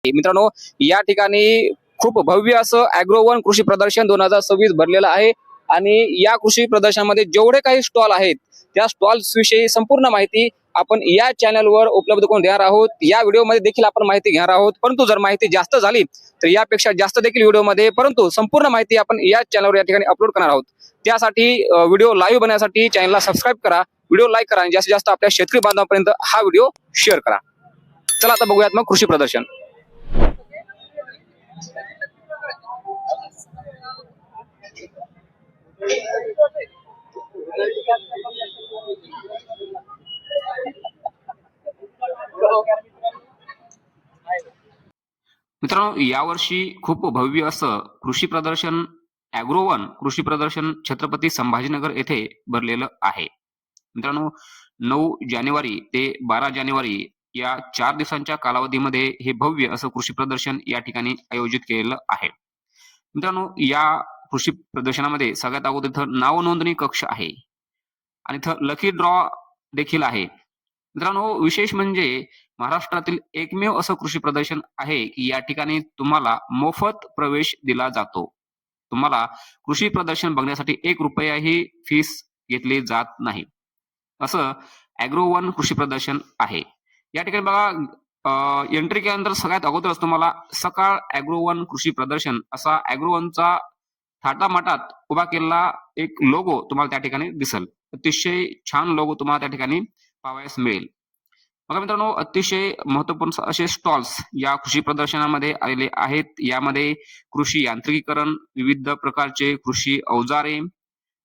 मित्रांनो, या ठिकाणी खूप भव्य असं ॲग्रोवन कृषी प्रदर्शन 2026 भरलेलं आहे आणि या कृषी प्रदर्शनामध्ये जेवढे काही स्टॉल आहेत त्या स्टॉल्स विषयी संपूर्ण माहिती आपण या चॅनलवर उपलब्ध करून देणार आहोत। या व्हिडिओमध्ये देखील आपण माहिती घेणार आहोत, परंतु जर माहिती जास्त झाली तर यापेक्षा जास्त देखील व्हिडिओमध्ये, परंतु संपूर्ण माहिती आपण या चॅनलवर या ठिकाणी अपलोड करणार आहोत। त्यासाठी व्हिडिओ लाईव्ह बनवण्यासाठी चॅनलला सबस्क्राईब करा, व्हिडिओ लाईक करा आणि जास्तीत जास्त आपल्या शेतकरी बांधवांपर्यंत हा व्हिडिओ शेअर करा। चला आता बघूयात मग कृषी प्रदर्शन। मित्रांनो, यावर्षी खूप भव्य असं कृषी प्रदर्शन ॲग्रोवन कृषी प्रदर्शन छत्रपती संभाजीनगर येथे भरलेलं आहे। मित्रांनो, 9 जानेवारी ते 12 जानेवारी या 4 दिवसांच्या कालावधीमध्ये हे भव्य असं कृषी प्रदर्शन या ठिकाणी आयोजित केलेलं आहे। मित्रांनो, या कृषी प्रदर्शनामध्ये सगळ्यात अगोदर इथं नाव नोंदणी कक्ष आहे आणि इथं लकी ड्रॉ देखील आहे। मित्रांनो, विशेष म्हणजे महाराष्ट्रातील एकमेव असं कृषी प्रदर्शन आहे की या ठिकाणी तुम्हाला मोफत प्रवेश दिला जातो। तुम्हाला कृषी प्रदर्शन बघण्यासाठी 1 रुपयाही फीस घेतली जात नाही। असं ॲग्रोवन कृषी प्रदर्शन आहे। या ठिकाणी बघा, एंट्री केल्यानंतर सगळ्यात अगोदरच तुम्हाला सकाळ ॲग्रोवन कृषी प्रदर्शन असा ॲग्रोवनचा थाटामाटात उभा केलेला एक लोगो तुम्हाला त्या ठिकाणी दिसेल। अतिशय छान लोगो तुम्हाला त्या ठिकाणी पाहावयास मिळेल। बघा मित्रांनो, अतिशय महत्त्वपूर्ण असे स्टॉल्स या कृषी प्रदर्शनामध्ये आलेले आहेत। यामध्ये कृषी यांत्रिकीकरण, विविध प्रकारचे कृषी अवजारे,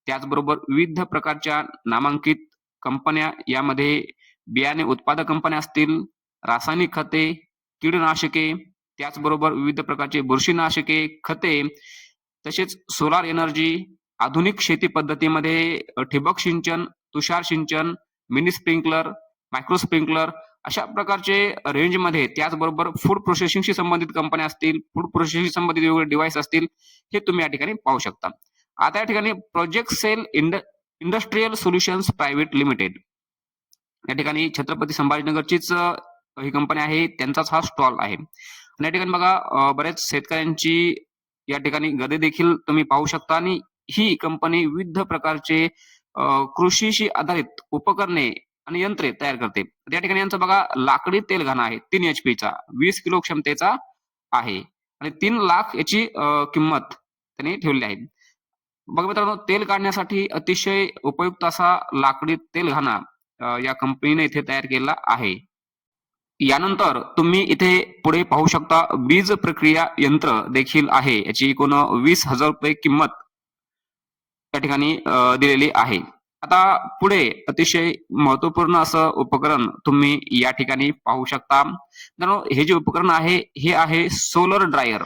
त्याचबरोबर विविध प्रकारच्या नामांकित कंपन्या, यामध्ये बियाणे उत्पादक कंपन्या असतील, रासायनिक खते, कीडनाशके, त्याचबरोबर विविध प्रकारचे बुरशीनाशके, खते, तसेच सोलार एनर्जी, आधुनिक शेती पद्धतीमध्ये ठिबक सिंचन, तुषार सिंचन, मिनी स्प्रिंकलर, मायक्रो स्प्रिंकलर अशा प्रकारचे रेंजमध्ये, त्याचबरोबर फूड प्रोसेसिंगशी संबंधित कंपन्या असतील, फूड प्रोसेसिंगशी संबंधित वेगवेगळे डिव्हाइस असतील, हे तुम्ही या ठिकाणी पाहू शकता। आता या ठिकाणी project cell industrial solutions private limited या ठिकाणी छत्रपती संभाजीनगरचीच ही कंपनी आहे, त्यांचाच हा स्टॉल आहे। आणि या ठिकाणी बघा, बऱ्याच शेतकऱ्यांची या ठिकाणी गदे देखील तुम्ही पाहू शकता आणि ही कंपनी विविध प्रकारचे कृषीशी आधारित उपकरणे आणि यंत्रे तयार करते। त्या ठिकाणी यांचा बघा लाकडी तेलघाणा आहे 3 एचपीचा 20 किलो क्षमतेचा आहे आणि 3 लाख याची किंमत त्यांनी ठेवली आहे। बघा मित्रांनो, तेल काढण्यासाठी अतिशय उपयुक्त असा लाकडी तेलघाणा या कंपनीने इथे तयार केलेला आहे। यानंतर तुम्ही इथे पुढे पाहू शकता बीज प्रक्रिया यंत्र देखील आहे। याची एकूण 20,000 रुपये किंमत त्या ठिकाणी दिलेली आहे। आता पुढे अतिशय महत्त्वपूर्ण असं उपकरण तुम्ही या ठिकाणी पाहू शकता। मित्रांनो, हे जे उपकरण आहे हे आहे solar dryer.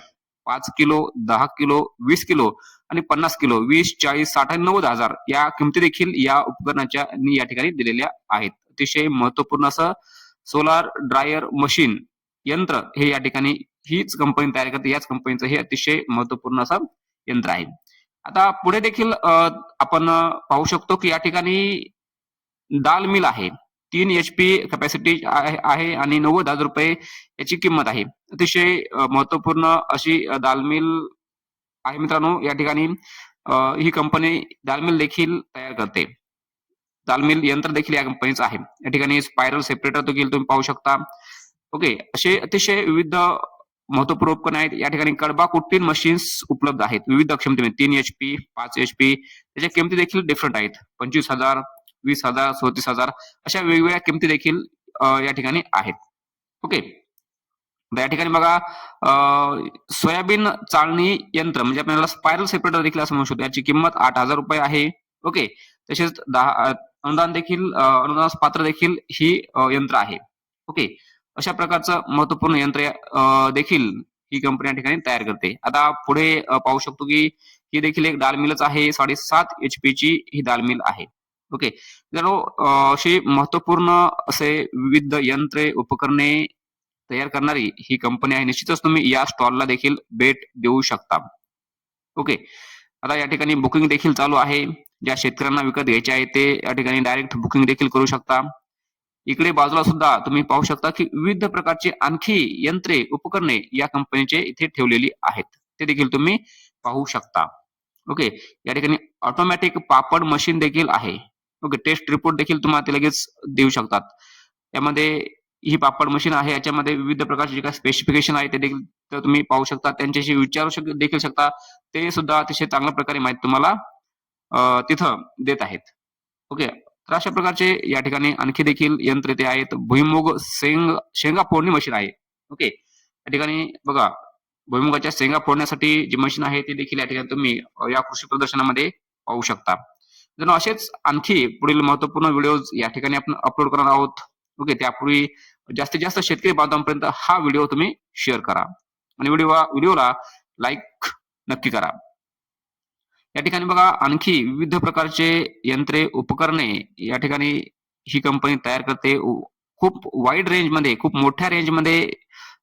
5 kilo, 10 kilo, 20 kilo आणि 50 किलो, 20, 40, 60 आणि 90,000 या किमती देखील या उपकरणाच्या या ठिकाणी दिलेल्या आहेत। अतिशय महत्त्वपूर्ण असं सोलार ड्रायर मशीन यंत्र हे या ठिकाणी हीच कंपनी तयार करते। याच कंपनीचं हे अतिशय महत्त्वपूर्ण असं यंत्र आहे। आता पुढे देखील आपण पाहू शकतो की या ठिकाणी दाल मिल आहे। 3 एचपी कॅपॅसिटी आहे आणि 90,000 रुपये याची किंमत आहे। अतिशय महत्त्वपूर्ण अशी दाल मिल आहे मित्रांनो। या ठिकाणी ही कंपनी दाल मिल देखील तयार करते। दाल मिल यंत्र देखील या कंपनीचं आहे। या ठिकाणी स्पायरल सेपरेटर देखील तुम्ही पाहू शकता। ओके, असे अतिशय विविध महत्त्वपूर्ण उपकरणे आहेत। या ठिकाणी कडबा कुट्टीन मशीन्स उपलब्ध आहेत विविध क्षमतेमध्ये 3 एचपी, 5 एचपी, त्याच्या किमती देखील डिफरंट आहेत। 25,000, 20,000, 34,000 अशा वेगवेगळ्या किमती देखील या ठिकाणी आहेत। ओके, या ठिकाणी बघा, सोयाबीन चाळणी यंत्र म्हणजे आपल्याला स्पायरल सेपरेटर देखील असं म्हणू शकतो। याची किंमत 8,000 रुपये आहे। ओके, तसेच अनुदान देखील अनुदानास पात्र देखील ही यंत्र आहे। ओके, अशा प्रकारचं महत्त्वपूर्ण यंत्र देखील ही कंपनी या ठिकाणी तयार करते। आता पुढे पाहू शकतो की ही देखील एक दाल मिलच आहे। 7.5 एचपीची ही दाल मिल आहे। ओके, मित्रांनो, अशी महत्त्वपूर्ण असे विविध यंत्रे उपकरणे तयार करणारी ही कंपनी आहे। निश्चितच तुम्ही या स्टॉलला देखील भेट देऊ शकता। ओके, आता या ठिकाणी बुकिंग देखील चालू आहे। ज्या शेतकऱ्यांना विकत घ्यायचे आहे ते या ठिकाणी डायरेक्ट बुकिंग देखील करू शकता। इकडे बाजूला सुद्धा तुम्ही पाहू शकता की विविध प्रकारचे आणखी यंत्रे उपकरणे या कंपनीचे इथे ठेवलेली आहेत, ते देखील तुम्ही पाहू शकता. ओके, या ठिकाणी ऑटोमॅटिक पापड मशीन देखील आहे. ओके, टेस्ट रिपोर्ट देखील तुम्हाला ते लगेच देऊ शकतात. यामध्ये ही पापड मशीन आहे, याच्यामध्ये विविध प्रकारचे जे काही स्पेसिफिकेशन आहे ते देखील तर तुम्ही पाहू शकता, त्यांच्याशी विचारू देखील शकता. ते सुद्धा अतिशय चांगल्या प्रकारे माहिती तुम्हाला तिथं देत आहेत. ओके, तर अशा प्रकारचे या ठिकाणी आणखी देखील यंत्र ते आहेत. भुईमुग शेंगा फोडणी मशीन आहे. ओके, या ठिकाणी बघा, भुईमुगाच्या शेंगा फोडण्यासाठी जी मशीन आहे ती देखील या ठिकाणी तुम्ही या कृषी प्रदर्शनामध्ये पाहू शकता. जर असेच आणखी पुढील महत्त्वपूर्ण व्हिडिओज या ठिकाणी आपण अपलोड करणार आहोत. ओके, त्यापूर्वी जास्तीत जास्त शेतकरी बांधवांपर्यंत हा व्हिडिओ तुम्ही शेअर करा आणि व्हिडिओला लाईक नक्की करा. या ठिकाणी बघा, आणखी विविध प्रकारचे यंत्रे उपकरणे या ठिकाणी ही कंपनी तयार करते. खूप वाईड रेंजमध्ये, खूप मोठ्या रेंजमध्ये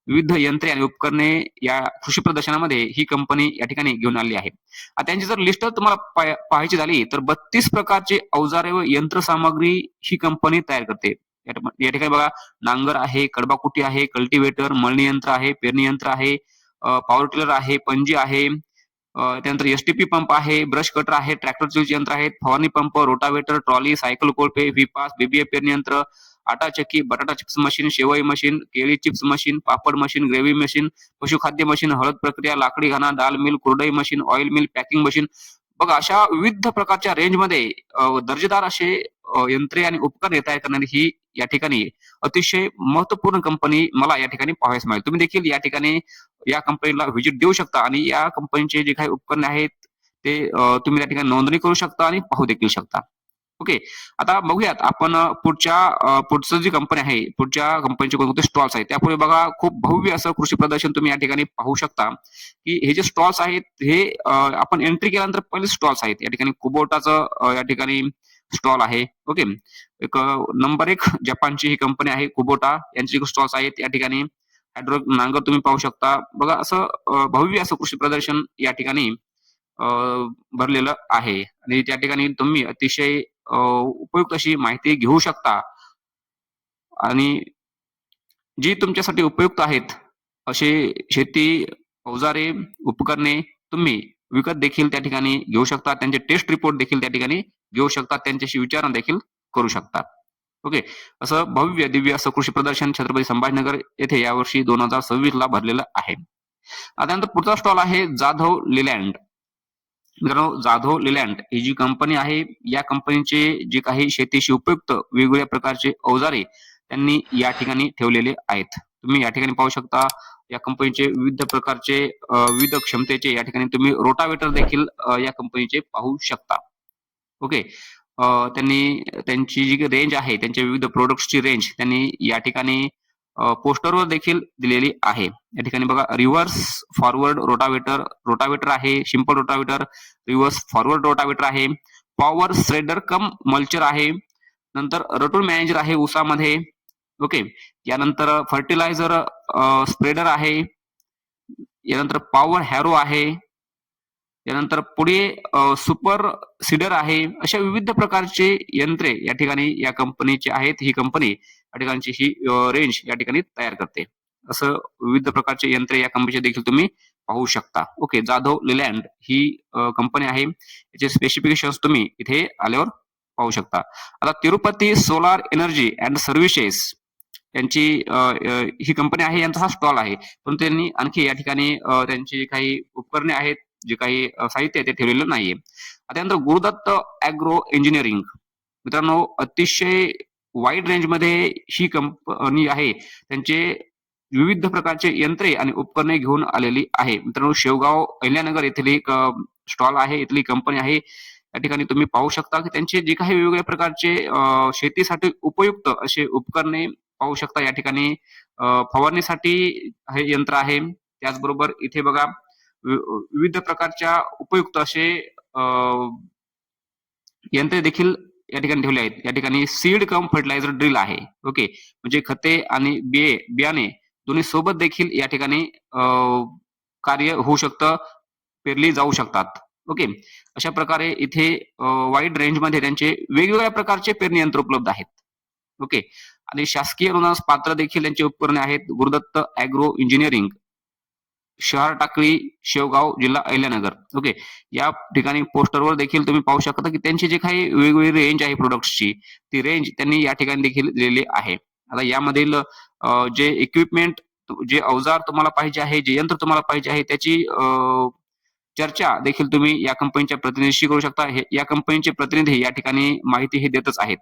विविध यंत्रे आणि उपकरणे या कृषी प्रदर्शनामध्ये ही कंपनी या ठिकाणी घेऊन आली आहे. आता त्यांची जर लिस्ट तुम्हाला पाहायची झाली तर 32 प्रकारचे अवजारे व यंत्रसामग्री ही कंपनी तयार करते. या ठिकाणी बघा, नांगर आहे, कडबाकुटी आहे, कल्टिवेटर, मळणी यंत्र आहे, पेरणी यंत्र आहे, पॉवर टिलर आहे, पंजी आहे, त्यानंतर एसटीपी पंप आहे, ब्रश कटर आहे, ट्रॅक्टर चूज यंत्र आहेत, फवारणी पंप, रोटावेटर, ट्रॉली, सायकल कोळपे, व्हीपास, बीबीए पेरणी यंत्र, आटा चक्की, बटाटा चिप्स मशीन, शेवई मशीन, केळी चिप्स मशीन, पापड मशीन, ग्रेव्ही मशीन, पशुखाद्य मशीन, हळद प्रक्रिया, लाकडी घाणा, दाल मिल, कुरडई machine, oil mill, packing machine. बघा, अशा विविध प्रकारच्या रेंजमध्ये दर्जेदार असे यंत्रे आणि उपकरणे तयार करणारी ही या ठिकाणी अतिशय महत्वपूर्ण कंपनी मला या ठिकाणी पाहायला मिळेल. तुम्ही देखील या ठिकाणी या कंपनीला व्हिजिट देऊ शकता आणि या कंपनीचे जे काही उपकरणे आहेत ते तुम्ही त्या ठिकाणी नोंदणी करू शकता आणि पाहू देखील शकता. ओके, आता बघूयात आपण पुढचं जी कंपनी आहे, पुढच्या कंपनीचे कोणते स्टॉल्स आहेत. त्यापूर्वी बघा, खूप भव्य असं कृषी प्रदर्शन तुम्ही या ठिकाणी पाहू शकता की हे जे स्टॉल्स आहेत हे आपण एंट्री केल्यानंतर पहिले स्टॉल्स आहेत. या ठिकाणी कुबोटाचं या ठिकाणी स्टॉल आहे. ओके, एक नंबर 1 जपानची ही कंपनी आहे कुबोटा, यांचे स्टॉल्स आहेत. या ठिकाणी हायड्रोलिक नांगर तुम्ही पाहू शकता. बघा, असं भव्य असं कृषी प्रदर्शन या ठिकाणी अ, भरलेलं आहे आणि त्या ठिकाणी तुम्ही अतिशय उपयुक्त अशी माहिती घेऊ शकता आणि जी तुमच्यासाठी उपयुक्त आहेत असे शेती अवजारे, उपकरणे तुम्ही विकत देखील त्या ठिकाणी घेऊ शकता. त्यांचे टेस्ट रिपोर्ट देखील त्या ठिकाणी घेऊ शकता. त्यांच्याशी विचारणा देखील करू शकता. ओके, असं भव्य दिव्य असं कृषी प्रदर्शन छत्रपती संभाजीनगर येथे यावर्षी 2026 ला भरलेलं आहे. आता त्यानंतर पुढचा स्टॉल आहे जाधव लेलँड. मित्रांनो, जाधव लेलँड ही जी कंपनी आहे, या कंपनीचे जे काही शेतीशी उपयुक्त वेगवेगळ्या प्रकारचे अवजारे त्यांनी या ठिकाणी ठेवलेले आहेत. तुम्ही या ठिकाणी पाहू शकता, या कंपनीचे विविध प्रकारचे विविध क्षमतेचे या ठिकाणी तुम्ही रोटावेटर देखील या कंपनीचे पाहू शकता. ओके, त्यांनी त्यांची जी रेंज आहे, त्यांच्या विविध प्रोडक्ट्सची रेंज त्यांनी या ठिकाणी पोस्टरवर देखील दिलेली आहे. या ठिकाणी बघा, रिव्हर्स फॉरवर्ड रोटावेटर, रोटावेटर आहे, simple rotavator, reverse forward rotavator आहे, पॉवर श्रेडर कम मल्चर आहे, नंतर रोटून मॅनेजर आहे ऊसामध्ये. ओके, यानंतर फर्टिलायझर स्प्रेडर आहे, यानंतर पॉवर हॅरो आहे, त्यानंतर पुढे सुपर सीडर आहे. अशा विविध प्रकारचे यंत्रे या ठिकाणी या कंपनीचे आहेत. ही कंपनी या ठिकाणची ही रेंज या ठिकाणी तयार करते. असं विविध प्रकारचे यंत्रे या कंपनीचे देखील तुम्ही पाहू शकता. ओके, जाधव लेलँड ही कंपनी आहे. याचे स्पेसिफिकेशन्स तुम्ही इथे आल्यावर पाहू शकता. आता Tirupati solar energy and services यांची ही कंपनी आहे, यांचा हा स्टॉल आहे. पण त्यांनी आणखी या ठिकाणी त्यांची काही उपकरणे आहेत, जे काही साहित्य आहे ते ठेवलेलं नाहीये. त्यानंतर गुरुदत्त अॅग्रो इंजिनिअरिंग. मित्रांनो, अतिशय वाईड रेंजमध्ये ही कंपनी आहे. त्यांचे विविध प्रकारचे यंत्रे आणि उपकरणे घेऊन आलेली आहे. मित्रांनो, शेवगाव अहिल्यानगर येथील एक स्टॉल आहे, इथली कंपनी आहे. या ठिकाणी तुम्ही पाहू शकता की त्यांचे जे काही वेगवेगळ्या प्रकारचे शेतीसाठी उपयुक्त असे उपकरणे पाहू शकता. या ठिकाणी फवारणीसाठी हे यंत्र आहे. त्याचबरोबर इथे बघा, विविध प्रकारच्या उपयुक्त असे यंत्रे देखील या ठिकाणी ठेवले आहेत. या ठिकाणी सीड कम फर्टिलायझर ड्रिल आहे. ओके, म्हणजे खते आणि बियाणे दोन्ही सोबत देखील या ठिकाणी कार्य होऊ शकतं, पेरली जाऊ शकतात. ओके, अशा प्रकारे इथे वाईड रेंजमध्ये त्यांचे वेगवेगळ्या प्रकारचे पेरणी यंत्र उपलब्ध आहेत. ओके, आणि शासकीय अनुदानास पात्र देखील यांची उपकरणे आहेत. गुरुदत्त ॲग्रो इंजिनिअरिंग, शहर टाकळी, शेवगाव, जिल्हा अहिल्यानगर. ओके, या ठिकाणी पोस्टरवर देखील तुम्ही पाहू शकता की त्यांची जे काही वेगवेगळी रेंज आहे प्रोडक्ट्सची, ती रेंज त्यांनी या ठिकाणी देखील दिलेली आहे. आता यामधील जे इक्विपमेंट, जे अवजार तुम्हाला पाहिजे आहे, जे यंत्र तुम्हाला पाहिजे आहे, त्याची चर्चा देखील तुम्ही या कंपनीच्या प्रतिनिधीशी करू शकता. या कंपनीचे प्रतिनिधी या ठिकाणी माहिती हे देतच आहेत.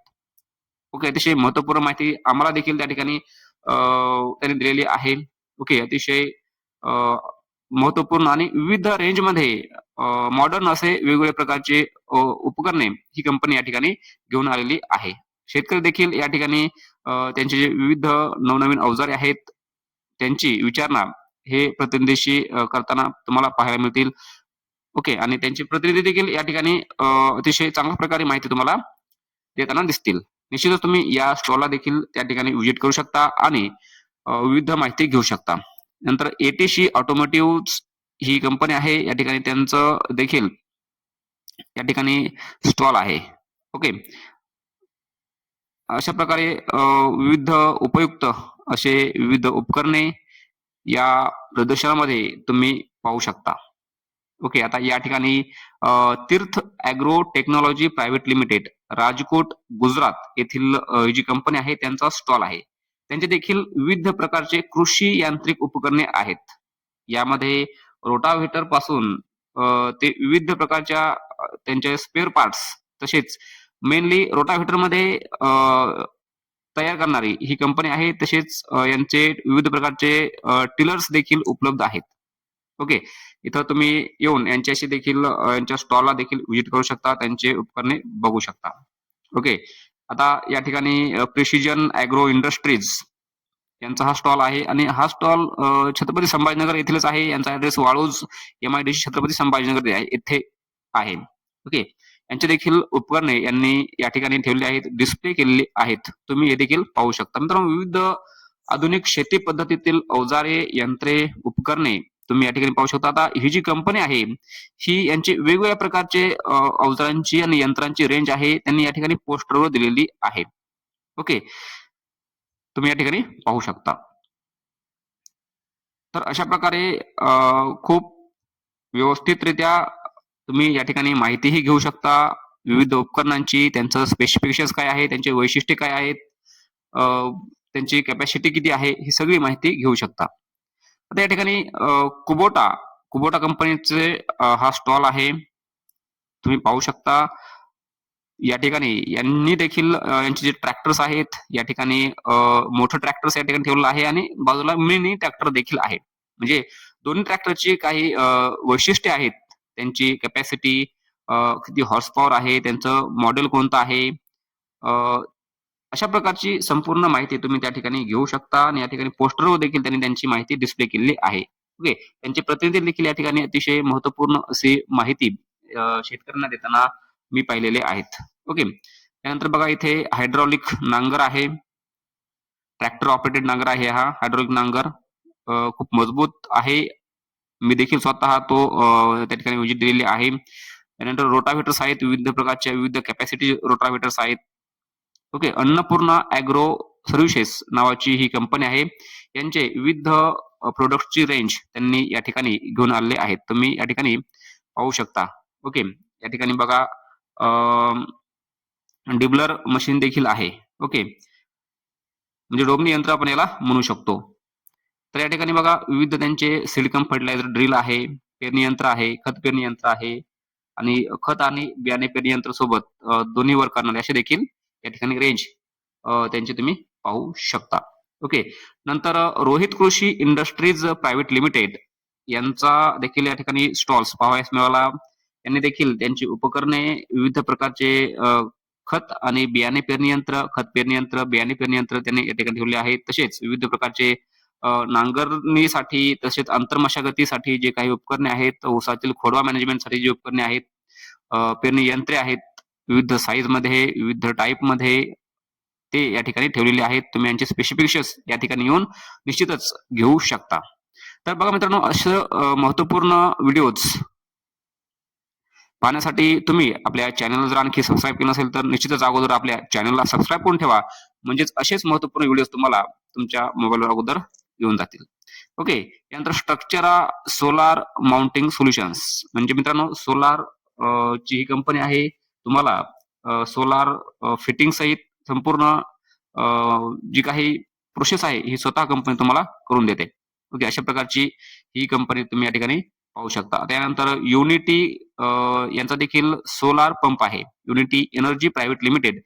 ओके, अतिशय महत्त्वपूर्ण माहिती आम्हाला देखील त्या ठिकाणी त्यांनी दिलेली आहे. ओके, अतिशय महत्त्वपूर्ण आणि विविध रेंजमध्ये मॉडर्न असे वेगवेगळ्या प्रकारचे उपकरणे ही कंपनी या ठिकाणी घेऊन आलेली आहे. शेतकरी देखील या ठिकाणी त्यांचे जे विविध नवनवीन अवजारे आहेत, त्यांची विचारणा हे प्रतिनिधीशी करताना तुम्हाला पाहायला मिळतील. ओके, आणि त्यांचे प्रतिनिधी देखील या ठिकाणी अतिशय चांगल्या प्रकारे माहिती तुम्हाला देताना दिसतील. निश्चितच तुम्ही या स्टॉलला देखील त्या ठिकाणी व्हिजिट करू शकता आणि विविध माहिती घेऊ शकता. नंतर एटीसी ऑटोमोटिव्ह ही कंपनी आहे. या ठिकाणी त्यांचं देखील या ठिकाणी स्टॉल आहे. ओके, अशा प्रकारे विविध उपयुक्त असे विविध उपकरणे या प्रदर्शनामध्ये तुम्ही पाहू शकता. ओके, आता या ठिकाणी Tirth agro technology private limited, Rajkot, Gujarat येथील जी कंपनी आहे त्यांचा स्टॉल आहे. त्यांचे देखील विविध प्रकारचे कृषी यांत्रिक उपकरणे आहेत. यामध्ये रोटाव्हेटर पासून ते विविध प्रकारच्या त्यांचे स्पेअर पार्ट्स, तसेच मेनली रोटाव्हेटरमध्ये तयार करणारी ही कंपनी आहे. तसेच यांचे विविध प्रकारचे टिलर्स देखील उपलब्ध आहेत. ओके, इथं तुम्ही येऊन यांच्याशी देखील यांच्या स्टॉलला देखील व्हिजिट करू शकता, त्यांचे उपकरणे बघू शकता. ओके, आता या ठिकाणी प्रिसिजन ॲग्रो इंडस्ट्रीज यांचा हा स्टॉल आहे आणि हा स्टॉल छत्रपती संभाजीनगर येथीलच आहे. यांचा ॲड्रेस वाळूज MIDC छत्रपती संभाजीनगर येथे आहे. ओके, यांचे देखील उपकरणे यांनी या ठिकाणी ठेवले आहेत, डिस्प्ले केलेले आहेत. तुम्ही हे देखील पाहू शकता. मित्रांनो, विविध आधुनिक शेती पद्धतीतील अवजारे, यंत्रे, उपकरणे तुम्ही या ठिकाणी पाहू शकता. आता ही जी कंपनी आहे, ही यांची वेगवेगळ्या प्रकारचे अवजारांची आणि यंत्रांची रेंज आहे, त्यांनी या ठिकाणी पोस्टरवर दिलेली आहे. ओके, तुम्ही या ठिकाणी पाहू शकता. तर अशा प्रकारे खूप व्यवस्थितरित्या तुम्ही या ठिकाणी माहितीही घेऊ शकता विविध उपकरणांची, त्यांचं स्पेसिफिकेशन्स काय आहे, त्यांचे वैशिष्ट्ये काय आहेत, त्यांची कॅपॅसिटी किती आहे, ही सगळी माहिती घेऊ शकता. आता या ठिकाणी कुबोटा कंपनीचे हा स्टॉल आहे. तुम्ही पाहू शकता. या ठिकाणी यांनी देखील यांचे जे ट्रॅक्टर्स आहेत, या ठिकाणी मोठं ट्रॅक्टर्स या ठिकाणी ठेवलेलं आहे आणि बाजूला मिनी ट्रॅक्टर देखील आहे. म्हणजे दोन्ही ट्रॅक्टरची काही वैशिष्ट्ये आहेत, त्यांची कॅपॅसिटी, किती हॉर्स पॉवर आहे, त्यांचं मॉडेल कोणतं आहे, अशा प्रकारची संपूर्ण माहिती तुम्ही त्या ठिकाणी घेऊ शकता आणि या ठिकाणी पोस्टरवर देखील त्यांनी त्यांची माहिती डिस्प्ले केलेली आहे. ओके, त्यांचे प्रतिनिधी देखील या ठिकाणी अतिशय महत्त्वपूर्ण अशी माहिती शेतकऱ्यांना देताना मी पाहिलेले आहेत. ओके, त्यानंतर बघा इथे हायड्रॉलिक नांगर आहे, ट्रॅक्टर ऑपरेटेड नांगर आहे. हा हायड्रॉलिक नांगर खूप मजबूत आहे. मी देखील स्वतः तो त्या ठिकाणी व्हिजिट दिलेली आहे. त्यानंतर रोटाव्हेटर्स आहेत, विविध प्रकारच्या विविध कॅपॅसिटी रोटाव्हेटर्स आहेत. ओके, अन्नपूर्णा ॲग्रो सर्व्हिसेस नावाची ही कंपनी आहे. यांचे विविध प्रोडक्टची रेंज त्यांनी या ठिकाणी घेऊन आलेले आहेत. तुम्ही या ठिकाणी पाहू शकता. ओके, या ठिकाणी बघा डिबलर मशीन देखील आहे. ओके, म्हणजे डोबणी यंत्र आपण याला म्हणू शकतो. तर या ठिकाणी बघा विविध त्यांचे सिलिकॉन फर्टिलायझर ड्रिल आहे, पेरणी यंत्र आहे, खत पेरणी यंत्र आहे आणि खत आणि बियाणे पेरणी यंत्र सोबत दोन्ही वर्क करणारे असे देखील या ठिकाणी रेंज त्यांची तुम्ही पाहू शकता. ओके, नंतर रोहित कृषी इंडस्ट्रीज प्रायव्हेट लिमिटेड यांचा देखील या ठिकाणी स्टॉल्स पाहावयास मिळाला. यांनी देखील त्यांची उपकरणे, विविध प्रकारचे खत आणि बियाणे पेरणी यंत्र, खत पेरणी यंत्र, बियाणे पेरणी यंत्र त्यांनी या ठिकाणी ठेवले आहेत. तसेच विविध प्रकारचे नांगरणीसाठी, तसेच अंतर्मशागतीसाठी जे काही उपकरणे आहेत, ऊसातील खोडवा मॅनेजमेंटसाठी जी उपकरणे आहेत, पेरणी यंत्रे आहेत, विविध साईजमध्ये, विविध टाईपमध्ये ते या ठिकाणी ठेवलेले आहेत. तुम्ही यांचे स्पेसिफिकेशन्स या ठिकाणी येऊन निश्चितच घेऊ शकता. तर बघा मित्रांनो, असं महत्त्वपूर्ण व्हिडिओज पाहण्यासाठी तुम्ही आपल्या चॅनलला जर आणखी सबस्क्राईब केलं नसेल तर निश्चितच अगोदर आपल्या चॅनलला सबस्क्राईब करून ठेवा, म्हणजेच असेच महत्त्वपूर्ण व्हिडिओज तुम्हाला तुमच्या मोबाईलवर अगोदर येऊन जातील. ओके, यानंतर स्ट्रक्चर सोलार माउंटिंग सोल्युशन्स, म्हणजे मित्रांनो सोलार ची ही कंपनी आहे. तुम्हाला सोलार फिटिंग सहित संपूर्ण जी काही प्रोसेस आहे ही स्वतः कंपनी तुम्हाला करून देते. ओके, अशा प्रकारची ही कंपनी तुम्ही या ठिकाणी पाहू शकता. त्यानंतर युनिटी यांचा देखील सोलार पंप आहे. युनिटी एनर्जी प्रायव्हेट लिमिटेड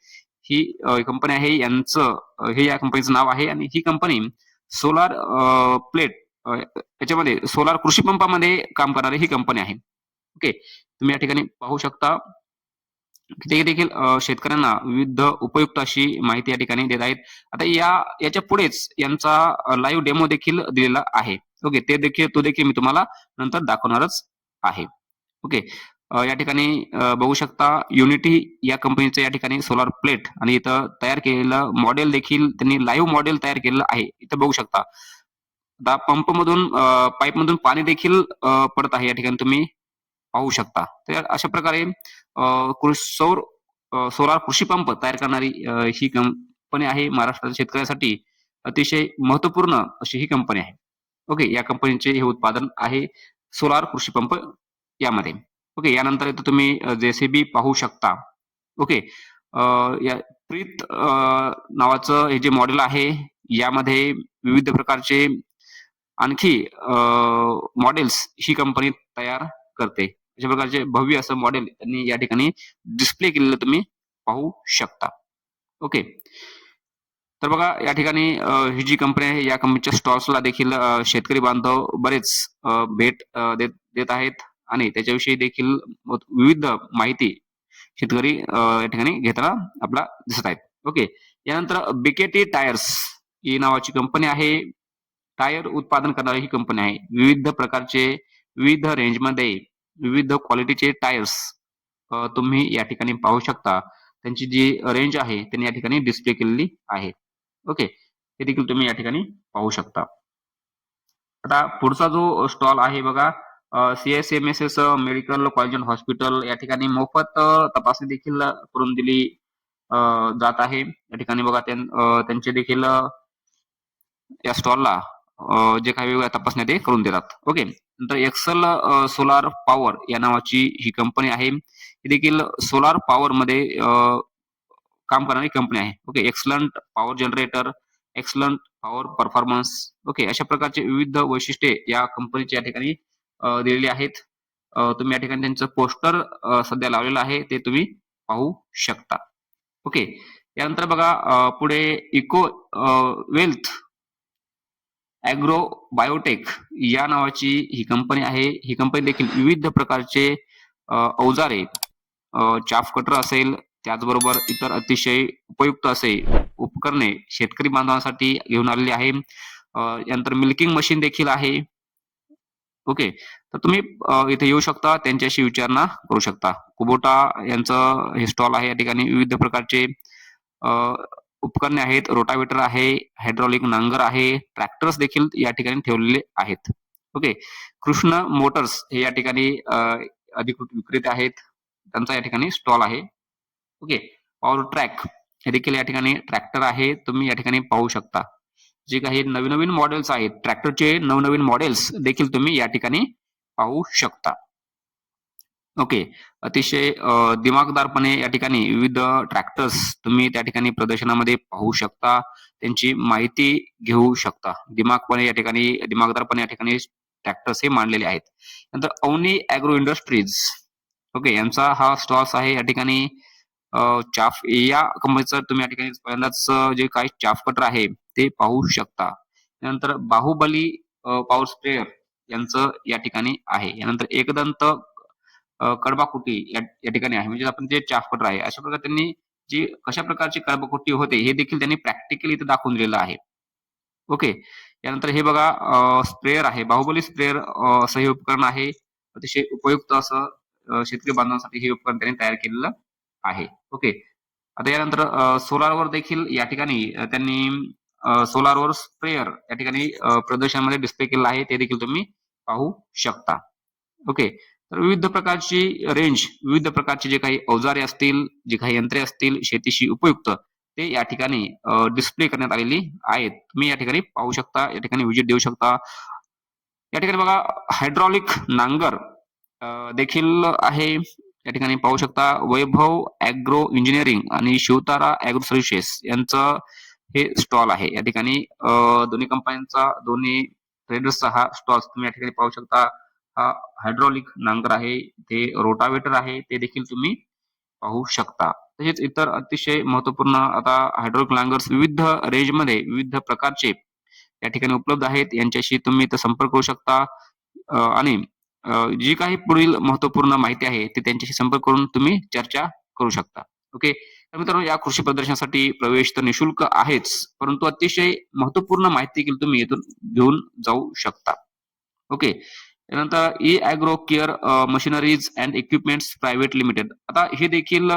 ही कंपनी आहे. यांचं हे या कंपनीचं नाव आहे आणि ही कंपनी सोलार प्लेट याच्यामध्ये सोलार कृषी पंपामध्ये काम करणारी ही कंपनी आहे. ओके, तुम्ही या ठिकाणी पाहू शकता ते देखील शेतकऱ्यांना विविध उपयुक्त अशी माहिती या ठिकाणी देत आहेत. आता याच्या पुढेच यांचा लाईव्ह डेमो देखील दिलेला आहे. ओके, तो देखील मी तुम्हाला नंतर दाखवणारच आहे. ओके, या ठिकाणी बघू शकता युनिटी या कंपनीचं या ठिकाणी सोलार प्लेट आणि इथं तयार केलेलं मॉडेल देखील त्यांनी लाईव्ह मॉडेल तयार केलेलं आहे. इथं बघू शकता. आता पंपमधून पाईपमधून पाणी देखील पडत आहे. या ठिकाणी तुम्ही पाहू शकता. तर अशा प्रकारे सोलार कृषी पंप तयार करणारी ही कंपनी आहे. महाराष्ट्रातील शेतकऱ्यासाठी अतिशय महत्त्वपूर्ण अशी ही कंपनी आहे. ओके, या कंपनीचे हे उत्पादन आहे सोलार कृषी पंप यामध्ये. ओके, यानंतर इथं तुम्ही जेसीबी पाहू शकता. ओके, या प्रीत नावाचं हे जे मॉडेल आहे यामध्ये विविध प्रकारचे आणखी मॉडेल्स ही कंपनी तयार करते. अशा प्रकारचे भव्य असं मॉडेल त्यांनी या ठिकाणी डिस्प्ले केलेलं तुम्ही पाहू शकता. ओके, तर बघा या ठिकाणी ही जी कंपनी आहे या कंपनीच्या स्टॉल्सला देखील शेतकरी बांधव बरेच भेट देत आहेत आणि त्याच्याविषयी देखील विविध माहिती शेतकरी या ठिकाणी घेताना आपला दिसत आहेत. ओके, यानंतर बीकेटी टायर्स ही नावाची कंपनी आहे. टायर उत्पादन करणारी ही कंपनी आहे. विविध प्रकारचे विविध रेंजमध्ये विविध क्वालिटीचे टायर्स तुम्ही या ठिकाणी पाहू शकता. त्यांची जी रेंज आहे त्यांनी या ठिकाणी डिस्प्ले केलेली आहे. ओके, हे देखील तुम्ही या ठिकाणी पाहू शकता. आता पुढचा जो स्टॉल आहे बघा, CSMSS medical college and hospital या ठिकाणी मोफत तपासणी देखील करून दिली जात आहे. या ठिकाणी बघा त्यांचे देखील या स्टॉलला जे काही वेगवेगळ्या तपासण्या ते करून देतात. ओके, नंतर एक्सल सोलार पॉवर या नावाची ही कंपनी आहे. ही देखील सोलार पॉवर मध्ये काम करणारी कंपनी आहे. Okay, excellent power generator, excellent power performance. Okay, अशा प्रकारचे विविध वैशिष्ट्ये या कंपनीची या ठिकाणी दिलेली आहेत. तुम्ही या ठिकाणी त्यांचं पोस्टर सध्या लावलेलं आहे ते तुम्ही पाहू शकता. ओके, यानंतर बघा पुढे इको वेल्थ ॲग्रो बायोटेक या नावाची ही कंपनी आहे. ही कंपनी देखील विविध प्रकारचे अवजारे, चाफ कटर असेल, त्याचबरोबर इतर अतिशय उपयुक्त असे उपकरणे शेतकरी बांधवांसाठी घेऊन आलेली आहे. यानंतर मिल्किंग मशीन देखील आहे. ओके, तर तुम्ही इथे येऊ शकता, त्यांच्याशी विचारणा करू शकता. कुबोटा यांचं हे स्टॉल आहे. या ठिकाणी विविध प्रकारचे उपकरणे आहेत. रोटावेटर आहे, हायड्रॉलिक नांगर आहे, ट्रॅक्टर्स देखील या ठिकाणी ठेवलेले आहेत. ओके, कृष्ण मोटर्स हे या ठिकाणी अधिकृत विक्रेते आहेत. त्यांचा या ठिकाणी स्टॉल आहे. ओके, पॉवर ट्रॅक हे देखील या ठिकाणी ट्रॅक्टर आहे. तुम्ही या ठिकाणी पाहू शकता. जे काही नवीन मॉडेल्स आहेत ट्रॅक्टरचे नवनवीन मॉडेल्स देखील तुम्ही या ठिकाणी पाहू शकता. ओके, अतिशय दिमागदारपणे या ठिकाणी विविध ट्रॅक्टर्स तुम्ही त्या ठिकाणी प्रदर्शनामध्ये पाहू शकता. त्यांची माहिती घेऊ शकता. दिमागदारपणे या ठिकाणी ट्रॅक्टर्स हे मांडलेले आहेत. नंतर अवनी ॲग्रो इंडस्ट्रीज, ओके, यांचा हा स्टॉल्स आहे. या ठिकाणी चाफ या कंपनीचं तुम्ही या ठिकाणी पहिल्यांदाच जे काही चाफ कटर आहे ते पाहू शकता. त्यानंतर बाहुबली पॉवर स्प्रेअर यांचं या ठिकाणी आहे. यानंतर एकदंत कडबाकुटी या ठिकाणी आहे. म्हणजे आपण जे चाफ कटर आहे अशा प्रकारे त्यांनी जी कशा प्रकारची कडबाकुटी होते हे देखील त्यांनी प्रॅक्टिकली इथे दाखवून दिलेलं आहे. ओके, यानंतर हे बघा स्प्रेअर आहे. बाहुबली स्प्रेअर असं हे उपकरण आहे. अतिशय उपयुक्त असं शेतकरी बांधवांसाठी हे उपकरण त्यांनी तयार केलेलं आहे. ओके, आता यानंतर सोलारवर देखील या ठिकाणी त्यांनी सोलारवर स्प्रेअर या ठिकाणी प्रदर्शनामध्ये डिस्प्ले केलेला आहे. ते देखील तुम्ही पाहू शकता. ओके, तर विविध प्रकारची रेंज, विविध प्रकारचे जे काही अवजारे असतील, जे काही यंत्रे असतील शेतीशी उपयुक्त, ते या ठिकाणी डिस्प्ले करण्यात आलेली आहेत. तुम्ही या ठिकाणी पाहू शकता, या ठिकाणी व्हिजिट देऊ शकता. या ठिकाणी बघा हायड्रॉलिक नांगर देखील आहे. या ठिकाणी पाहू शकता वैभव ॲग्रो इंजिनिअरिंग आणि शिवतारा ॲग्रो सर्व्हिसेस यांचं हे स्टॉल आहे. या ठिकाणी दोन्ही कंपन्यांचा, दोन्ही ट्रेडर्सचा हा स्टॉल तुम्ही या ठिकाणी पाहू शकता. हा हायड्रॉलिक नांगर आहे, ते रोटावेटर आहे, ते देखील तुम्ही पाहू शकता. तसेच इतर अतिशय महत्त्वपूर्ण आता हायड्रॉलिक नांगर्स विविध रेंजमध्ये, विविध प्रकारचे या ठिकाणी उपलब्ध आहेत. यांच्याशी तुम्ही इथं संपर्क करू शकता आणि जी काही पुढील महत्त्वपूर्ण माहिती आहे, ती त्यांच्याशी संपर्क करून तुम्ही चर्चा करू शकता. ओके. तर मित्रांनो, या कृषी प्रदर्शनासाठी प्रवेश तर निःशुल्क आहेच, परंतु अतिशय महत्त्वपूर्ण माहिती देखील तुम्ही इथून घेऊन जाऊ शकता. ओके. त्यानंतर agro care machineries and equipments private limited. आता हे देखील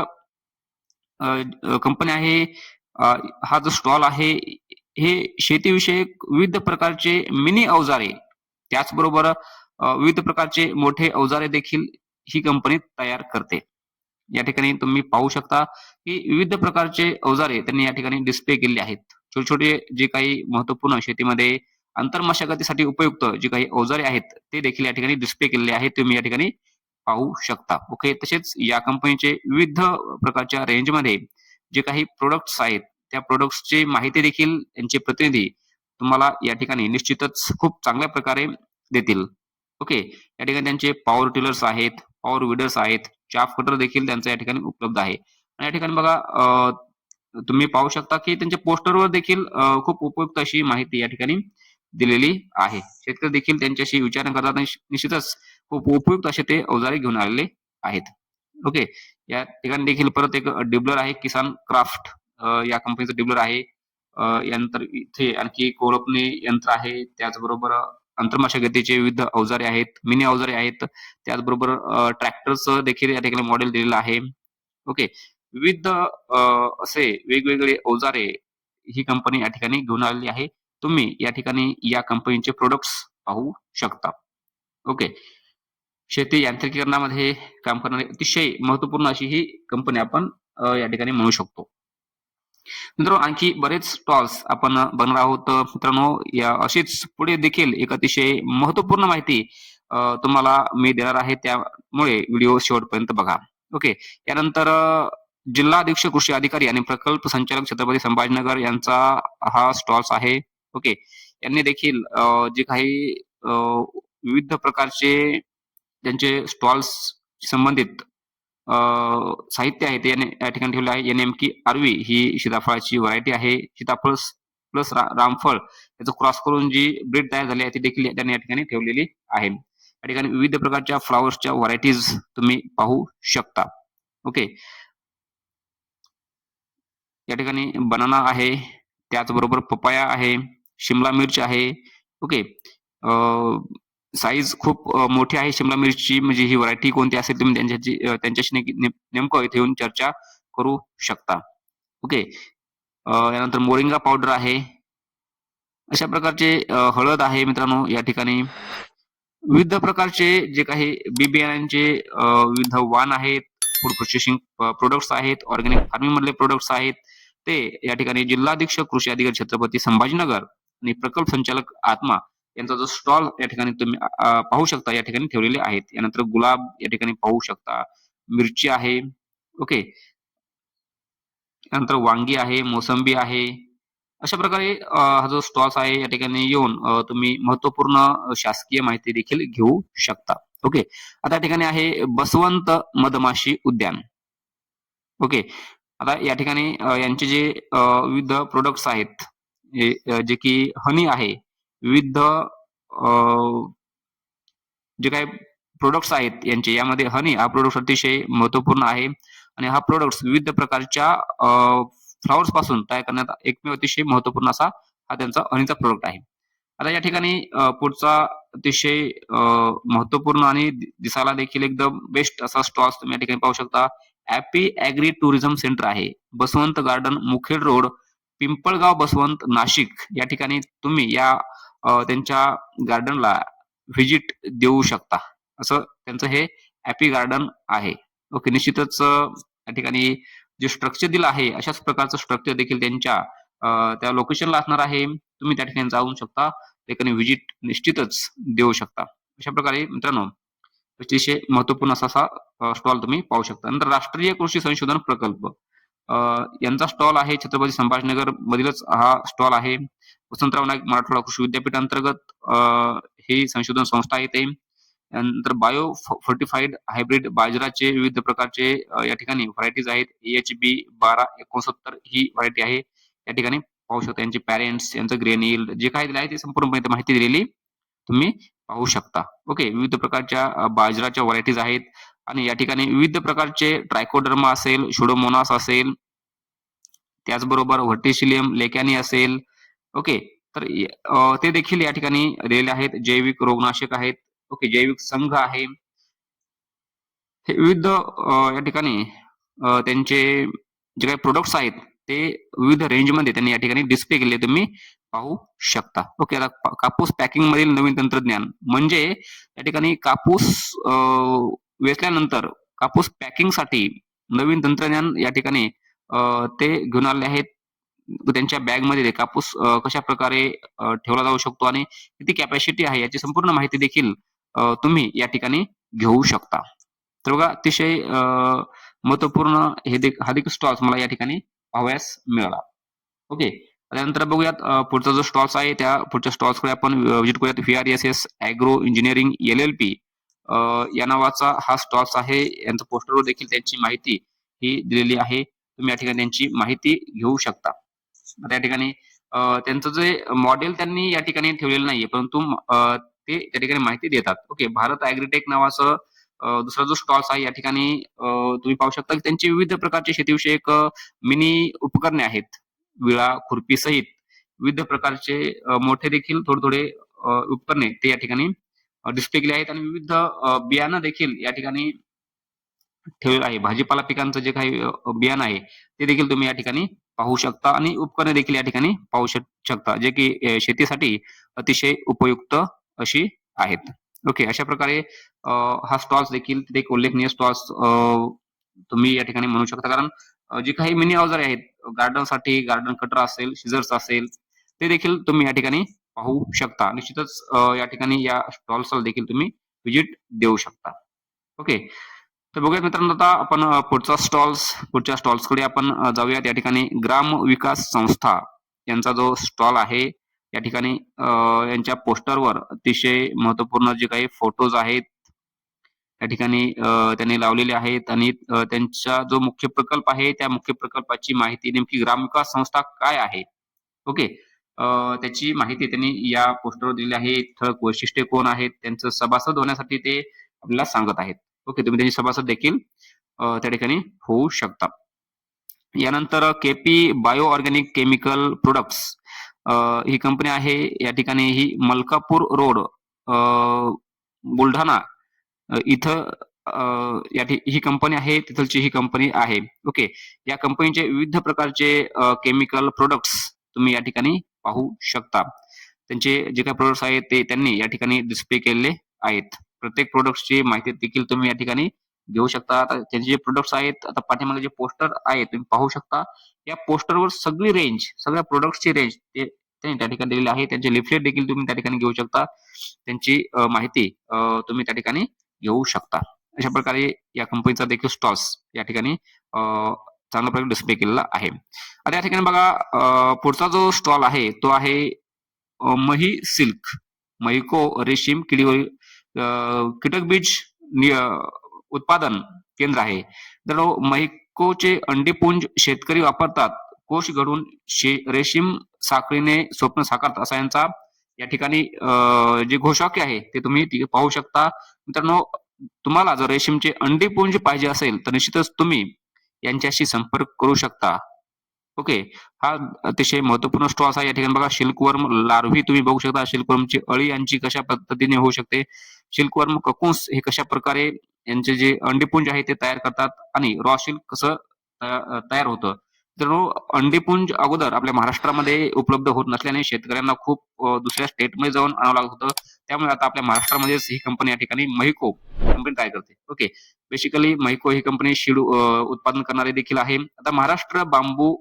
कंपनी आहे. हा जो स्टॉल आहे, हे शेतीविषयक विविध प्रकारचे मिनी अवजारे, त्याचबरोबर विविध प्रकारचे मोठे अवजारे देखील ही कंपनी तयार करते. या ठिकाणी तुम्ही पाहू शकता, की विविध प्रकारचे अवजारे त्यांनी या ठिकाणी डिस्प्ले केलेले आहेत. छोटे-छोटे जे काही महत्त्वपूर्ण शेतीमध्ये अंतर्मशागतीसाठी उपयुक्त जे काही अवजारे आहेत, ते देखील या ठिकाणी डिस्प्ले केलेले आहेत. तुम्ही या ठिकाणी पाहू शकता. ओके. तसेच या कंपनीचे विविध प्रकारच्या रेंजमध्ये जे काही प्रॉडक्ट्स आहेत, त्या प्रॉडक्ट्सची माहिती देखील त्यांचे प्रतिनिधी तुम्हाला या ठिकाणी निश्चितच खूप चांगल्या प्रकारे देतील. ओके. या ठिकाणी त्यांचे पॉवर टिलर्स आहेत, पॉवर विडर्स आहेत, चाफ कटर देखील त्यांचं या ठिकाणी उपलब्ध आहे. आणि या ठिकाणी बघा तुम्ही पाहू शकता, की त्यांच्या पोस्टरवर देखील खूप उपयुक्त अशी माहिती या ठिकाणी दिलेली आहे. शेतकरी देखील त्यांच्याशी विचारणा करतात आणि निश्चितच खूप उपयुक्त असे ते अवजारे घेऊन आलेले आहेत. ओके. या ठिकाणी देखील परत एक डिबलर आहे, किसान क्राफ्ट या कंपनीचं डिबलर आहे. यानंतर इथे आणखी कोळपणी यंत्र आहे. त्याचबरोबर अंतर्मशागतीचे विविध अवजारे आहेत, मिनी अवजारे आहेत. त्याचबरोबर ट्रॅक्टरचं देखील या ठिकाणी मॉडेल दिलेलं आहे. ओके. विविध असे वेगवेगळे अवजारे ही कंपनी या ठिकाणी घेऊन आलेली आहे. तुम्ही या ठिकाणी या कंपनीचे प्रॉडक्ट्स पाहू शकता. ओके. शेती यांत्रिकीकरणामध्ये काम करणारी अतिशय महत्त्वपूर्ण अशी ही कंपनी आपण या ठिकाणी म्हणू शकतो. मित्रांनो, आणखी बरेच स्टॉल्स आपण बघणार आहोत. मित्रांनो, या अशीच पुढे देखील एक अतिशय महत्त्वपूर्ण माहिती तुम्हाला मी देणार आहे. त्यामुळे व्हिडिओ शेवटपर्यंत बघा. ओके. यानंतर जिल्हा अधीक्षक कृषी अधिकारी आणि प्रकल्प संचालक छत्रपती संभाजीनगर यांचा हा स्टॉल्स आहे. ओके. यांनी देखील जे काही विविध प्रकारचे त्यांचे स्टॉल्स संबंधित साहित्य आहे ते या ठिकाणी ठेवलं आहे. नेमकी आर्वी ही सीताफळाची व्हरायटी आहे. सीताफळ प्लस रामफळ याचं क्रॉस करून जी ब्रीड तयार झाली आहे ती देखील त्यांनी या ठिकाणी ठेवलेली आहे. या ठिकाणी विविध प्रकारच्या फ्लॉवर्सच्या व्हरायटीज तुम्ही पाहू शकता. ओके. या ठिकाणी बनाना आहे, त्याचबरोबर पपाया आहे, शिमला मिर्च आहे. ओके. साईज खूप मोठी आहे शिमला मिरची, म्हणजे ही व्हरायटी कोणती असेल तुम्ही त्यांच्याशी नेमकं इथे येऊन चर्चा करू शकता. ओके. यानंतर मोरिंगा पावडर आहे. अशा प्रकारचे हळद आहे मित्रांनो या ठिकाणी. विविध प्रकारचे जे काही बी बियाण्यांचे विविध वाण आहेत, फूड प्रोसेसिंग प्रॉडक्ट्स आहेत, ऑर्गॅनिक फार्मिंग मधले प्रॉडक्ट्स आहेत. ते या ठिकाणी जिल्हाधीक्षक कृषी अधिकारी छत्रपती संभाजीनगर आणि प्रकल्प संचालक आत्मा यांचा जो स्टॉल या ठिकाणी तुम्ही पाहू शकता या ठिकाणी ठेवलेले आहेत. यानंतर गुलाब या ठिकाणी पाहू शकता, मिरची आहे. ओके. त्यानंतर वांगी आहे, मोसंबी आहे. अशा प्रकारे हा जो स्टॉल्स आहे या ठिकाणी येऊन तुम्ही महत्त्वपूर्ण शासकीय माहिती देखील घेऊ शकता. ओके. आता या ठिकाणी आहे बसवंत मधमाशी उद्यान. ओके. आता या ठिकाणी यांचे जे विविध प्रॉडक्ट्स आहेत, जे की हनी आहे. विविध जे काही प्रॉडक्ट्स आहेत यांचे, यामध्ये हनी हा प्रॉडक्ट अतिशय महत्त्वपूर्ण आहे आणि हा प्रॉडक्ट्स विविध प्रकारच्या फ्लॉवर्स पासून तयार करण्यात एकमेव अतिशय महत्त्वपूर्ण असा हा त्यांचा हनीचा प्रॉडक्ट आहे. आता या ठिकाणी पुढचा अतिशय महत्त्वपूर्ण आणि दिसायला देखील एकदम बेस्ट असा स्टॉल्स तुम्ही या ठिकाणी पाहू शकता. हॅपी ॲग्री टुरिझम सेंटर आहे. बसवंत गार्डन, मुखेड रोड, पिंपळगाव बसवंत, नाशिक या ठिकाणी तुम्ही या त्यांच्या गार्डनला व्हिजिट देऊ शकता. असं त्यांचं हे हॅपी गार्डन आहे. ओके, निश्चितच या ठिकाणी जे स्ट्रक्चर दिलं आहे अशाच प्रकारचं स्ट्रक्चर देखील त्यांच्या त्या लोकेशनला असणार आहे. तुम्ही त्या ठिकाणी जाऊ शकता. त्या ठिकाणी व्हिजिट निश्चितच देऊ शकता. अशा प्रकारे मित्रांनो अतिशय महत्त्वपूर्ण असा स्टॉल तुम्ही पाहू शकता. नंतर राष्ट्रीय कृषी संशोधन प्रकल्प यांचा स्टॉल आहे छत्रपती संभाजीनगर मधीलच हा स्टॉल आहे. वसंतराव नाईक मराठवाडा कृषी विद्यापीठ अंतर्गत ही संशोधन संस्था येते. त्यानंतर बायो फोर्टिफाईड हायब्रिड बाजराचे विविध प्रकारचे या ठिकाणी व्हरायटीज आहेत. EHB 1269 ही व्हरायटी आहे. या ठिकाणी पाहू शकता यांचे पॅरेंट्स, यांचं ग्रेन यील्ड जे काही दिलं आहे ते संपूर्णपणे माहिती दिलेली तुम्ही पाहू शकता. ओके, विविध प्रकारच्या बाजराच्या व्हरायटीज आहेत आणि या ठिकाणी विविध प्रकारचे ट्रायकोडर्मा असेल, सुडोमोनास असेल, त्याचबरोबर व्हर्टिसिलियम लेकॅनी असेल. ओके, तर ते देखील या ठिकाणी दिलेले आहेत. जैविक रोगनाशक आहेत. ओके, जैविक संघ आहे. हे विविध या ठिकाणी त्यांचे जे काही प्रोडक्ट्स आहेत ते विविध रेंजमध्ये त्यांनी या ठिकाणी डिस्प्ले केले तुम्ही पाहू शकता. ओके, आता कापूस पॅकिंग मधील नवीन तंत्रज्ञान म्हणजे या ठिकाणी कापूस वेचल्यानंतर कापूस पॅकिंगसाठी नवीन तंत्रज्ञान या ठिकाणी ते घेऊन आले आहेत. त्यांच्या बॅगमध्ये ते कापूस कशा प्रकारे ठेवला जाऊ शकतो आणि किती कॅपॅसिटी आहे याची संपूर्ण माहिती देखील तुम्ही या ठिकाणी घेऊ शकता. तर बघा अतिशय महत्वपूर्ण हा देखील स्टॉल्स मला या ठिकाणी पाहावयास मिळाला. ओके, त्यानंतर बघूयात पुढचा जो स्टॉल्स आहे त्या पुढच्या स्टॉल्सकडे आपण व्हिजिट करूयात. VRSS ॲग्रो इंजिनिअरिंग LLP या नावाचा हा स्टॉल्स आहे. यांचं पोस्टरवर देखील त्यांची माहिती ही दिलेली आहे. तुम्ही या ठिकाणी त्यांची माहिती घेऊ शकता. त्या ठिकाणी त्यांचं जे मॉडेल त्यांनी या ठिकाणी ठेवलेलं नाहीये, परंतु ते त्या ठिकाणी माहिती देतात. ओके, भारत ॲग्रीटेक नावाचं दुसरा जो स्टॉल्स आहे या ठिकाणी तुम्ही पाहू शकता की त्यांची विविध प्रकारचे शेतीविषयक मिनी उपकरणे आहेत. विळा, खुरपी सहित विविध प्रकारचे मोठे देखील थोडे उपकरणे ते या ठिकाणी डिस्प्ले केले आहेत आणि विविध बियाणं देखील या ठिकाणी ठेवलेलं आहे. भाजीपाला पिकांचं जे काही बियाणं आहे ते देखील तुम्ही या ठिकाणी पाहू शकता आणि उपकरणे देखील या ठिकाणी पाहू शकता जे की शेतीसाठी अतिशय उपयुक्त अशी आहेत. ओके, अशा प्रकारे हा स्टॉल्स देखील तिथे एक उल्लेखनीय स्टॉल्स तुम्ही या ठिकाणी म्हणू शकता. कारण जे काही मिनी अवजारे आहेत गार्डनसाठी, गार्डन कटर असेल, सिझर्स असेल, ते देखील तुम्ही या ठिकाणी पाहू शकता. निश्चितच या ठिकाणी या स्टॉल्सला देखील तुम्ही व्हिजिट देऊ शकता. ओके, तर बघूयात मित्रांनो आता आपण पुढच्या स्टॉल्सकडे आपण जाऊयात. या ठिकाणी ग्राम विकास संस्था यांचा जो स्टॉल आहे या ठिकाणी यांच्या पोस्टरवर अतिशय महत्वपूर्ण जे काही फोटोज आहेत त्या ठिकाणी त्यांनी लावलेले आहेत आणि त्यांचा जो मुख्य प्रकल्प आहे त्या मुख्य प्रकल्पाची माहिती नेमकी ग्रामविकास संस्था काय आहे. ओके, त्याची माहिती त्यांनी या पोस्टरवर दिलेली आहे. ठळक वैशिष्ट्ये कोण आहेत, त्यांचं सभासद होण्यासाठी ते आपल्याला सांगत आहेत. ओके, तुम्ही त्यांची सभासद देखील त्या ठिकाणी होऊ शकता. यानंतर KP bio organic chemical products ही कंपनी आहे. या ठिकाणी ही मलकापूर रोड बुलढाणा इथं ही कंपनी आहे. तिथलची ही कंपनी आहे. ओके, या कंपनीचे विविध प्रकारचे केमिकल प्रोडक्ट्स तुम्ही या ठिकाणी पाहू शकता. त्यांचे जे काही प्रोडक्ट्स आहेत ते त्यांनी या ठिकाणी डिस्प्ले केलेले आहेत. प्रत्येक प्रोडक्टची माहिती देखील तुम्ही या ठिकाणी घेऊ शकता. आता त्यांचे जे प्रोडक्ट्स आहेत, आता पाठीमागे जे पोस्टर आहे तुम्ही पाहू शकता. या पोस्टरवर सगळी रेंज, सगळ्या प्रोडक्ट्सची रेंज ते त्यांनी त्या ठिकाणी दिलेली आहे. त्यांचे लिफलेट देखील तुम्ही त्या ठिकाणी घेऊ शकता. त्यांची माहिती तुम्ही त्या ठिकाणी घेऊ शकता. अशा प्रकारे या कंपनीचा देखील स्टॉल्स या ठिकाणी चांगल्या प्रकारे डिस्प्ले केलेला आहे. आता या ठिकाणी बघा पुढचा जो स्टॉल आहे तो आहे मही सिल्क, महिको रेशीम कीटक बीज उत्पादन केंद्र आहे. तर महिकोचे अंडीपुंज शेतकरी वापरतात. कोश घडून रेशीम साखळीने स्वप्न साकारतात असा यांचा या ठिकाणी जे घोषवाक्य आहे ते तुम्ही पाहू शकता. मित्रांनो, तुम्हाला जर रेशीमचे अंडीपुंज पाहिजे असेल तर निश्चितच तुम्ही यांच्याशी संपर्क करू शकता. ओके, हा अतिशय महत्वपूर्ण स्टॉल्स आहे. या ठिकाणी बघा सिल्कवर्म लार्व्ही तुम्ही बघू शकता. सिल्कवर्मची अळी यांची कशा पद्धतीने होऊ शकते, सिल्कवर्म ककून्स हे कशा प्रकारे यांचे जे अंडीपुंज आहे ते तयार करतात आणि रॉ सिल्क कसं तयार होतं मित्रांनो, अंडीपुंज अगोदर आपल्या महाराष्ट्रामध्ये उपलब्ध होत नसल्याने शेतकऱ्यांना खूप दुसऱ्या स्टेटमध्ये जाऊन आणावं लागत होतं. त्यामुळे आता आपल्या महाराष्ट्रामध्येच ही कंपनी या ठिकाणी महिको कंपनी काय करते. ओके. बेसिकली महिको ही कंपनी उत्पादन करणारी देखील आहे. आता महाराष्ट्र बांबू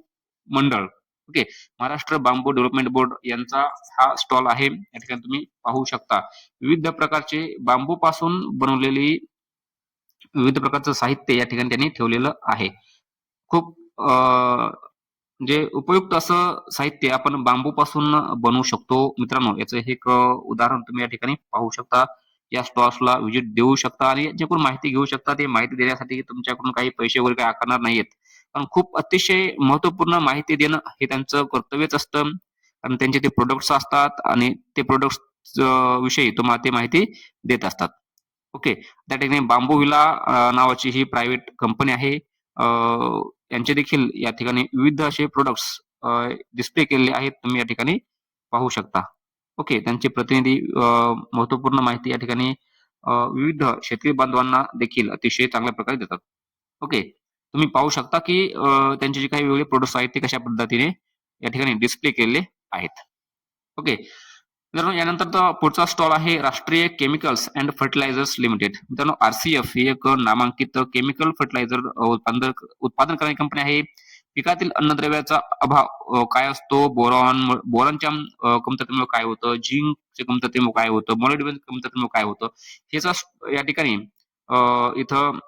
मंडळ, ओके, महाराष्ट्र बांबू डेव्हलपमेंट बोर्ड यांचा हा स्टॉल आहे. या ठिकाणी तुम्ही पाहू शकता. विविध प्रकारचे बांबूपासून बनवलेली विविध प्रकारचं साहित्य या ठिकाणी त्यांनी ठेवलेलं आहे. खूप म्हणजे उपयुक्त असं साहित्य आपण बांबूपासून बनवू शकतो. मित्रांनो, याचं हे एक उदाहरण तुम्ही या ठिकाणी पाहू शकता. या स्टॉल्सला व्हिजिट देऊ शकता आणि ज्याकडून माहिती घेऊ शकता. ते माहिती देण्यासाठी तुमच्याकडून काही पैसे वगैरे काही आकारणार नाहीयेत. कारण खूप अतिशय महत्त्वपूर्ण माहिती देणं हे त्यांचं कर्तव्यच असतं. कारण त्यांचे ते प्रॉडक्ट्स असतात आणि ते प्रॉडक्ट्स विषयी तुम्हाला ते माहिती देत असतात. ओके. त्या ठिकाणी बांबू विला नावाची ही प्रायव्हेट कंपनी आहे. यांचे देखील या ठिकाणी विविध असे प्रॉडक्ट्स डिस्प्ले केलेले आहेत. तुम्ही या ठिकाणी पाहू शकता. ओके. त्यांचे प्रतिनिधी महत्त्वपूर्ण माहिती या ठिकाणी विविध शेतकरी बांधवांना देखील अतिशय चांगल्या प्रकारे देतात. ओके. तुम्ही पाहू शकता की त्यांचे जे काही वेगवेगळे प्रॉडक्ट्स आहेत ते कशा पद्धतीने या ठिकाणी डिस्प्ले केलेले आहेत. ओके. मित्रांनो, यानंतरचा पुढचा स्टॉल आहे राष्ट्रीय केमिकल्स अँड फर्टिलायझर्स लिमिटेड. मित्रांनो, RCF ही एक नामांकित केमिकल फर्टिलायझर उत्पादन करणारी कंपनी आहे. पिकातील अन्नद्रव्याचा अभाव काय असतो, बोरॉनच्या कमतरतेमुळे काय होतं, झिंकच्या कमतरतेमुळे काय होतं, मॉलिब्डेनमच्या कमतरतेमुळे काय होतं, ह्याचा या ठिकाणी इथं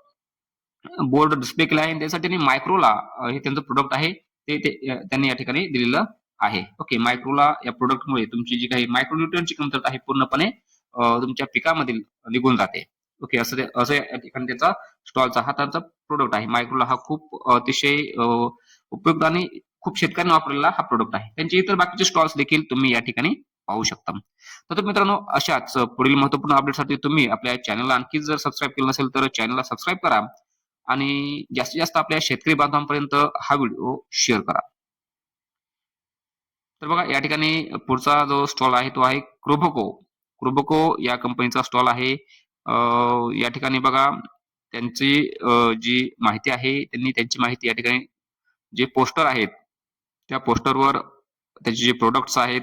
बोर्ड डिस्प्ले केला आहे. त्यासाठी त्यांनी मायक्रोला हे त्यांचं प्रोडक्ट आहे. त्यांनी या ठिकाणी दिलेलं आहे. ओके. मायक्रोला या प्रोडक्टमुळे तुमची जी काही मायक्रोन्यूट्रियनची कमतरता आहे पूर्णपणे तुमच्या पिकामधील निघून जाते. ओके. असं या ठिकाणी त्याचा स्टॉलचा हा त्यांचा प्रोडक्ट आहे. मायक्रोला हा खूप अतिशय उपयुक्त आणि खूप शेतकऱ्यांना वापरलेला हा प्रोडक्ट आहे. त्यांचे इतर बाकीचे स्टॉल्स देखील तुम्ही या ठिकाणी पाहू शकता. तर मित्रांनो, अशाच पुढील महत्त्वपूर्ण अपडेटसाठी तुम्ही आपल्या चॅनलला आणखी जर सबस्क्राईब केलं नसेल तर चॅनलला सबस्क्राईब करा आणि जास्तीत जास्त आपल्या शेतकरी बांधवांपर्यंत हा व्हिडिओ शेअर करा. तर बघा, या ठिकाणी पुढचा जो स्टॉल आहे तो आहे क्रोबोको. क्रोबोको या कंपनीचा स्टॉल आहे. या ठिकाणी बघा, त्यांची जी माहिती आहे त्यांनी त्यांची माहिती या ठिकाणी जे पोस्टर आहेत त्या पोस्टरवर त्याचे जे प्रॉडक्ट्स आहेत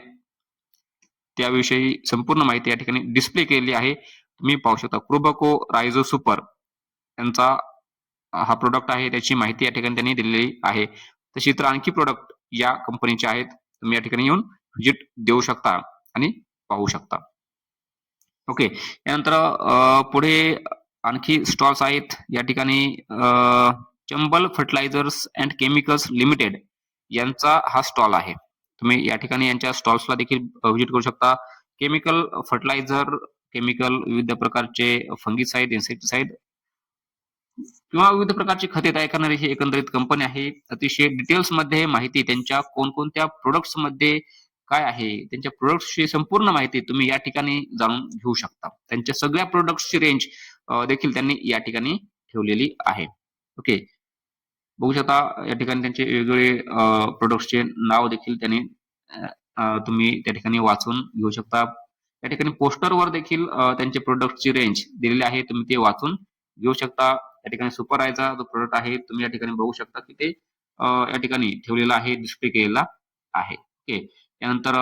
त्याविषयी संपूर्ण माहिती या ठिकाणी डिस्प्ले केलेली आहे. तुम्ही पाहू शकता. क्रोबोको रायझो सुपर यांचा हा प्रॉडक्ट आहे. त्याची माहिती या ठिकाणी त्यांनी दिलेली आहे. तशी तर आणखी प्रॉडक्ट या कंपनीचे आहेत. तुम्ही या ठिकाणी येऊन व्हिजिट देऊ शकता आणि पाहू शकता. ओके. यानंतर पुढे आणखी स्टॉल्स आहेत. या ठिकाणी Chambal fertilisers and chemicals limited यांचा हा स्टॉल आहे. तुम्ही या ठिकाणी यांच्या स्टॉल्सला देखील व्हिजिट करू शकता. केमिकल फर्टिलायझर, केमिकल विविध प्रकारचे फंगिसाइड, इन्सेक्टिसाइड किंवा विविध प्रकारची खते तयार करणारी ही एकंदरीत कंपनी आहे. अतिशय डिटेल्समध्ये माहिती त्यांच्या कोणकोणत्या मध्ये काय आहे, त्यांच्या प्रॉडक्ट्सची संपूर्ण माहिती तुम्ही या ठिकाणी जाणून घेऊ शकता. त्यांच्या सगळ्या प्रॉडक्ट्सची रेंज देखील त्यांनी या ठिकाणी ठेवलेली आहे. ओके. बघू शकता या ठिकाणी त्यांचे वेगवेगळे प्रॉडक्ट्सचे नाव देखील त्यांनी तुम्ही त्या ठिकाणी वाचून घेऊ शकता. या ठिकाणी पोस्टरवर देखील त्यांचे प्रॉडक्टची रेंज दिलेली आहे. तुम्ही ते वाचून घेऊ शकता. या ठिकाणी सुपरआयचा जो प्रॉडक्ट आहे तुम्ही या ठिकाणी बघू शकता की ते या ठिकाणी ठेवलेला आहे, डिस्प्ले केलेला आहे. ओके. त्यानंतर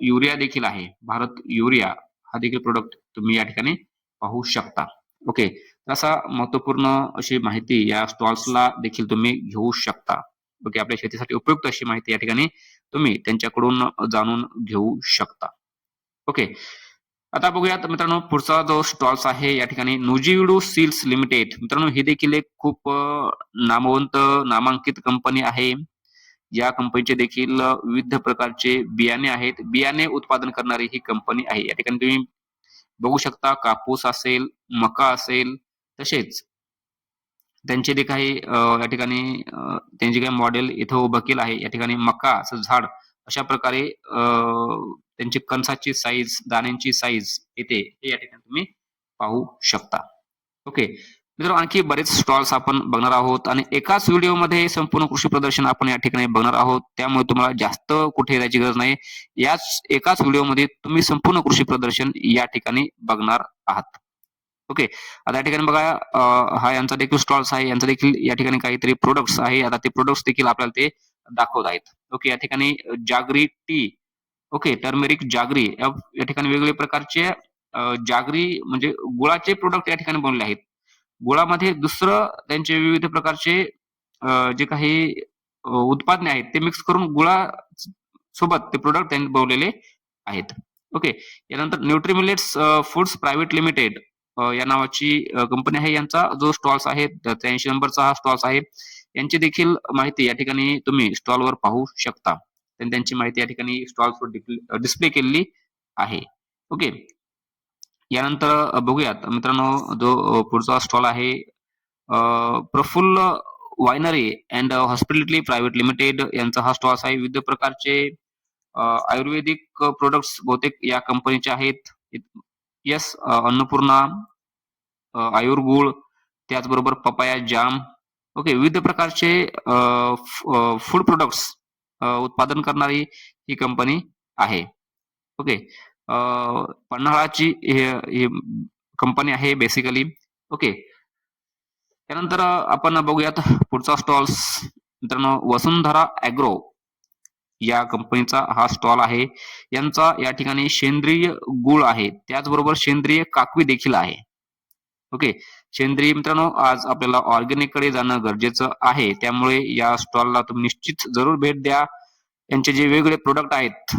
युरिया देखील आहे. भारत युरिया हा देखील प्रॉडक्ट तुम्ही या ठिकाणी पाहू शकता. ओके. असा महत्त्वपूर्ण अशी माहिती या स्टॉल्सला देखील तुम्ही घेऊ शकता. ओके. आपल्या शेतीसाठी उपयुक्त अशी माहिती या ठिकाणी तुम्ही त्यांच्याकडून जाणून घेऊ शकता. ओके. आता बघूयात मित्रांनो, पुढचा जो स्टॉल्स आहे या ठिकाणी नुजिविडो सील्स लिमिटेड. मित्रांनो, ही देखील एक खूप नामवंत नामांकित कंपनी आहे. या कंपनीचे देखील विविध प्रकारचे बियाणे आहेत. बियाणे उत्पादन करणारी ही कंपनी आहे. या ठिकाणी तुम्ही बघू शकता कापूस असेल, मका असेल, तसेच त्यांचे जे काही या ठिकाणी त्यांचे काही मॉडेल इथं उभं केलं आहे. या ठिकाणी मकाचं झाड अशा प्रकारे त्यांची कणसाची साईज, दाण्यांची साईज येते हे या ठिकाणी तुम्ही पाहू शकता. ओके. मित्रांनो, आणखी बरेच स्टॉल्स आपण बघणार आहोत आणि एकाच व्हिडिओमध्ये संपूर्ण कृषी प्रदर्शन आपण या ठिकाणी बघणार आहोत. त्यामुळे तुम्हाला जास्त कुठे जायची गरज नाही. याच एकाच व्हिडिओमध्ये तुम्ही संपूर्ण कृषी प्रदर्शन या ठिकाणी बघणार आहात. ओके. आता या ठिकाणी बघा, हा यांचा देखील स्टॉल्स आहे. यांचा देखील या ठिकाणी काहीतरी प्रोडक्ट्स आहे. आता ते प्रोडक्ट्स देखील आपल्याला ते दाखवत आहेत. ओके, या ठिकाणी जागरी टी, ओके, टर्मेरिक जागरी या ठिकाणी वेगवेगळे प्रकारचे जागरी म्हणजे गुळाचे प्रॉडक्ट या ठिकाणी बनवले आहेत. गुळामध्ये दुसरं त्यांचे विविध प्रकारचे जे काही उत्पादने आहेत ते मिक्स करून गुळा सोबत ते प्रॉडक्ट त्यांनी बनवलेले आहेत. ओके. यानंतर न्यूट्रिमिलेट्स फूड्स प्रायव्हेट लिमिटेड या नावाची कंपनी आहे. यांचा जो स्टॉल्स आहे 83 नंबरचा हा स्टॉल्स आहे. यांची देखील माहिती या ठिकाणी तुम्ही स्टॉलवर पाहू शकता. त्यांची माहिती या ठिकाणी स्टॉल्सवर डिस्प्ले केलेली आहे. ओके. यानंतर बघूयात मित्रांनो जो पुढचा स्टॉल आहे Praful winery and hospitality private limited यांचा हा स्टॉल्स आहे. विविध प्रकारचे आयुर्वेदिक प्रोडक्ट्स बहुतेक या कंपनीचे आहेत. येस, अन्नपूर्णा, आयुर्गुळ, त्याचबरोबर पपाया जाम, ओके, विविध प्रकारचे फूड प्रोडक्ट्स उत्पादन करणारी ही कंपनी आहे. ओके. पन्हाळाची ही कंपनी आहे बेसिकली. ओके. त्यानंतर आपण बघूयात पुढचा स्टॉल्स मित्रांनो वसुंधरा ॲग्रो या कंपनीचा हा स्टॉल आहे. यांचा या ठिकाणी सेंद्रिय गूळ आहे. त्याचबरोबर सेंद्रिय काकवी देखील आहे. ओके. सेंद्रिय मित्रांनो आज आपल्याला ऑर्गॅनिककडे जाणं गरजेचं आहे. त्यामुळे या स्टॉलला तुम्ही निश्चित जरूर भेट द्या. यांचे जे वेगवेगळे प्रोडक्ट आहेत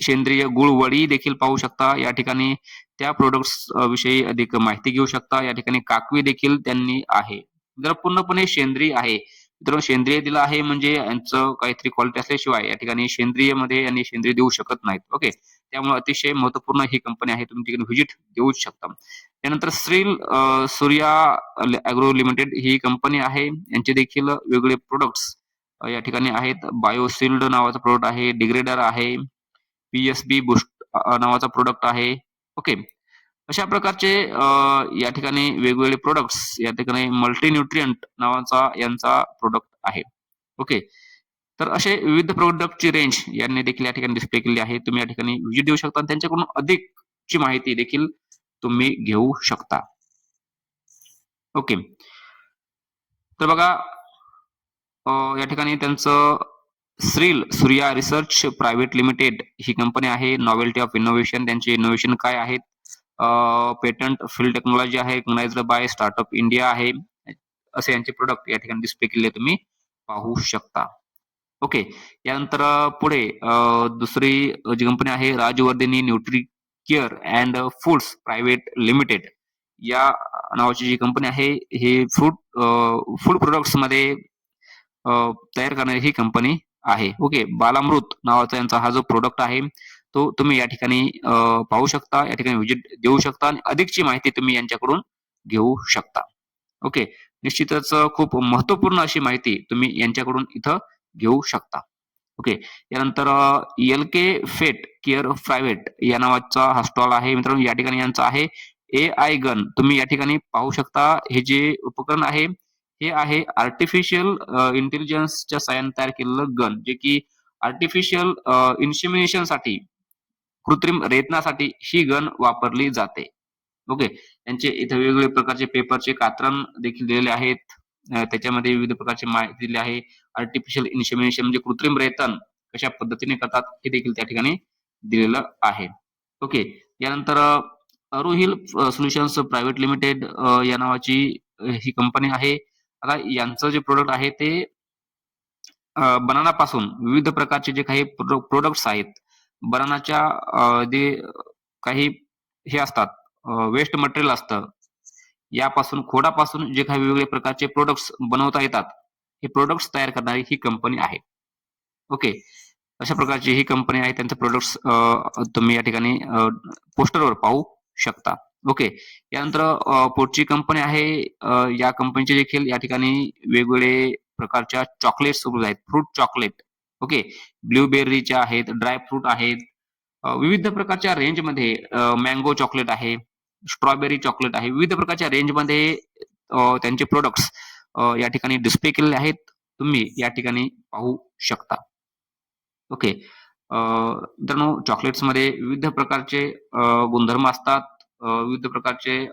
सेंद्रिय गुळ वडी देखील पाहू शकता. या ठिकाणी त्या प्रोडक्ट्स विषयी अधिक माहिती घेऊ शकता. या ठिकाणी काकवी देखील त्यांनी आहे. जर पूर्णपणे सेंद्रिय आहे. मित्रांनो सेंद्रिय दिलं आहे म्हणजे यांचं काहीतरी क्वालिटी असल्याशिवाय या ठिकाणी सेंद्रियमध्ये यांनी सेंद्रिय देऊ शकत नाहीत. ओके. त्यामुळे अतिशय महत्त्वपूर्ण ही कंपनी आहे. तुम्ही तिकडे व्हिजिट देऊ शकता. त्यानंतर श्रील सूर्या ॲग्रो लिमिटेड ही कंपनी आहे. यांचे देखील वेगवेगळे प्रोडक्ट्स या ठिकाणी आहेत. बायोसिल्ड नावाचा प्रोडक्ट आहे. डिग्रेडर आहे. पी-एस-बी बूस्ट नावाचा प्रोडक्ट आहे. ओके. अशा प्रकारचे या ठिकाणी वेगवेगळे प्रोडक्ट्स या ठिकाणी मल्टी न्यूट्रिएंट नावाचा यांचा प्रोडक्ट आहे. ओके. तर असे विविध प्रोडक्टची रेंज यांनी देखील या ठिकाणी डिस्प्ले केली आहे. तुम्ही या ठिकाणी व्हिजिट देऊ शकता आणि त्यांच्याकडून अधिकची माहिती देखील तुम्ही घेऊ शकता. ओके. तर बघा या ठिकाणी त्यांचं Shreel Surya research private limited ही कंपनी आहे. नॉवेल्टी ऑफ इनोव्हेशन त्यांचे इनोव्हेशन काय आहेत? पेटंट फील्ड टेक्नॉलॉजी आहे. रिकग्नाइज्ड बाय स्टार्टअप इंडिया आहे. असे यांचे प्रोडक्ट या ठिकाणी डिस्प्ले केले तुम्ही पाहू शकता. ओके. यानंतर पुढे दुसरी जी कंपनी आहे Rajvardhini nutri care and foods private limited या नावाची जी कंपनी आहे हे फूड प्रोडक्ट्स मध्ये तयार करणारी ही कंपनी आहे. ओके. बालामृत नावाचा यांचा हा जो प्रोडक्ट आहे तो तुम्ही या ठिकाणी पाहू शकता. या ठिकाणी व्हिजिट देऊ शकता आणि अधिकची माहिती तुम्ही यांच्याकडून घेऊ शकता. ओके. निश्चितच खूप महत्त्वपूर्ण अशी माहिती तुम्ही यांच्याकडून इथं घेऊ शकता. ओके. यानंतर एल-के फेट केअर प्रायव्हेट या नावाचा हा स्टॉल आहे. मित्रांनो या ठिकाणी यांचा आहे AI गन. तुम्ही या ठिकाणी पाहू शकता. हे जे उपकरण आहे हे आहे आर्टिफिशियल इंटेलिजन्सच्या साहाय्याने तयार केलेलं गन जे की आर्टिफिशियल इन्सेमिनेशनसाठी कृत्रिम रेतनासाठी ही गन वापरली जाते. ओके. त्यांचे इथे वेगवेगळे प्रकारचे पेपरचे कात्रण देखील दिलेले आहेत. त्याच्यामध्ये विविध प्रकारची माहिती दिली आहे. आर्टिफिशियल इन्सेमिनेशन म्हणजे कृत्रिम रेतन कशा पद्धतीने करतात हे देखील त्या ठिकाणी दिलेलं आहे. ओके. यानंतर अरुहिल सोल्युशन्स प्रायव्हेट लिमिटेड या नावाची ही कंपनी आहे. आता यांचं जे प्रोडक्ट आहे ते बनानापासून विविध प्रकारचे जे काही प्रोडक्ट्स आहेत. बनानाच्या जे काही हे असतात वेस्ट मटेरियल असतं. यापासून खोडापासून जे काही वेगवेगळे प्रकारचे प्रोडक्ट्स बनवता येतात. हे प्रोडक्ट्स तयार करणारी ही कंपनी आहे. ओके. अशा प्रकारची ही कंपनी आहे. त्यांचे प्रोडक्ट्स तुम्ही या ठिकाणी पोस्टरवर पाहू शकता. ओके. यानंतर पुढची कंपनी आहे. या कंपनीचे देखील या ठिकाणी वेगवेगळे प्रकारच्या चॉकलेट्स उपलब्ध आहेत. Fruit chocolate. ओके. ब्लूबेर्रीच्या आहेत, ड्राय फ्रूट आहेत. विविध प्रकारच्या रेंजमध्ये मँगो चॉकलेट आहे, स्ट्रॉबेरी चॉकलेट आहे. विविध प्रकारच्या रेंजमध्ये त्यांचे प्रोडक्ट्स या ठिकाणी डिस्प्ले केलेले आहेत. तुम्ही या ठिकाणी पाहू शकता. ओके. मित्रांनो चॉकलेट्समध्ये विविध प्रकारचे गुणधर्म असतात. विविध प्रकारचे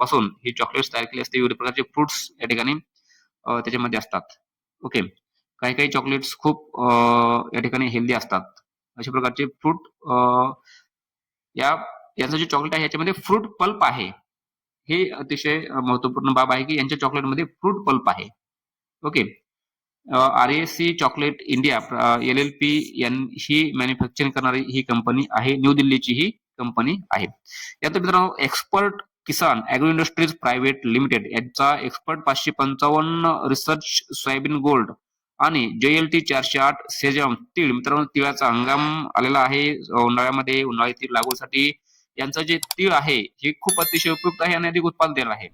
पासून ही चॉकलेट्स तयार केली असते. विविध प्रकारचे फ्रुट्स या ठिकाणी त्याच्यामध्ये असतात. ओके. काही काही चॉकलेट्स खूप या ठिकाणी हेल्दी असतात. अशा प्रकारचे फ्रूट या याचं जे चॉकलेट आहे याच्यामध्ये फ्रूट पल्प आहे. हे अतिशय महत्त्वपूर्ण बाब आहे, की यांच्या चॉकलेटमध्ये फ्रूट पल्प आहे. ओके. आर-ए-सी चॉकलेट इंडिया एल-एल-पी ही मॅन्युफॅक्चरिंग करणारी ही कंपनी आहे. न्यू दिल्लीची ही कंपनी आहे. यात मित्रांनो एक्सपर्ट किसान अॅग्रो इंडस्ट्रीज प्रायव्हेट लिमिटेड यांचा एक्सपर्ट 555 रिसर्च सोयाबीन गोल्ड आणि JLT 408 सेजम तीळ. मित्रांनो तिळाचा हंगाम आलेला आहे उन्हाळ्यामध्ये. उन्हाळी तीळ लागवडीसाठी यांचं जे तीळ आहे हे खूप अतिशय उपयुक्त आहे आणि अधिक उत्पादन देणार आहे.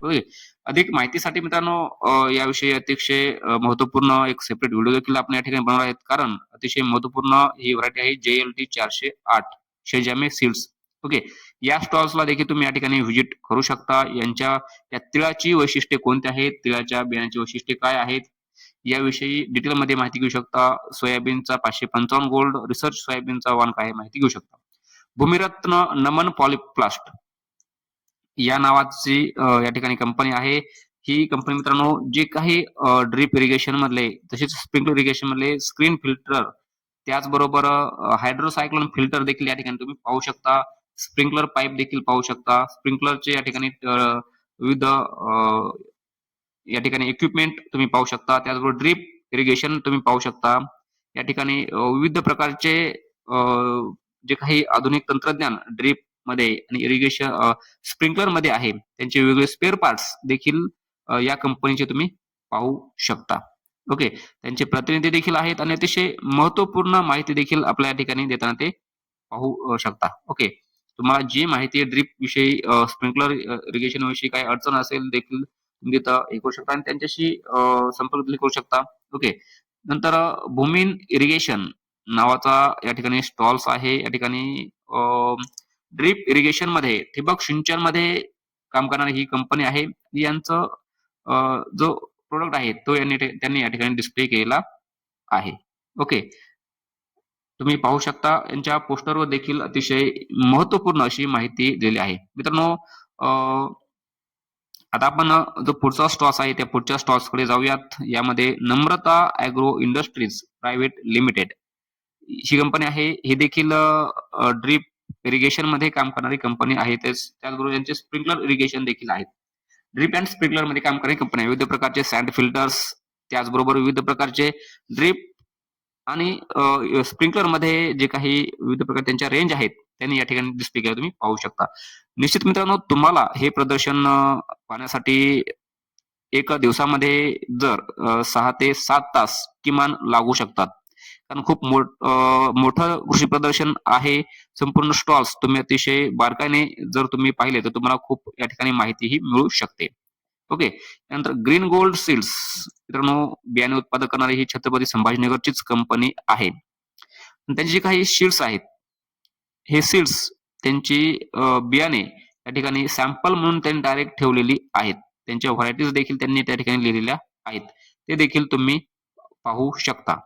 ओके. अधिक माहितीसाठी मित्रांनो याविषयी अतिशय महत्त्वपूर्ण एक सेपरेट व्हिडिओ देखील आपण या ठिकाणी बनवणार आहेत. कारण अतिशय महत्त्वपूर्ण ही व्हरायटी आहे JLT 408 शेजामे सीड्स. ओके. या स्टॉल्सला देखील तुम्ही या ठिकाणी व्हिजिट करू शकता. या तिळाची वैशिष्ट्ये कोणती आहेत, तिळाच्या बियाण्याची वैशिष्ट्ये काय आहेत, याविषयी डिटेलमध्ये माहिती घेऊ शकता. सोयाबीनचा 555 गोल्ड रिसर्च सोयाबीनचा वाण काय माहिती घेऊ शकता. भूमिरत्न नमन पॉलिप्लास्ट या नावाची या ठिकाणी कंपनी आहे. ही कंपनी मित्रांनो जे काही ड्रिप इरिगेशन मधले तसेच स्प्रिंकलर इरिगेशन मधले स्क्रीन फिल्टर त्याचबरोबर हायड्रोसायक्लोन फिल्टर देखील या ठिकाणी तुम्ही पाहू शकता. स्प्रिंकलर पाईप देखील पाहू शकता. स्प्रिंकलरचे या ठिकाणी विविध या ठिकाणी इक्विपमेंट तुम्ही पाहू शकता. त्याचबरोबर ड्रिप इरिगेशन तुम्ही पाहू शकता. या ठिकाणी विविध प्रकारचे जे काही आधुनिक तंत्रज्ञान ड्रिप मध्ये आणि इरिगेशन स्प्रिंकलर मध्ये आहे त्यांचे वेगवेगळे स्पेअर पार्ट्स देखील या कंपनीचे तुम्ही पाहू शकता. ओके. त्यांचे प्रतिनिधी देखील आहेत आणि अतिशय महत्त्वपूर्ण माहिती देखील आपल्या या ठिकाणी देताना ते पाहू शकता. ओके. तुम्हाला जी माहिती ड्रिप विषयी स्प्रिंकलर इरिगेशन विषयी काही अडचण असेल देखील तुम्ही तिथं हे करू शकता आणि त्यांच्याशी संपर्क देखील करू शकता. ओके. नंतर भूमीन इरिगेशन नावाचा या ठिकाणी स्टॉल्स आहे. या ठिकाणी ड्रिप इरिगेशन मध्ये ठिबक सिंचन मध्ये काम करणारी ही कंपनी आहे. यांचं जो प्रोडक्ट आहे तो त्यांनी या ठिकाणी डिस्प्ले केलेला आहे. ओके. तुम्ही पाहू शकता यांच्या पोस्टरवर देखील अतिशय महत्त्वपूर्ण अशी माहिती दिलेली आहे. मित्रांनो आता आपण जो पुढचा स्टॉल्स आहे त्या पुढच्या स्टॉल्सकडे जाऊयात. यामध्ये नम्रता अॅग्रो इंडस्ट्रीज प्रायव्हेट लिमिटेड ही कंपनी आहे. ही देखील ड्रिप इरिगेशन मध्ये काम करणारी कंपनी आहे. त्याचबरोबर यांचे स्प्रिंकलर इरिगेशन देखील आहेत. ड्रिप अँड स्प्रिंकलर मध्ये काम करणारी कंपनी आहे. विविध प्रकारचे सँड फिल्टर्स त्याचबरोबर विविध प्रकारचे ड्रिप आणि स्प्रिंकलर मध्ये जे काही विविध प्रकार त्यांच्या रेंज आहेत त्यांनी या ठिकाणी डिस्प्ले केला तुम्ही पाहू शकता. निश्चित मित्रांनो तुम्हाला हे प्रदर्शन पाहण्यासाठी एका दिवसामध्ये जर 6 ते 7 तास किमान लागू शकतात. कारण खूप मोठं कृषी प्रदर्शन आहे. संपूर्ण स्टॉल्स तुम्ही अतिशय बारकाईने जर तुम्ही पाहिले तर तुम्हाला खूप या ठिकाणी माहितीही मिळू शकते. ओके. त्यानंतर ग्रीन गोल्ड सीड्स मित्रांनो बियाणे उत्पादन करणारी ही छत्रपती संभाजीनगरचीच कंपनी आहे. त्यांचे जे काही सीड्स आहेत हे सीड्स त्यांची बियाणे त्या ठिकाणी सॅम्पल म्हणून त्यांनी डायरेक्ट ठेवलेली आहेत. त्यांच्या व्हरायटीज देखील त्यांनी त्या ठिकाणी लिहिलेल्या आहेत. ते देखील तुम्ही पाहू शकता.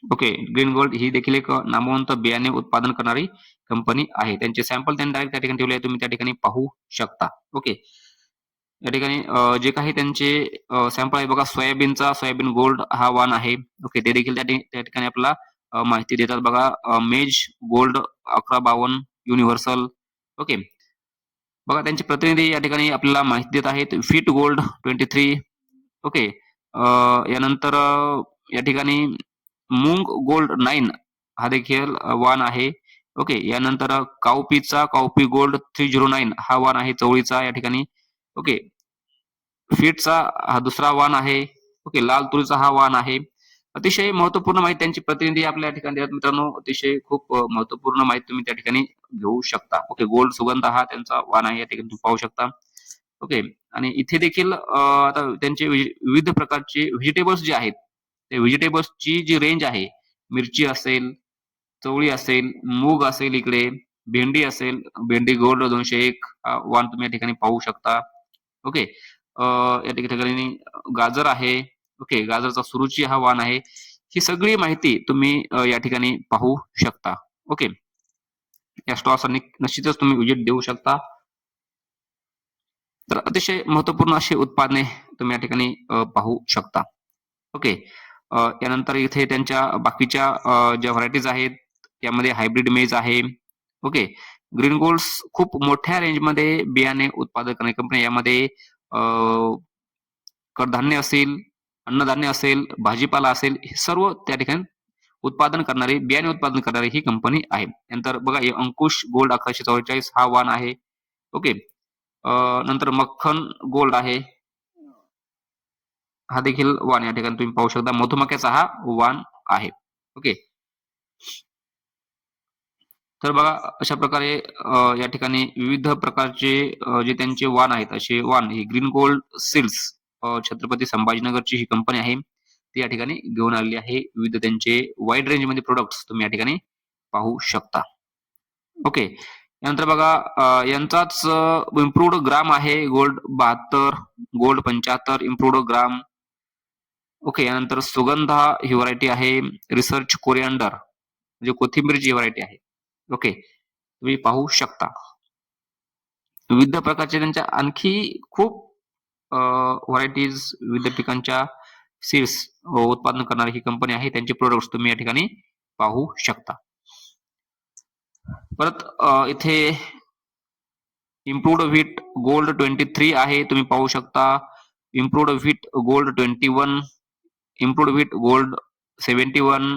ओके. ग्रीन गोल्ड ही देखील एक नामवंत बियाणे उत्पादन करणारी कंपनी आहे. त्यांचे सॅम्पल त्यांनी डायरेक्ट त्या ठिकाणी ठेवले आहे. तुम्ही त्या ठिकाणी पाहू शकता. ओके. या ठिकाणी जे काही त्यांचे सॅम्पल आहे बघा सोयाबीन गोल्ड हा वाण आहे. ओके. ते देखील त्या ठिकाणी आपल्याला माहिती देतात बघा. मेज गोल्ड 1152 युनिव्हर्सल. ओके. बघा त्यांचे प्रतिनिधी या ठिकाणी आपल्याला माहिती देत आहेत. Fit gold 23. ओके. यानंतर या ठिकाणी मूंग गोल्ड 9 हा देखील वाण आहे. ओके. यानंतर काउपी गोल्ड 309 हा वाण आहे चवळीचा या ठिकाणी. ओके. फिटचा हा दुसरा वाण आहे. ओके. लाल तुरीचा हा वाण आहे. अतिशय महत्त्वपूर्ण माहिती त्यांची प्रतिनिधी आपल्या ठिकाणी देतात मित्रांनो. अतिशय खूप महत्त्वपूर्ण माहिती तुम्ही त्या ठिकाणी घेऊ शकता. ओके. गोल्ड सुगंध हा त्यांचा वाण आहे या ठिकाणी तुम्ही पाहू शकता. ओके. आणि इथे देखील आता त्यांचे विविध प्रकारचे व्हेजिटेबल्स जे आहेत ते व्हेजिटेबल्सची जी रेंज आहे मिरची असेल, चवळी असेल, मूग असेल, इकडे भेंडी असेल, भेंडी गोल्ड 201 हा वाण तुम्ही या ठिकाणी पाहू शकता. ओके. या ठिकाणी गाजर आहे. ओके. गाजरचा सुरुची हा वाण आहे. ही सगळी माहिती तुम्ही या ठिकाणी पाहू शकता. ओके. या स्टॉल्स निश्चितच तुम्ही व्हिजिट देऊ शकता. तर अतिशय महत्त्वपूर्ण अशी उत्पादने तुम्ही या ठिकाणी पाहू शकता. ओके. त्यानंतर इथे त्यांच्या बाकीच्या ज्या व्हरायटीज आहेत त्यामध्ये हायब्रिड मेज आहे. ओके. ग्रीन गोल्ड्स खूप मोठ्या रेंजमध्ये बियाणे उत्पादन करणारी कंपनी. यामध्ये अ, कडधान्य असेल, अन्नधान्य असेल, भाजीपाला असेल, हे सर्व त्या ठिकाणी उत्पादन करणारी, बियाणे उत्पादन करणारी ही कंपनी आहे. नंतर बघा हे अंकुश गोल्ड 1144 हा वाण आहे. ओके. नंतर मक्खन गोल्ड आहे. हा देखील वाण या ठिकाणी तुम्ही पाहू शकता. मधुमक्याचा हा वाण आहे. ओके. तर बघा अशा प्रकारे या ठिकाणी विविध प्रकारचे जे त्यांचे वाण आहेत, असे वाण हे ग्रीन गोल्ड सीड्स छत्रपती संभाजीनगरची ही कंपनी आहे. ती या ठिकाणी घेऊन आलेली आहे. विविध त्यांचे वाईड रेंजमध्ये प्रॉडक्ट्स तुम्ही या ठिकाणी पाहू शकता. ओके. यानंतर बघा यांचाच इम्प्रूव्ड ग्राम आहे गोल्ड 72, गोल्ड 75 इम्प्रूव्ड ग्राम. ओके. यानंतर सुगंधा ही व्हरायटी आहे. रिसर्च कोरिअँडर म्हणजे कोथिंबीरची व्हरायटी आहे. ओके. तुम्ही पाहू शकता. विविध प्रकारचे त्यांच्या आणखी खूप व्हरायटीज विविध पिकांच्या सीड्स उत्पादन करणारी ही कंपनी आहे. त्यांचे प्रोडक्ट्स तुम्ही या ठिकाणी पाहू शकता. परत इथे इम्प्रूव्ड व्हीट गोल्ड 23 आहे. तुम्ही पाहू शकता. Improved wheat gold 21, improved wheat gold 71,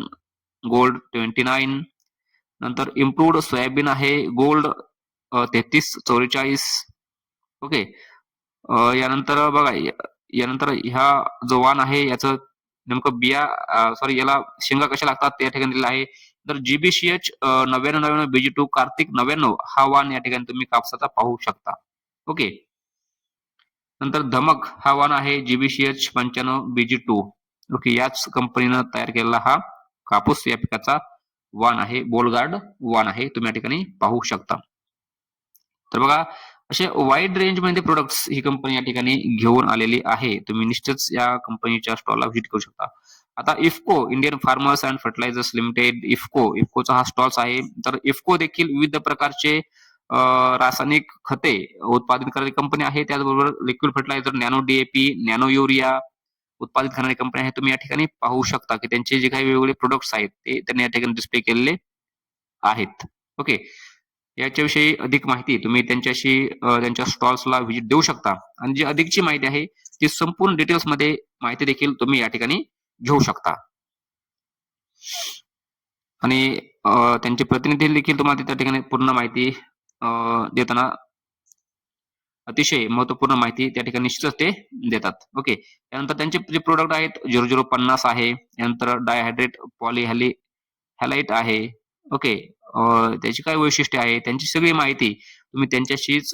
gold 29. नंतर इम्प्रूव्ड सोयाबीन आहे गोल्ड 3344. ओके. यानंतर बघा यानंतर ह्या जो वाण आहे याचं नेमकं बिया सॉरी याला शेंगा कशा लागतात त्या ठिकाणी दिलेलं आहे. तर GBCH 9999 BG2 कार्तिक 99 हा वाण या ठिकाणी तुम्ही कापसाचा पाहू शकता. ओके. नंतर धमक हा वाण आहे GBCH 95 BG2. ओके. याच कंपनीनं तयार केलेला हा कापूस या पिकाचा वाण आहे. बोलगार्ड वाण आहे. तुम्ही या ठिकाणी पाहू शकता. तर बघा असे वाईड रेंजमध्ये प्रोडक्ट्स ही कंपनी या ठिकाणी घेऊन आलेली आहे. तुम्ही निश्चितच या कंपनीच्या स्टॉलला व्हिजिट करू शकता. आता IFFCO Indian farmers and fertilisers limited इफ्कोचा हा स्टॉल्स आहे. तर इफ्को देखील विविध प्रकारचे रासायनिक खते उत्पादन करणारी कंपनी आहे. त्याचबरोबर liquid fertiliser, nano DAP, nano urea उत्पादित करणारी कंपनी आहे. तुम्ही या ठिकाणी पाहू शकता की त्यांचे जे काही वेगवेगळे प्रोडक्ट्स आहेत ते त्यांनी या ठिकाणी डिस्प्ले केलेले आहेत. ओके. याच्याविषयी अधिक माहिती तुम्ही त्यांच्या स्टॉल्सला व्हिजिट देऊ शकता आणि जी अधिकची माहिती आहे ती संपूर्ण डिटेल्समध्ये माहिती देखील तुम्ही या ठिकाणी घेऊ शकता. आणि त्यांचे प्रतिनिधी देखील तुम्हाला त्या ठिकाणी पूर्ण माहिती देताना अतिशय महत्वपूर्ण माहिती त्या ठिकाणी निश्चितच ते देतात. ओके. त्यानंतर त्यांचे जे प्रोडक्ट आहेत 0050 आहे. यानंतर डायहायड्रेट हॅलाइट आहे. ओके. त्याची काय वैशिष्ट्ये आहे त्यांची सगळी माहिती तुम्ही त्यांच्याशीच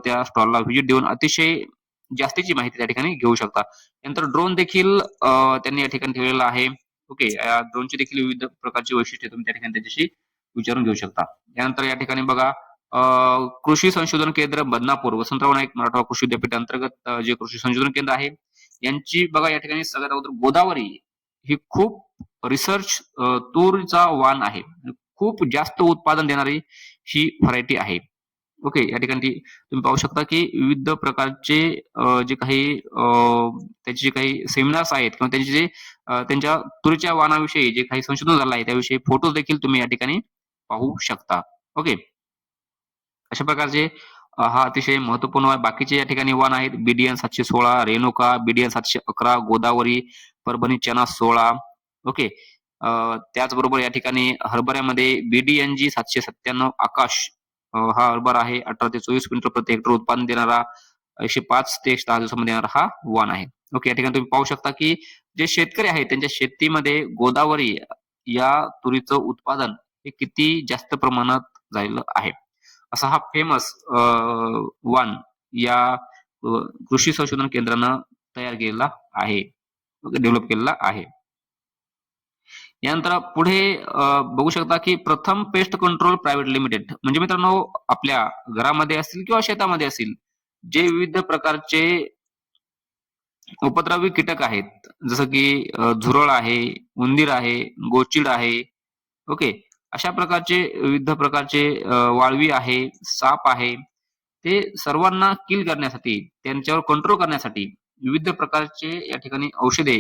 त्या स्टॉलला व्हिजिट देऊन अतिशय जास्तीची माहिती त्या ठिकाणी घेऊ शकता. नंतर ड्रोन देखील त्यांनी या ठिकाणी ठेवलेला आहे. ओके. ड्रोनची देखील विविध प्रकारची वैशिष्ट्ये तुम्ही त्या ठिकाणी त्याच्याशी विचारून घेऊ शकता. यानंतर या ठिकाणी बघा कृषी संशोधन केंद्र बदनापूर वसंतराव नाईक मराठवाडा कृषी विद्यापीठ अंतर्गत जे कृषी संशोधन केंद्र आहे यांची बघा या ठिकाणी सगळ्यात अगोदर गोदावरी ही खूप रिसर्च तूरचा वाण आहे. खूप जास्त उत्पादन देणारी ही व्हरायटी आहे. ओके. या ठिकाणी तुम्ही पाहू शकता की विविध प्रकारचे जे काही त्याचे जे काही सेमिनार्स आहेत किंवा त्यांचे जे त्यांच्या तुरीच्या वाणाविषयी जे काही संशोधन झालं आहे त्याविषयी फोटो देखील तुम्ही या ठिकाणी पाहू शकता. ओके. अशा प्रकारचे हा अतिशय महत्वपूर्ण आहे. बाकीचे या ठिकाणी वाण आहेत BDN 716, रेणुका, BDN 711, गोदावरी, परभणी चना 16. ओके. त्याचबरोबर या ठिकाणी हरभऱ्यामध्ये BDNG 797 आकाश हा हरभरा आहे. 18 ते 24 क्विंटल प्रति हेक्टर उत्पादन देणारा 105 ते 6 दिवसामध्ये येणारा हा वाण आहे. ओके. या ठिकाणी तुम्ही पाहू शकता की जे शेतकरी आहेत त्यांच्या शेतीमध्ये गोदावरी या तुरीचं उत्पादन हे किती जास्त प्रमाणात झालेलं आहे. असा हा फेमस वाण या कृषी संशोधन केंद्रानं तयार केलेला आहे. डेव्हलप केलेला आहे. यानंतर पुढे बघू शकता की प्रथम पेस्ट कंट्रोल प्रायव्हेट लिमिटेड म्हणजे मित्रांनो आपल्या घरामध्ये असतील किंवा शेतामध्ये असतील जे विविध प्रकारचे उपद्रवी कीटक आहेत जसं की झुरळ आहे, उंदीर आहे, गोचिड आहे. ओके. अशा प्रकारचे विविध प्रकारचे वाळवी आहे, साप आहे. ते सर्वांना किल करण्यासाठी, त्यांच्यावर कंट्रोल करण्यासाठी विविध प्रकारचे या ठिकाणी औषधे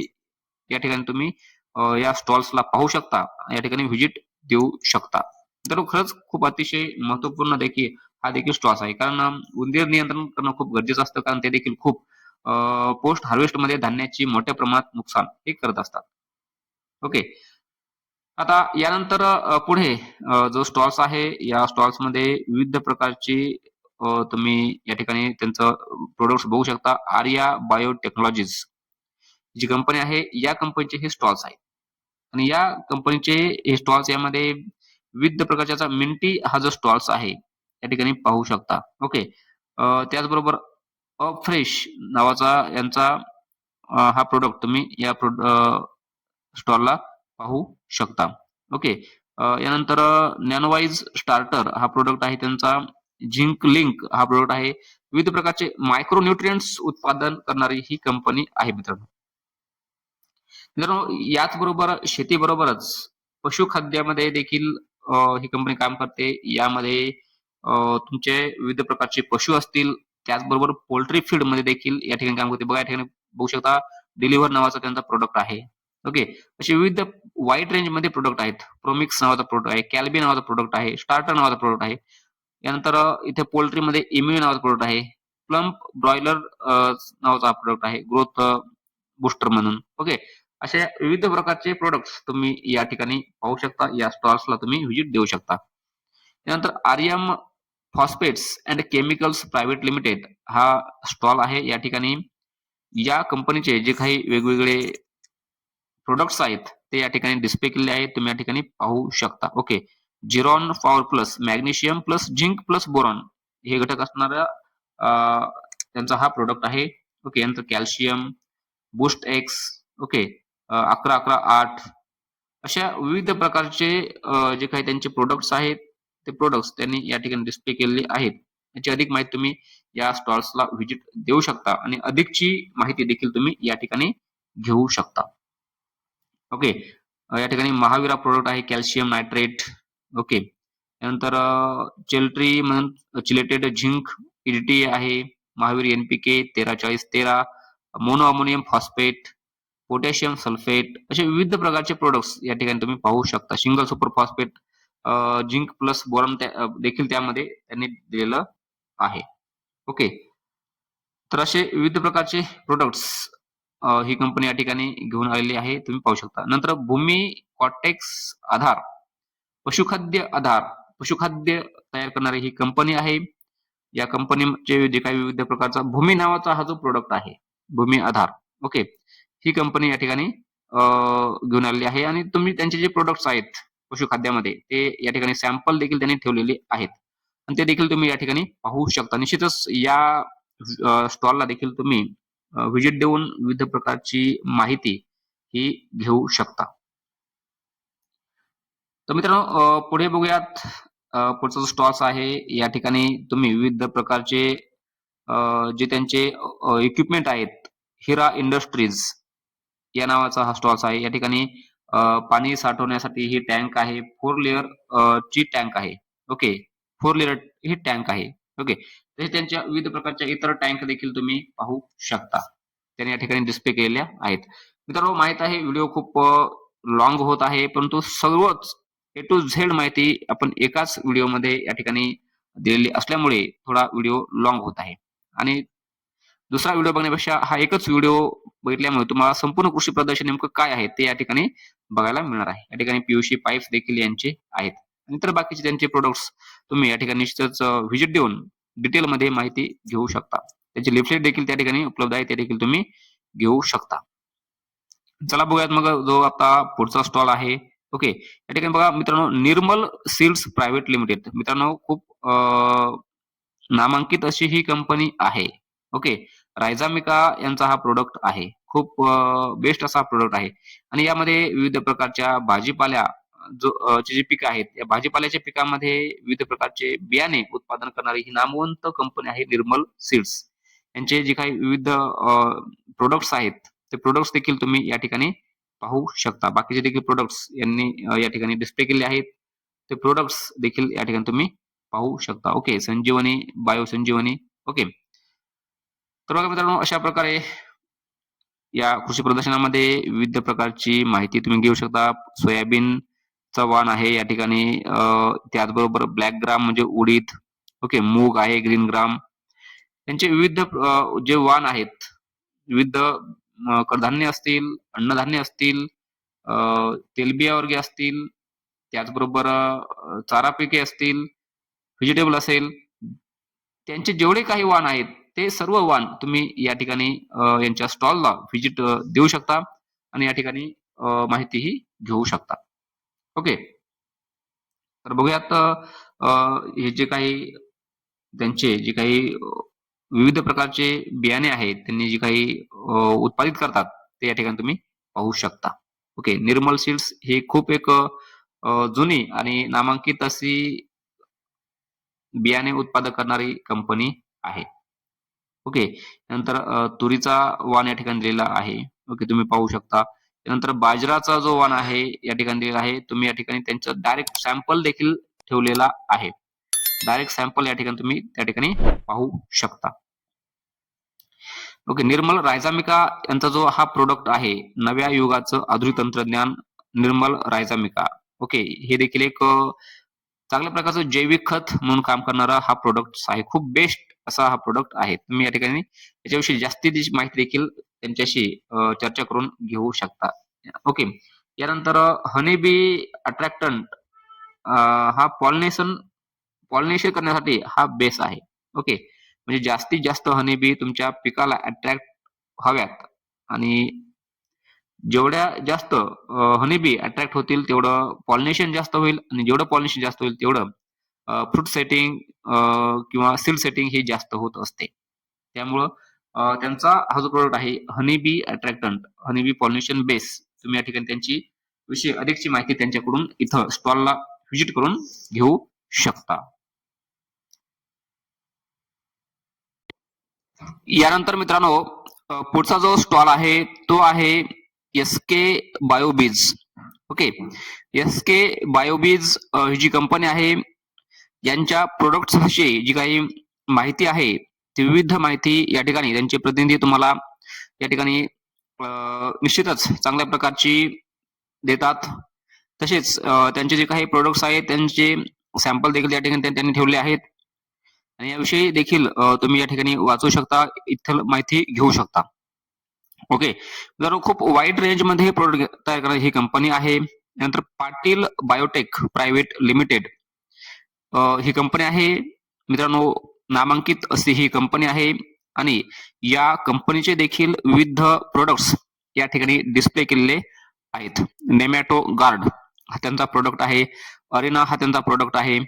या ठिकाणी तुम्ही या स्टॉल्सला पाहू शकता, या ठिकाणी व्हिजिट देऊ शकता. तर खरंच खूप अतिशय महत्त्वपूर्ण देखील हा देखील स्टॉल्स आहे. कारण उंदीर नियंत्रण करणं खूप गरजेचं असतं, कारण ते देखील खूप पोस्ट हार्वेस्टमध्ये धान्याची मोठ्या प्रमाणात नुकसान हे करत असतात. ओके. आता यानंतर पुढे जो स्टॉल्स आहे, या स्टॉल्समध्ये विविध प्रकारची तुम्ही या ठिकाणी त्यांचं प्रॉडक्ट्स बघू शकता. आर्या बायोटेक्नॉलॉजीज जी कंपनी आहे, या कंपनीचे हे स्टॉल्स आहेत. आणि या कंपनीचे हे स्टॉल्स यामध्ये विविध प्रकारचा मिंटी हा जो स्टॉल्स आहे, या ठिकाणी पाहू शकता. ओके. त्याचबरोबर फ्रेश नावाचा यांचा हा प्रॉडक्ट तुम्ही या स्टॉलला पाहू शकता. ओके. यानंतर नॅनोवाईज स्टार्टर हा प्रॉडक्ट आहे त्यांचा. झिंक लिंक हा प्रॉडक्ट आहे. विविध प्रकारचे मायक्रोन्यूट्रिएंट्स उत्पादन करणारी ही कंपनी आहे मित्रांनो. मित्रांनो याचबरोबर शेतीबरोबरच पशुखाद्यामध्ये देखील ही कंपनी काम करते. यामध्ये तुमचे विविध प्रकारचे पशु असतील, त्याचबरोबर पोल्ट्री फीडमध्ये देखील या ठिकाणी काम करते. बघा या ठिकाणी बघू शकता डिलिव्हर नावाचा त्यांचा प्रॉडक्ट आहे. ओके. असे विविध वाईड रेंजमध्ये प्रॉडक्ट आहेत. प्रोमिक्स नावाचा प्रॉडक्ट आहे, कॅल्बी नावाचा प्रॉडक्ट आहे, स्टार्टर नावाचा प्रॉडक्ट आहे. यानंतर इथे पोल्ट्रीमध्ये इम्यू नावाचा प्रॉडक्ट आहे. प्लम्प ब्रॉयलर नावाचा प्रॉडक्ट आहे, ग्रोथ बूस्टर म्हणून. ओके. अशा विविध प्रकारचे प्रॉडक्ट्स तुम्ही या ठिकाणी पाहू शकता. या स्टॉल्सला तुम्ही व्हिजिट देऊ शकता. त्यानंतर Aryam phosphates and chemicals private limited हा स्टॉल आहे. या ठिकाणी या कंपनीचे जे काही वेगवेगळे प्रॉडक्ट्स आहेत, ते या ठिकाणी डिस्प्ले केलेले आहेत. तुम्ही या ठिकाणी पाहू शकता. ओके. जिरॉन power plus, magnesium plus, zinc plus boron हे घटक असणारा त्यांचा हा प्रॉडक्ट आहे. ओके. नंतर कॅल्शियम, बूस्ट एक्स, ओके. 11-11-8 अशा विविध प्रकारचे जे काही त्यांचे प्रॉडक्ट्स आहेत, ते प्रॉडक्ट्स त्यांनी या ठिकाणी डिस्प्ले केलेले आहेत. याची अधिक माहिती तुम्ही या स्टॉल्सला व्हिजिट देऊ शकता आणि अधिकची माहिती देखील तुम्ही या ठिकाणी घेऊ शकता. ओके. या ठिकाणी महावीरा प्रॉडक्ट आहे, कॅल्शियम नायट्रेट. ओके. त्यानंतर चेल्ट्री म्हणून चिलेटेड झिंक ईडीटी आहे. Mahavir NPK 13-40-13, mono ammonium phosphate, potassium sulphate असे विविध प्रकारचे प्रॉडक्ट्स या ठिकाणी तुम्ही पाहू शकता. Single super phosphate, zinc plus boron देखील त्यामध्ये त्यांनी दिलेलं आहे. ओके. तर असे विविध प्रकारचे प्रॉडक्ट्स ही कंपनी या ठिकाणी घेऊन आलेली आहे. तुम्ही पाहू शकता. नंतर भूमी कॉटेक्स आधार, पशुखाद्य आधार, पशुखाद्य तयार करणारी ही कंपनी आहे. या कंपनीचे जे काही विविध प्रकारचा भूमी नावाचा हा जो प्रॉडक्ट आहे, भूमी आधार. ओके. ही कंपनी या ठिकाणी घेऊन आलेली आहे आणि तुम्ही त्यांचे जे प्रॉडक्ट्स आहेत पशुखाद्यामध्ये, ते या ठिकाणी सॅम्पल देखील त्यांनी ठेवलेले आहेत. आणि ते देखील तुम्ही या ठिकाणी पाहू शकता. निश्चितच या स्टॉलला देखील तुम्ही व्हिजिट देऊन विविध प्रकारची माहिती ही घेऊ शकता. तर मित्रांनो पुढे बघूयात. पुढचा जो स्टॉल्स आहे, या ठिकाणी तुम्ही विविध प्रकारचे जे त्यांचे इक्विपमेंट आहेत, हिरा इंडस्ट्रीज या नावाचा हा स्टॉल्स आहे. या ठिकाणी पाणी साठवण्यासाठी ही टँक आहे. 4 लेयर ची टँक आहे. ओके. 4 लेयर ही टँक आहे. ओके. तसेच त्यांच्या विविध प्रकारच्या इतर टँक देखील तुम्ही पाहू शकता. त्यांनी या ठिकाणी डिस्प्ले केलेल्या आहेत. मित्रांनो माहित आहे व्हिडिओ खूप होत आहे, परंतु सर्वच ए टू झेड माहिती आपण एकाच व्हिडिओमध्ये या ठिकाणी दिलेली असल्यामुळे थोडा व्हिडिओ लाँग होत आहे. आणि दुसरा व्हिडिओ बघण्यापेक्षा हा एकच व्हिडिओ बघितल्यामुळे तुम्हाला संपूर्ण कृषी प्रदर्शन नेमकं काय आहे ते या ठिकाणी बघायला मिळणार आहे. या ठिकाणी पीयूसी पाईप्स देखील यांचे आहेत. आणि इतर बाकीचे त्यांचे प्रोडक्ट्स तुम्ही या ठिकाणी निश्चितच व्हिजिट देऊन डिटेलमध्ये माहिती घेऊ शकता. त्याचे लिफलेट देखील त्या ठिकाणी उपलब्ध आहे, ते देखील तुम्ही घेऊ शकता. चला बघूयात मग जो आता पुढचा स्टॉल आहे. ओके. या ठिकाणी बघा मित्रांनो, निर्मल सीड्स प्रायव्हेट लिमिटेड. मित्रांनो खूप नामांकित अशी ही कंपनी आहे. ओके. रायझामिका यांचा हा प्रॉडक्ट आहे. खूप बेस्ट असा प्रॉडक्ट आहे आणि यामध्ये विविध प्रकारच्या भाजीपाल्या ची जी पिकं आहेत, या भाजीपाल्याच्या पिकामध्ये विविध प्रकारचे बियाणे उत्पादन करणारी ही नामवंत कंपनी आहे निर्मल सीड्स. यांचे जे काही विविध प्रॉडक्ट्स आहेत, ते प्रॉडक्ट्स देखील तुम्ही या ठिकाणी पाहू शकता. बाकीचे देखील प्रॉडक्ट्स यांनी या ठिकाणी डिस्प्ले केले आहेत. ते प्रॉडक्ट्स देखील या ठिकाणी तुम्ही पाहू शकता. ओके. संजीवनी, बायो संजीवनी. ओके. तर बघा मित्रांनो अशा प्रकारे या कृषी प्रदर्शनामध्ये विविध प्रकारची माहिती तुम्ही घेऊ शकता. सोयाबीनचं वाण आहे या ठिकाणी, त्याचबरोबर ब्लॅक ग्राम म्हणजे उडीद, ओके, मूग आहे, ग्रीन ग्राम. त्यांचे विविध जे वाण आहेत, विविध कडधान्य असतील, अन्नधान्य असतील, अ, तेलबिया वर्गीय असतील, त्याचबरोबर चारा पिके असतील, व्हेजिटेबल असेल, त्यांचे जेवढे काही वाण आहेत, ते सर्व वाण तुम्ही या ठिकाणी यांच्या स्टॉलला व्हिजिट देऊ शकता आणि या ठिकाणी माहितीही घेऊ शकता. ओके. तर बघूयात हे जे काही त्यांचे जे काही विविध प्रकारचे बियाणे आहेत, त्यांनी जे काही उत्पादित करतात, ते या ठिकाणी तुम्ही पाहू शकता. ओके. निर्मल सीड्स ही खूप एक जुनी आणि नामांकित अशी बियाणे उत्पादक करणारी कंपनी आहे. ओके. नंतर तुरीचा वाण या ठिकाणी दिलेला आहे. ओके, तुम्ही पाहू शकता. त्यानंतर बाजराचा जो वाण आहे या ठिकाणी दिलेला आहे. तुम्ही या ठिकाणी त्यांचं डायरेक्ट सॅम्पल देखील ठेवलेला आहे. डायरेक्ट सॅम्पल या ठिकाणी तुम्ही त्या ठिकाणी पाहू शकता. ओके. निर्मल रायझामिका यांचा जो हा प्रोडक्ट आहे, नव्या युगाचं आधुनिक तंत्रज्ञान निर्मल रायझामिका. ओके. हे देखील एक चांगल्या प्रकारचं जैविक खत म्हणून काम करणारा हा प्रोडक्ट आहे. खूप बेस्ट असा हा प्रोडक्ट आहे. तुम्ही या ठिकाणी याच्याविषयी जास्तीची माहिती देखील त्यांच्याशी चर्चा करून घेऊ शकता. ओके. यानंतर हनी बी अट्रॅक्टंट हा पॉलिनेशन करण्यासाठी हा बेस आहे. ओके. म्हणजे जास्तीत जास्त हनी बी तुमच्या पिकाला अट्रॅक्ट व्हाव्यात आणि जेवढ्या जास्त हनी बी अट्रॅक्ट होतील तेवढं पॉलिनेशन जास्त होईल आणि जेवढं पॉलिनेशन जास्त होईल तेवढं फ्रूट सेटिंग किंवा सील सेटिंग ही जास्त होत असते. त्यामुळं त्यांचा हा जो प्रोडक्ट आहे honey bee अट्रॅक्टंट, honey bee pollination base, तुम्ही या ठिकाणी त्यांची विषयी अधिकची माहिती त्यांच्याकडून इथं स्टॉलला व्हिजिट करून घेऊ शकता. यानंतर मित्रांनो पुढचा जो स्टॉल आहे तो आहे एसके बायोबीज. ओके. एसके बायोबीज ही जी कंपनी आहे, यांच्या प्रोडक्ट्स विषयी जी काही माहिती आहे, ती विविध माहिती या ठिकाणी त्यांचे प्रतिनिधी तुम्हाला या ठिकाणी निश्चितच चांगल्या प्रकारची देतात. तसेच त्यांचे जे काही प्रोडक्ट्स आहेत त्यांचे सॅम्पल देखील या ठिकाणी त्यांनी ठेवले आहेत आणि याविषयी देखील तुम्ही या ठिकाणी वाचू शकता, इथं माहिती घेऊ शकता. ओके. जर खूप वाईड रेंजमध्ये प्रोडक्ट तयार करणारी ही कंपनी आहे. नंतर पाटील बायोटेक प्रायव्हेट लिमिटेड ही कंपनी आहे. मित्रांनो, नामांकित अशी ही कंपनी आहे आणि या कंपनीचे देखील विविध प्रोडक्ट्स या ठिकाणी डिस्प्ले केलेले आहेत. नेमॅटो गार्ड हा त्यांचा प्रोडक्ट आहे. अरेना हा त्यांचा प्रोडक्ट आहे.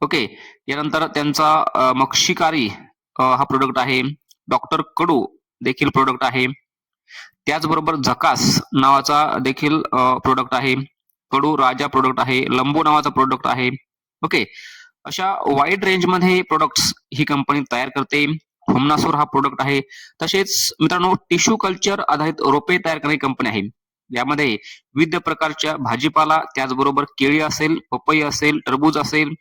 ओके. यानंतर त्यांचा मक्षिकारी हा प्रोडक्ट आहे. डॉक्टर कडू देखील प्रोडक्ट आहे. त्याचबरोबर झकास नावाचा देखील प्रोडक्ट आहे. कडू राजा प्रोडक्ट आहे. लंबू नावाचा प्रोडक्ट आहे. ओके. अशा वाईड रेंजमध्ये प्रोडक्ट्स ही कंपनी तयार करते. होमनासोर हा प्रोडक्ट आहे. तसेच मित्रांनो टिश्यू कल्चर आधारित रोपे तयार करणारी कंपनी आहे. यामध्ये विविध प्रकारच्या भाजीपाला, त्याचबरोबर केळी असेल, पपई असेल, टरबूज असेल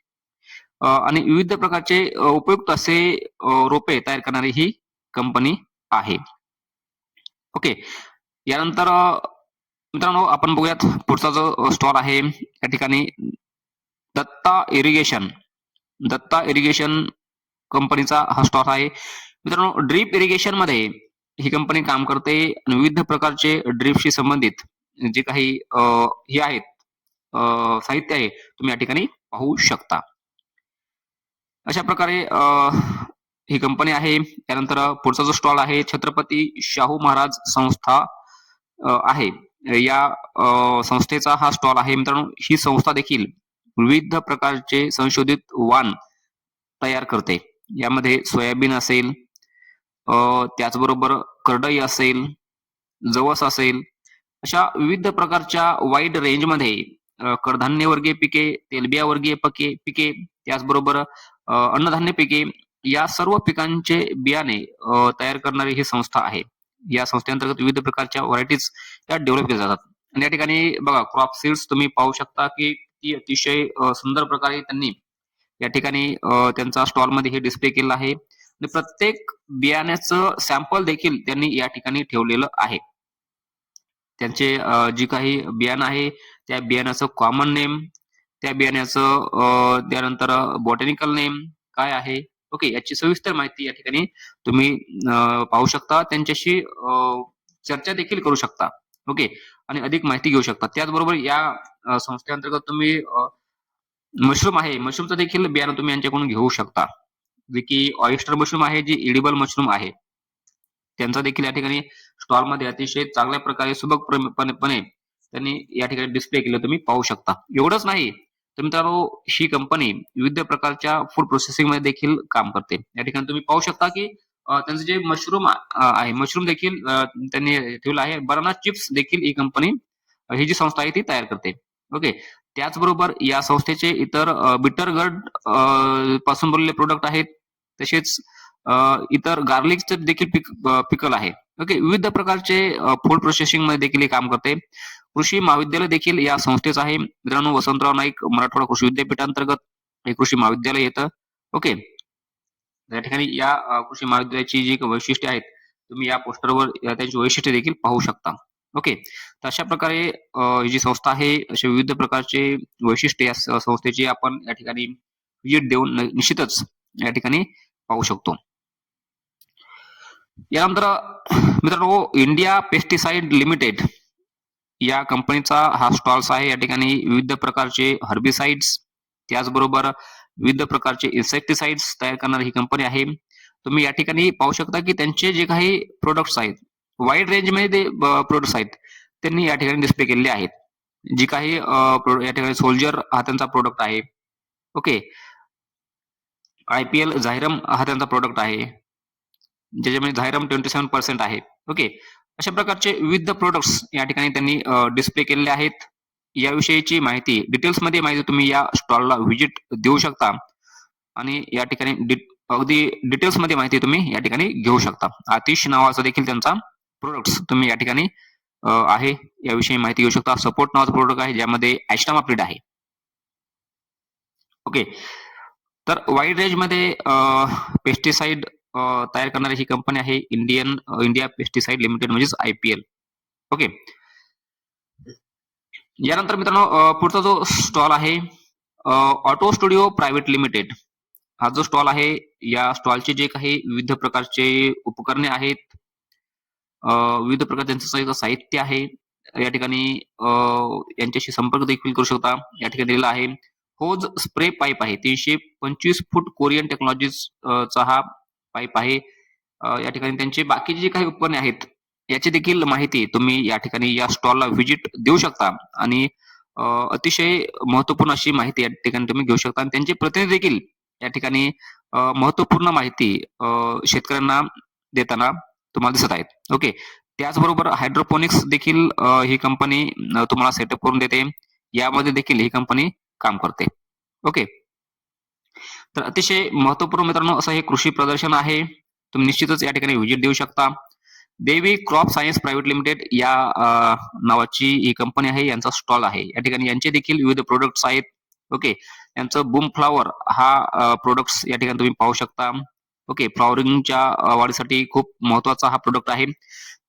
आणि विविध प्रकारचे उपयुक्त असे रोपे तयार करणारी ही कंपनी आहे. ओके. यानंतर मित्रांनो आपण बघूयात पुढचा जो स्टॉल आहे या ठिकाणी दत्ता इरिगेशन. दत्ता इरिगेशन कंपनीचा हा स्टॉल आहे. मित्रांनो ड्रीप इरिगेशन मध्ये ही कंपनी काम करते आणि विविध प्रकारचे ड्रीपशी संबंधित जे काही हे आहेत साहित्य आहे तुम्ही या ठिकाणी पाहू शकता. अशा प्रकारे ही कंपनी आहे. त्यानंतर पुढचा जो स्टॉल आहे छत्रपती शाहू महाराज संस्था आहे. या संस्थेचा हा स्टॉल आहे. मित्रांनो ही संस्था देखील विविध प्रकारचे संशोधित वाण तयार करते. यामध्ये सोयाबीन असेल, त्याचबरोबर करडई असेल, जवस असेल, अशा विविध प्रकारच्या वाईड रेंजमध्ये कडधान्य वर्गीय पिके, तेलबिया वर्गीय पिके, त्याचबरोबर अन्नधान्य पिके, या सर्व पिकांचे बियाणे तयार करणारी ही संस्था आहे. या संस्थेअंतर्गत विविध प्रकारच्या व्हरायटीज त्या डेव्हलप केल्या जातात. आणि या ठिकाणी बघा क्रॉप सीड्स तुम्ही पाहू शकता की ती अतिशय सुंदर प्रकारे त्यांनी या ठिकाणी त्यांचा स्टॉलमध्ये हे डिस्प्ले केलेला आहे. आणि प्रत्येक बियाण्याचं सॅम्पल देखील त्यांनी या ठिकाणी ठेवलेलं आहे. त्यांचे जी काही बियाणं आहे त्या बियाण्याचं कॉमन नेम, त्या बियाण्याचं त्यानंतर बॉटॅनिकल नेम काय आहे, ओके, याची सविस्तर माहिती या ठिकाणी तुम्ही पाहू शकता. त्यांच्याशी चर्चा देखील करू शकता, ओके, आणि अधिक माहिती घेऊ शकता. त्याचबरोबर या संस्थेअंतर्गत तुम्ही मशरूम आहे, मशरूमचं देखील बियाणं तुम्ही यांच्याकडून घेऊ शकता. जे की ऑयस्टर मशरूम आहे, जी एडिबल मशरूम आहे. त्यांचा देखील या ठिकाणी स्टॉलमध्ये अतिशय चांगल्या प्रकारे सुबकपणे त्यांनी या ठिकाणी डिस्प्ले केलं, तुम्ही पाहू शकता. एवढंच नाही तर मित्रांनो, ही कंपनी विविध प्रकारच्या फूड प्रोसेसिंग मध्ये देखील काम करते. या ठिकाणी तुम्ही पाहू शकता की त्यांचं जे मशरूम आहे, मशरूम देखील त्यांनी ठेवलं आहे. बनाना चिप्स देखील ही कंपनी, ही जी संस्था आहे ती तयार करते, ओके. त्याचबरोबर या संस्थेचे इतर बिटर गड पासून बनलेले प्रोडक्ट आहेत. तसेच इतर गार्लिकचे देखील पिकल आहे, ओके. विविध प्रकारचे फूड प्रोसेसिंग मध्ये देखील हे काम करते. कृषी महाविद्यालय देखील या संस्थेचं आहे. मित्रांनो, वसंतराव नाईक मराठवाडा कृषी विद्यापीठांतर्गत हे कृषी महाविद्यालय येतं, ओके. या ठिकाणी या कृषी महाविद्यालयाची जी वैशिष्ट्ये आहेत, तुम्ही या पोस्टरवर त्यांची वैशिष्ट्ये देखील पाहू शकता, ओके. तर अशा प्रकारे ही जी संस्था आहे, अशा विविध प्रकारचे वैशिष्ट्ये या संस्थेची आपण या ठिकाणी व्हिजिट देऊन निश्चितच या ठिकाणी पाहू शकतो. यानंतर मित्रांनो, इंडिया पेस्टिसाइड लिमिटेड या कंपनीचा हा स्टॉल्स आहे. या ठिकाणी विविध प्रकारचे हर्बिसाइड्स, त्याचबरोबर विविध प्रकारचे इन्सेक्टिसाइड्स तयार करणारी ही कंपनी आहे. तुम्ही या ठिकाणी पाहू शकता की त्यांचे जे काही प्रोडक्ट्स आहेत, वाईड रेंजमध्ये प्रोडक्ट्स आहेत, त्यांनी या ठिकाणी डिस्प्ले केलेले आहेत. जी काही या ठिकाणी सोल्जर हा त्यांचा प्रोडक्ट आहे, ओके. IPL झायरम हा त्यांचा प्रोडक्ट आहे, ज्याच्यामध्ये झायरम 27% आहे, ओके. अशा प्रकारचे विविध प्रोडक्ट्स या ठिकाणी त्यांनी डिस्प्ले केलेले आहेत. याविषयीची माहिती डिटेल्समध्ये माहिती तुम्ही या स्टॉलला व्हिजिट देऊ शकता आणि या ठिकाणी अगदी डिटेल्समध्ये माहिती तुम्ही या ठिकाणी घेऊ शकता. आतिश नावाचा देखील त्यांचा प्रोडक्ट्स तुम्ही या ठिकाणी आहे, याविषयी माहिती घेऊ शकता. सपोर्ट नावाचा प्रोडक्ट आहे, ज्यामध्ये ॲस्टामाप्रिड आहे, ओके. तर वाईड रेंजमध्ये पेस्टिसाइड तयार करणारी ही कंपनी आहे इंडिया पेस्टिसाइड लिमिटेड, म्हणजेच IPL, ओके. यानंतर मित्रांनो, पुढचा जो स्टॉल आहे ऑटो स्टुडिओ प्रायव्हेट लिमिटेड, हा जो स्टॉल आहे, या स्टॉलचे जे काही विविध प्रकारचे उपकरणे आहेत, विविध प्रकारचे साहित्य आहे, या ठिकाणी यांच्याशी संपर्क देखील करू शकता. या ठिकाणी दिलेला आहे. होज स्प्रे पाईप आहे, 325 फूट कोरियन टेक्नॉलॉजीज चा हा पाईप आहे. या ठिकाणी त्यांचे बाकीचे जे काही उपकरणे आहेत, याची देखील माहिती तुम्ही या ठिकाणी या स्टॉलला व्हिजिट देऊ शकता आणि अतिशय महत्वपूर्ण अशी माहिती या ठिकाणी तुम्ही घेऊ शकता आणि त्यांचे प्रतिनिधी देखील या ठिकाणी महत्वपूर्ण माहिती शेतकऱ्यांना देताना तुम्हाला दिसत आहेत, ओके. त्याचबरोबर हायड्रोपोनिक्स देखील ही कंपनी तुम्हाला सेटअप करून देते. यामध्ये देखील ही कंपनी काम करते, ओके. तर अतिशय महत्वपूर्ण मित्रांनो असं हे कृषी प्रदर्शन आहे. तुम्ही निश्चितच या ठिकाणी व्हिजिट देऊ शकता. देवी क्रॉप सायन्स प्रायव्हेट लिमिटेड या नावाची ही कंपनी आहे, यांचा स्टॉल आहे. या ठिकाणी यांचे देखील विविध प्रोडक्ट्स आहेत, ओके. यांचं बूम फ्लॉवर हा प्रोडक्ट्स या ठिकाणी तुम्ही पाहू शकता, ओके. फ्लॉवरिंगच्या वाढीसाठी खूप महत्वाचा हा प्रोडक्ट आहे.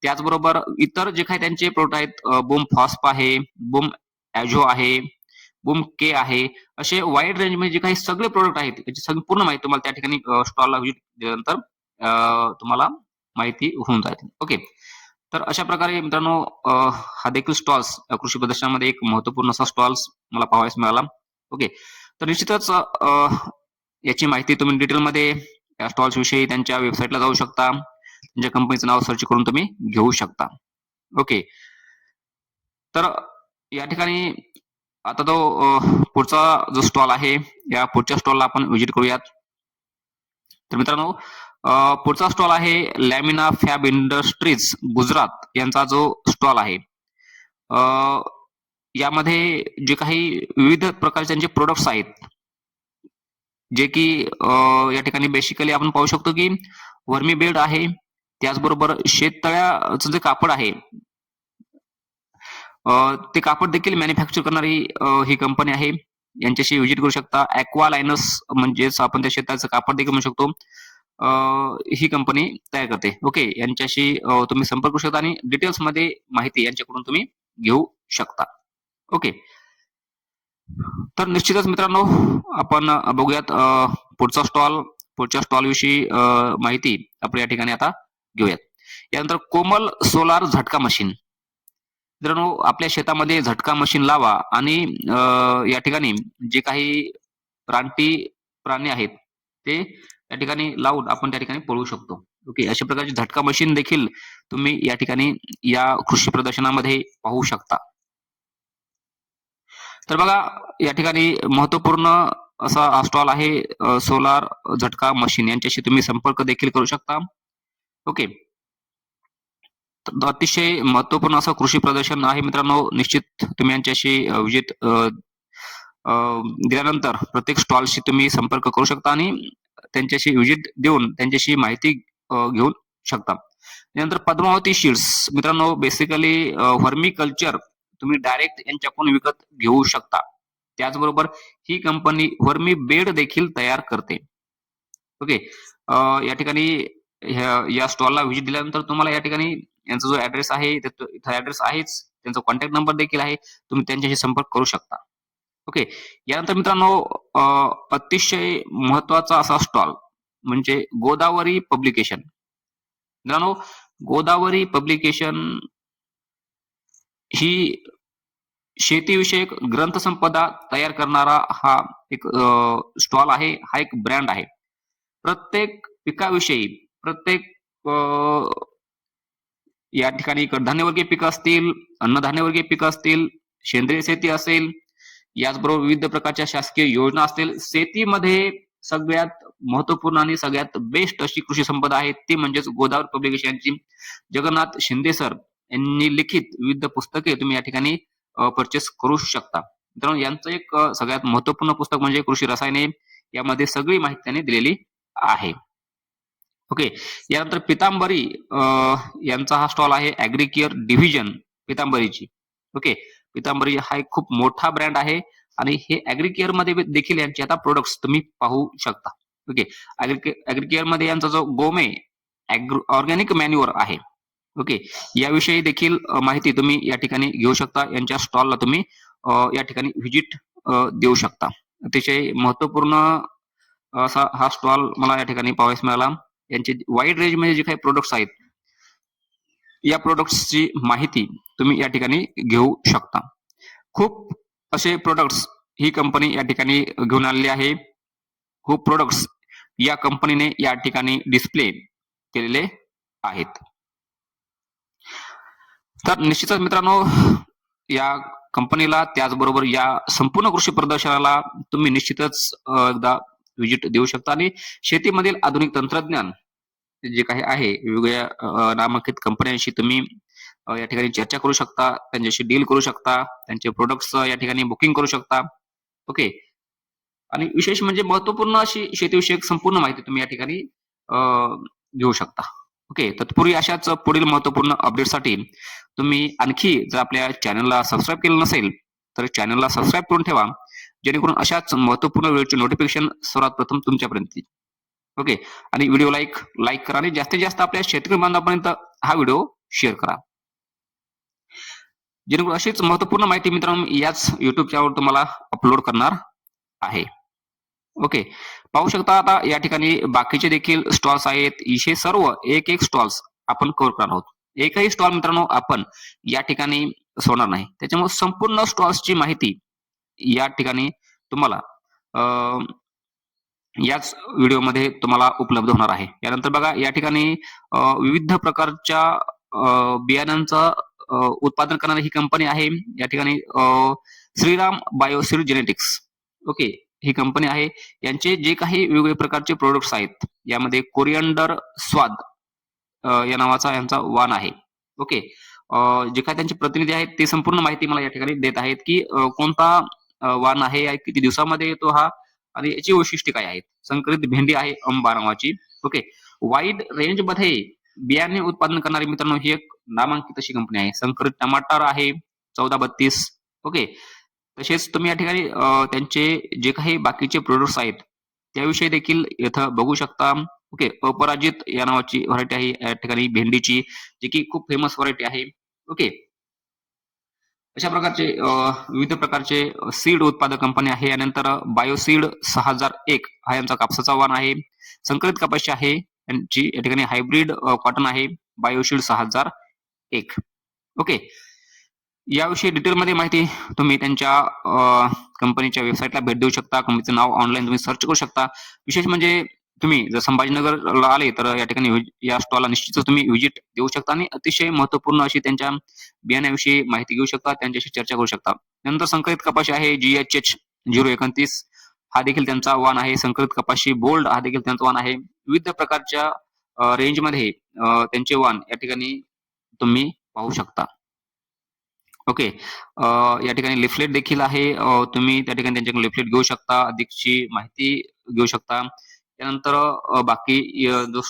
त्याचबरोबर इतर जे काही त्यांचे प्रोडक्ट आहेत, बूम फॉस्प आहे, बूम ॲझो आहे, बूम के आहे, असे वाईड रेंज मध्ये जे काही सगळे प्रोडक्ट आहेत, त्याची संपूर्ण माहिती तुम्हाला त्या ठिकाणी स्टॉलला व्हिजिट दिल्यानंतर तुम्हाला माहिती होऊन जाईल, ओके. तर अशा प्रकारे मित्रांनो, हा देखील स्टॉल्स कृषी प्रदर्शनामध्ये एक महत्वपूर्ण असा स्टॉल्स मला पाहावयास मिळाला, ओके. तर निश्चितच याची माहिती तुम्ही डिटेलमध्ये या स्टॉल्स विषयी त्यांच्या वेबसाईटला जाऊ शकता, त्यांच्या कंपनीचं नाव सर्च करून तुम्ही घेऊ शकता, ओके. तर या ठिकाणी आता तो पुढचा जो स्टॉल आहे, या पुढच्या स्टॉलला आपण व्हिजिट करूयात. तर मित्रांनो, पुढचा स्टॉल आहे लॅमिना फॅब इंडस्ट्रीज गुजरात यांचा जो स्टॉल आहे. यामध्ये जे काही विविध प्रकारचे त्यांचे प्रोडक्ट्स आहेत, जे की या ठिकाणी बेसिकली आपण पाहू शकतो की वर्मी बेड आहे, त्याचबरोबर शेततळ्याचं जे कापड आहे, ते कापड देखील मॅन्युफॅक्चर करणारी ही कंपनी आहे. यांच्याशी व्हिजिट करू शकता. ॲक्वा लायनस म्हणजेच आपण त्या शेताचं कापड देखील म्हणू शकतो. ही कंपनी तयार करते. ओके. यांच्याशी तुम्ही संपर्क करू शकता आणि डिटेल्समध्ये माहिती यांच्याकडून तुम्ही घेऊ शकता. ओके. तर निश्चितच मित्रांनो आपण बघूयात पुढचा स्टॉल. पुढच्या स्टॉलविषयी माहिती आपण या ठिकाणी आता घेऊयात. यानंतर कोमल सोलार झटका मशीन. मित्रांनो आपल्या शेतामध्ये झटका मशीन लावा आणि या ठिकाणी जे काही रानटी प्राणी आहेत ते त्या ठिकाणी लावून आपण त्या ठिकाणी पळवू शकतो. ओके. अशा प्रकारची झटका मशीन देखील तुम्ही या ठिकाणी या कृषी प्रदर्शनामध्ये पाहू शकता. तर बघा या ठिकाणी महत्वपूर्ण असा हा स्टॉल आहे. सोलार झटका मशीन यांच्याशी तुम्ही संपर्क देखील करू शकता. ओके. तर अतिशय महत्वपूर्ण असं कृषी प्रदर्शन आहे मित्रांनो. निश्चित तुम्ही यांच्याशी विजिट दिल्यानंतर प्रत्येक स्टॉलशी तुम्ही संपर्क करू शकता आणि त्यांच्याशी विजिट देऊन त्यांच्याशी माहिती घेऊ शकता. त्यानंतर पद्मावती शीड्स. मित्रांनो बेसिकली व्हर्मी कल्चर तुम्ही डायरेक्ट यांच्याकडून विकत घेऊ शकता. त्याचबरोबर ही कंपनी व्हर्मी बेड देखील तयार करते. ओके. या ठिकाणी या स्टॉलला व्हिजिट दिल्यानंतर तुम्हाला या ठिकाणी यांचा जो ऍड्रेस आहे इथं ऍड्रेस आहेच, त्यांचा कॉन्टॅक्ट नंबर देखील आहे. तुम्ही त्यांच्याशी संपर्क करू शकता. ओके. यानंतर मित्रांनो अतिशय महत्वाचा असा स्टॉल म्हणजे गोदावरी पब्लिकेशन. मित्रांनो गोदावरी पब्लिकेशन ही शेतीविषयक ग्रंथसंपदा तयार करणारा हा एक स्टॉल आहे. हा एक ब्रँड आहे. प्रत्येक पिकाविषयी प्रत्येक या ठिकाणी कडधान्यवर्गीय पिकं असतील, अन्नधान्यवर्गीय पिकं असतील, सेंद्रिय शेती असेल, याचबरोबर विविध प्रकारच्या शासकीय योजना असतील. शेतीमध्ये सगळ्यात महत्वपूर्ण आणि सगळ्यात बेस्ट अशी कृषी संपदा आहे ती म्हणजेच गोदावरी पब्लिकेशनची जगन्नाथ शिंदे सर यांनी लिखित विविध पुस्तके तुम्ही या ठिकाणी परचेस करू शकता. मित्रांनो यांचं एक सगळ्यात महत्वपूर्ण पुस्तक म्हणजे कृषी रसायने. यामध्ये सगळी माहिती त्यांनी दिलेली आहे. ओके. यानंतर पितांबरी यांचा हा स्टॉल आहे. ऍग्रीकेअर डिव्हिजन पितांबरीची. ओके. पितांबरी हा एक खूप मोठा ब्रँड आहे आणि हे ऍग्रीकेअर मध्ये देखील यांचे आता प्रोडक्ट्स तुम्ही पाहू शकता. ओके. ऍग्रीकेअर मध्ये यांचा जो गोमे ऑर्गॅनिक मॅन्युअर आहे. ओके. याविषयी देखील माहिती तुम्ही या ठिकाणी घेऊ शकता. यांच्या स्टॉलला तुम्ही या ठिकाणी व्हिजिट देऊ शकता. अतिशय महत्वपूर्ण असा हा स्टॉल मला या ठिकाणी पाहावयास मिळाला. यांचे वाईड रेंज मध्ये जे काही प्रोडक्ट्स आहेत या प्रोडक्ट्सची माहिती तुम्ही या ठिकाणी घेऊ शकता. खूप असे प्रोडक्ट्स ही कंपनी या ठिकाणी घेऊन आलेली आहे. खूप प्रोडक्ट्स या कंपनीने या ठिकाणी डिस्प्ले केलेले आहेत. तर निश्चितच मित्रांनो या कंपनीला त्याचबरोबर या संपूर्ण कृषी प्रदर्शनाला तुम्ही निश्चितच एकदा व्हिजिट देऊ शकता आणि शेतीमधील आधुनिक तंत्रज्ञान जे काही आहे वेगवेगळ्या नामांकित कंपन्यांशी तुम्ही या ठिकाणी चर्चा करू शकता, त्यांच्याशी डील करू शकता, त्यांचे प्रोडक्ट्स या ठिकाणी बुकिंग करू शकता. ओके. आणि विशेष म्हणजे महत्वपूर्ण अशी शेतीविषयक संपूर्ण माहिती तुम्ही या ठिकाणी घेऊ शकता. ओके. तत्पूर्वी अशाच पुढील महत्वपूर्ण अपडेटसाठी तुम्ही आणखी जर आपल्या चॅनलला सबस्क्राईब केलं नसेल तर चॅनलला सबस्क्राईब करून ठेवा, जेणेकरून अशाच महत्वपूर्ण व्हिडिओचे नोटिफिकेशन सर्वात प्रथम तुमच्यापर्यंत येईल. ओके. आणि व्हिडिओ लाईक करा आणि जास्तीत जास्त आपल्या शेतकरी बांधवांपर्यंत हा व्हिडिओ शेअर करा, जेणेकरून अशीच महत्वपूर्ण माहिती मित्रांनो याच युट्यूब चॅनलवर तुम्हाला अपलोड करणार आहे. ओके. पाहू शकता आता या ठिकाणी बाकीचे देखील स्टॉल्स आहेत. इथे सर्व एक एक स्टॉल्स आपण कव्हर करणार आहोत. एकही स्टॉल मित्रांनो आपण या ठिकाणी सोडणार नाही. त्याच्यामुळे संपूर्ण स्टॉल्सची माहिती या ठिकाणी तुम्हाला याच व्हिडिओमध्ये तुम्हाला उपलब्ध होणार आहे. यानंतर बघा या ठिकाणी विविध प्रकारच्या बियाण्यांचं उत्पादन करणारी ही कंपनी आहे. या ठिकाणी श्रीराम बायोसीड जेनेटिक्स. ओके. ही कंपनी आहे. यांचे जे काही वेगवेगळे प्रकारचे प्रोडक्ट्स आहेत यामध्ये कोरिअंडर स्वाद या नावाचा यांचा वाण आहे. ओके. जे काही त्यांचे प्रतिनिधी आहेत ते संपूर्ण माहिती मला या ठिकाणी देत आहेत की कोणता वाण आहे, किती दिवसामध्ये येतो हा आणि याची वैशिष्ट्ये काय आहेत. संकरित भेंडी आहे अंबा नावाची. ओके. वाईड रेंज मध्ये बियाणे उत्पादन करणारी मित्रांनो ही एक नामांकित अशी कंपनी आहे. संकरित टमाटर आहे 1432. ओके. तसेच तुम्ही या ठिकाणी त्यांचे जे काही बाकीचे प्रोडक्ट्स आहेत त्याविषयी देखील इथं बघू शकता. ओके. अपराजित या नावाची व्हरायटी आहे या ठिकाणी भेंडीची, जी की खूप फेमस व्हरायटी आहे. ओके. अशा प्रकारचे विविध प्रकारचे सीड उत्पादक कंपनी आहे. यानंतर बायोसीड 6001 हा यांचा कापसाचा वाण आहे. संकरित कपाशी आहे यांची या ठिकाणी हायब्रिड कॉटन आहे बायोशीड 6001. ओके. याविषयी डिटेलमध्ये माहिती तुम्ही त्यांच्या कंपनीच्या वेबसाईटला भेट देऊ शकता. कंपनीचं नाव ऑनलाईन तुम्ही सर्च करू शकता. विशेष म्हणजे तुम्ही जर संभाजीनगरला आले तर या ठिकाणी या स्टॉलला निश्चितच तुम्ही व्हिजिट देऊ शकता आणि अतिशय महत्त्वपूर्ण अशी त्यांच्या बियाण्याविषयी माहिती घेऊ शकता, त्यांच्याशी चर्चा करू शकता. नंतर संकरित कपाशी आहे GHH 029 हा देखील त्यांचा वाण आहे. संकरित कपाशी बोल्ड हा देखील त्यांचा वाण आहे. विविध प्रकारच्या रेंजमध्ये त्यांचे वाण या ठिकाणी तुम्ही पाहू शकता. ओके. या ठिकाणी लिफलेट देखील आहे. तुम्ही त्या ठिकाणी त्यांच्याकडून लिफलेट घेऊ शकता. अधिकची माहिती घेऊ शकता. त्यानंतर बाकी जो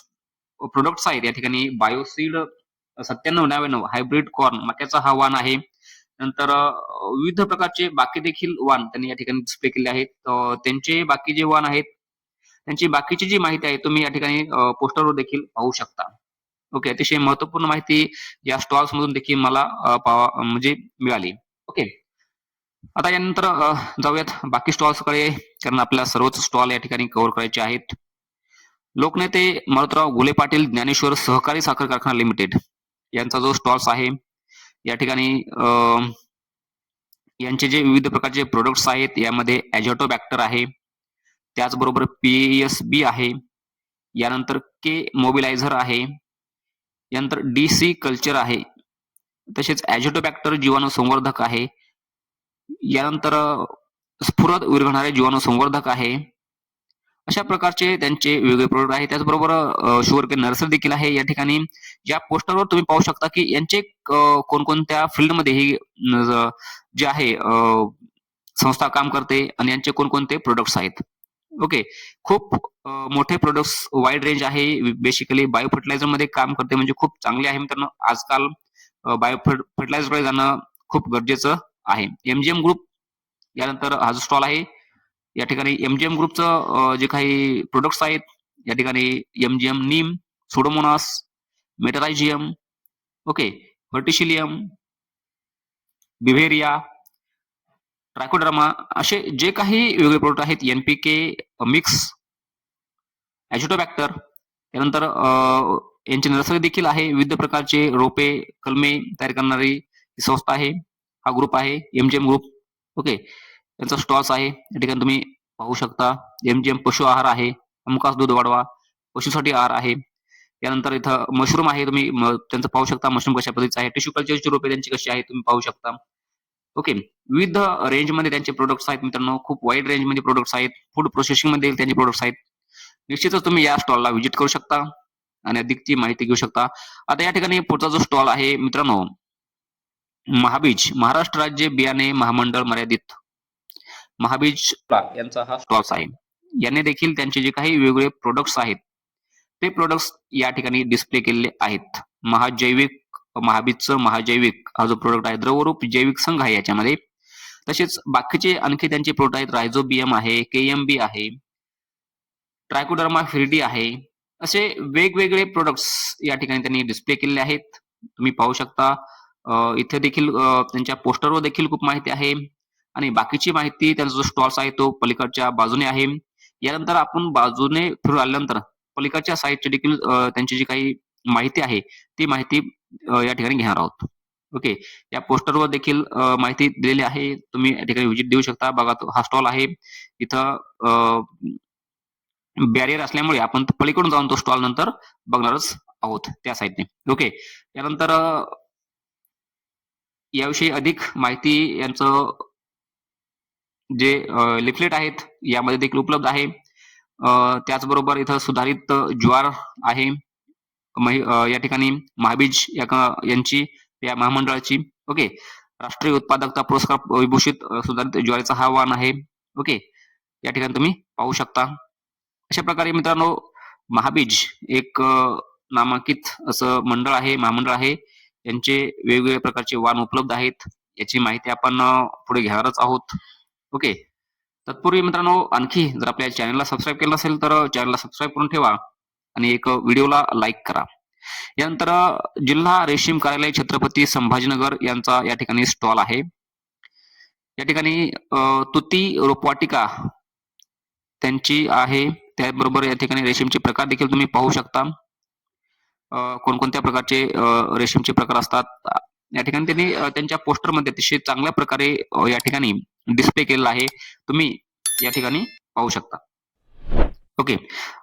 प्रोडक्ट्स आहेत या ठिकाणी बायोसीड 9799 हायब्रिड कॉर्न मक्याचा हा वाण आहे. नंतर विविध प्रकारचे बाकी देखील वाण त्यांनी या ठिकाणी डिस्प्ले केले आहेत. त्यांचे बाकी जे वाण आहेत, त्यांची बाकीची जी माहिती आहे तुम्ही या ठिकाणी पोस्टरवर देखील पाहू शकता. ओके. अतिशय महत्त्वपूर्ण माहिती या स्टॉल्स मधून देखील मला म्हणजे मिळाली. ओके. आता यानंतर जाऊयात बाकी स्टॉल्सकडे, कारण आपल्याला सर्वच स्टॉल या ठिकाणी कव्हर करायचे आहेत. लोकनेते मारुतराव घुले पाटील ज्ञानेश्वर सहकारी साखर कारखाना लिमिटेड यांचा जो स्टॉल्स आहे या ठिकाणी यांचे जे विविध प्रकारचे प्रोडक्ट्स आहेत यामध्ये ॲझोटोबॅक्टर आहे, त्याचबरोबर PSB आहे, यानंतर के मोबिलायझर आहे, यानंतर DC कल्चर आहे, तसेच ॲझोटोबॅक्टर जीवाणू संवर्धक आहे, यानंतर स्फुरद विरघळणारे जीवाणू संवर्धक आहे. अशा प्रकारचे त्यांचे वेगवेगळे प्रोडक्ट आहेत. त्याचबरोबर शुगरकेन नर्सरी देखील आहे. या ठिकाणी या पोस्टरवर तुम्ही पाहू शकता की यांचे कोणकोणत्या फील्डमध्ये ही जे आहे संस्था काम करते आणि यांचे कोणकोणते प्रोडक्ट्स आहेत. ओके. खूप मोठे प्रोडक्ट्स वाईड रेंज आहे. बेसिकली बायो फर्टिलायझर मध्ये काम करते म्हणजे खूप चांगले आहे मित्रांनो. आजकाल बायो फर्टिलायझरकडे जाणं खूप गरजेचं आहे. MGM ग्रुप यानंतर हा जो स्टॉल आहे या ठिकाणी MGM ग्रुपचं जे काही प्रोडक्ट्स आहेत या ठिकाणी MGM नीम, सुडोमोनास, मेटरायझियम, ओके, व्हर्टिशिलियम, बिव्हेरिया, ट्रायकोडर्मा असे जे काही वेगवेगळे प्रोडक्ट आहेत, NPK मिक्स, ॲझोटोबॅक्टर, त्यानंतर यांची नर्सरी देखील आहे. विविध प्रकारचे रोपे, कलमे तयार करणारी संस्था आहे. हा ग्रुप आहे MGM ग्रुप. ओके. त्यांचा स्टॉल्स आहे या ठिकाणी तुम्ही पाहू शकता. MGM पशु आहार आहे, हमखास दूध वाढवा, पशुसाठी आहार आहे. त्यानंतर इथं मशरूम आहे, तुम्ही त्यांचं पाहू शकता मशरूम कशा पद्धतीचं आहे. टिश्यू कल्चरची रोपे त्यांची कशी आहे तुम्ही पाहू शकता. ओके. विविध रेंजमध्ये त्यांचे प्रोडक्ट्स आहेत मित्रांनो. खूप वाईड रेंजमध्ये प्रोडक्ट्स आहेत. फूड प्रोसेसिंग मध्ये त्यांचे प्रोडक्ट्स आहेत. निश्चितच तुम्ही या स्टॉलला व्हिजिट करू शकता आणि अधिकची माहिती घेऊ शकता. आता या ठिकाणी पुढचा जो स्टॉल आहे मित्रांनो, महाबीज महाराष्ट्र राज्य बियाणे महामंडळ मर्यादित महाबीज यांचा हा स्टॉल्स आहे. याने देखील त्यांचे जे काही वेगवेगळे प्रोडक्ट्स आहेत ते प्रोडक्ट्स या ठिकाणी डिस्प्ले केलेले आहेत. महाजैविक महाबीजचं महाजैविक हा जो प्रोडक्ट आहे, द्रवरूप जैविक संघ आहे याच्यामध्ये. तसेच बाकीचे आणखी त्यांचे प्रोडक्ट आहेत. रायझोबियम आहे, KMB आहे, ट्रायकोडर्मा फिरिडी आहे. असे वेगवेगळे प्रोडक्ट्स या ठिकाणी त्यांनी डिस्प्ले केलेले आहेत. तुम्ही पाहू शकता. इथे देखील त्यांच्या पोस्टरवर देखील खूप माहिती आहे आणि बाकीची माहिती त्यांचा जो स्टॉल्स आहे तो पलीकडच्या बाजूने आहे. यानंतर आपण बाजूने फिरून आल्यानंतर पलीकडच्या साईडची देखील त्यांची जी काही माहिती आहे ती माहिती या ठिकाणी घेणार आहोत. ओके. या पोस्टरवर देखील माहिती दिलेली आहे. तुम्ही या ठिकाणी व्हिजिट देऊ शकता. बघा हा स्टॉल आहे. इथं बॅरियर असल्यामुळे आपण पलीकडून जाऊन तो स्टॉल नंतर बघणारच आहोत त्या साईडने. ओके. त्यानंतर याविषयी अधिक माहिती यांचं जे लिफलेट आहेत यामध्ये देखील उपलब्ध आहे. त्याचबरोबर इथं सुधारित ज्वार आहे. या ठिकाणी महाबीज यांची या महामंडळाची. ओके. राष्ट्रीय उत्पादकता पुरस्कार विभूषित सुधारित ज्वारीचा हा वाण आहे. ओके. या ठिकाणी तुम्ही पाहू शकता. अशा प्रकारे मित्रांनो महाबीज एक नामांकित असं मंडळ आहे, महामंडळ आहे. यांचे वेगवेगळ्या प्रकारचे वाण उपलब्ध आहेत. याची माहिती आपण पुढे घेणारच आहोत. ओके. तत्पूर्वी मित्रांनो आणखी जर आपल्या चॅनलला सबस्क्राईब केलं नसेल तर चॅनलला सबस्क्राईब करून ठेवा आणि एक व्हिडिओला लाईक करा. यानंतर जिल्हा रेशीम कार्यालय छत्रपती संभाजीनगर यांचा या ठिकाणी स्टॉल आहे. या ठिकाणी तुती रोपवाटिका त्यांची आहे. त्याचबरोबर या ठिकाणी रेशीमचे प्रकार देखील तुम्ही पाहू शकता. कोणकोणत्या प्रकारचे रेशीमचे प्रकार असतात. या ठिकाणी त्यांनी त्यांच्या पोस्टरमध्ये अतिशय चांगल्या प्रकारे या ठिकाणी डिस्प्ले केलेला आहे. तुम्ही या ठिकाणी पाहू शकता. ओके.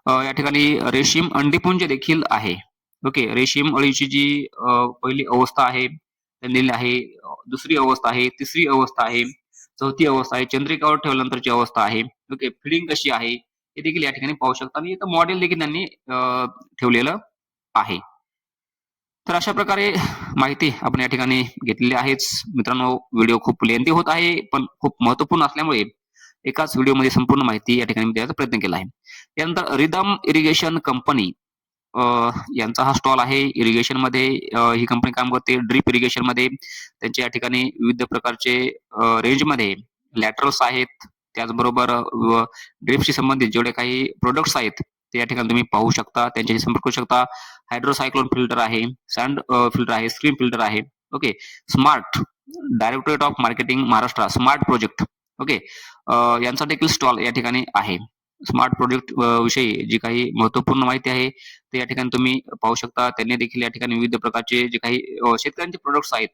या ठिकाणी रेशीम अंडीपुंज देखील आहे. ओके. रेशीम अळीची जी पहिली अवस्था आहे दिलेली आहे, दुसरी अवस्था आहे, तिसरी अवस्था आहे, चौथी अवस्था आहे, चंद्रिकावर ठेवल्यानंतरची अवस्था आहे. ओके. फिडिंग कशी आहे हे देखील या ठिकाणी पाहू शकता आणि इथं मॉडेल देखील त्यांनी ठेवलेलं आहे. तर अशा प्रकारे माहिती आपण या ठिकाणी घेतलेली आहेच. मित्रांनो, व्हिडिओ खूप लेंथी होत आहे, पण खूप महत्त्वपूर्ण असल्यामुळे एकाच व्हिडिओमध्ये संपूर्ण माहिती या ठिकाणी मी देण्याचा प्रयत्न केला आहे. त्यानंतर रिदम इरिगेशन कंपनी यांचा हा स्टॉल आहे. इरिगेशनमध्ये ही कंपनी काम करते. ड्रिप इरिगेशनमध्ये त्यांच्या या ठिकाणी विविध प्रकारचे रेंजमध्ये लॅटरल्स आहेत. त्याचबरोबर ड्रिपशी संबंधित जेवढे काही प्रोडक्ट्स आहेत ते या ठिकाणी तुम्ही पाहू शकता. त्यांच्याशी संपर्क करू शकता. हायड्रोसायक्लोन फिल्टर आहे, सँड फिल्टर आहे, स्क्रीन फिल्टर आहे. Okay. Smart directorate of marketing Maharashtra smart project. Okay. यांचा देखील स्टॉल या ठिकाणी आहे. स्मार्ट प्रोजेक्ट विषयी जी काही महत्त्वपूर्ण माहिती आहे ते या ठिकाणी तुम्ही पाहू शकता. त्यांनी देखील या ठिकाणी विविध प्रकारचे जे काही शेतकऱ्यांचे प्रोडक्ट्स आहेत.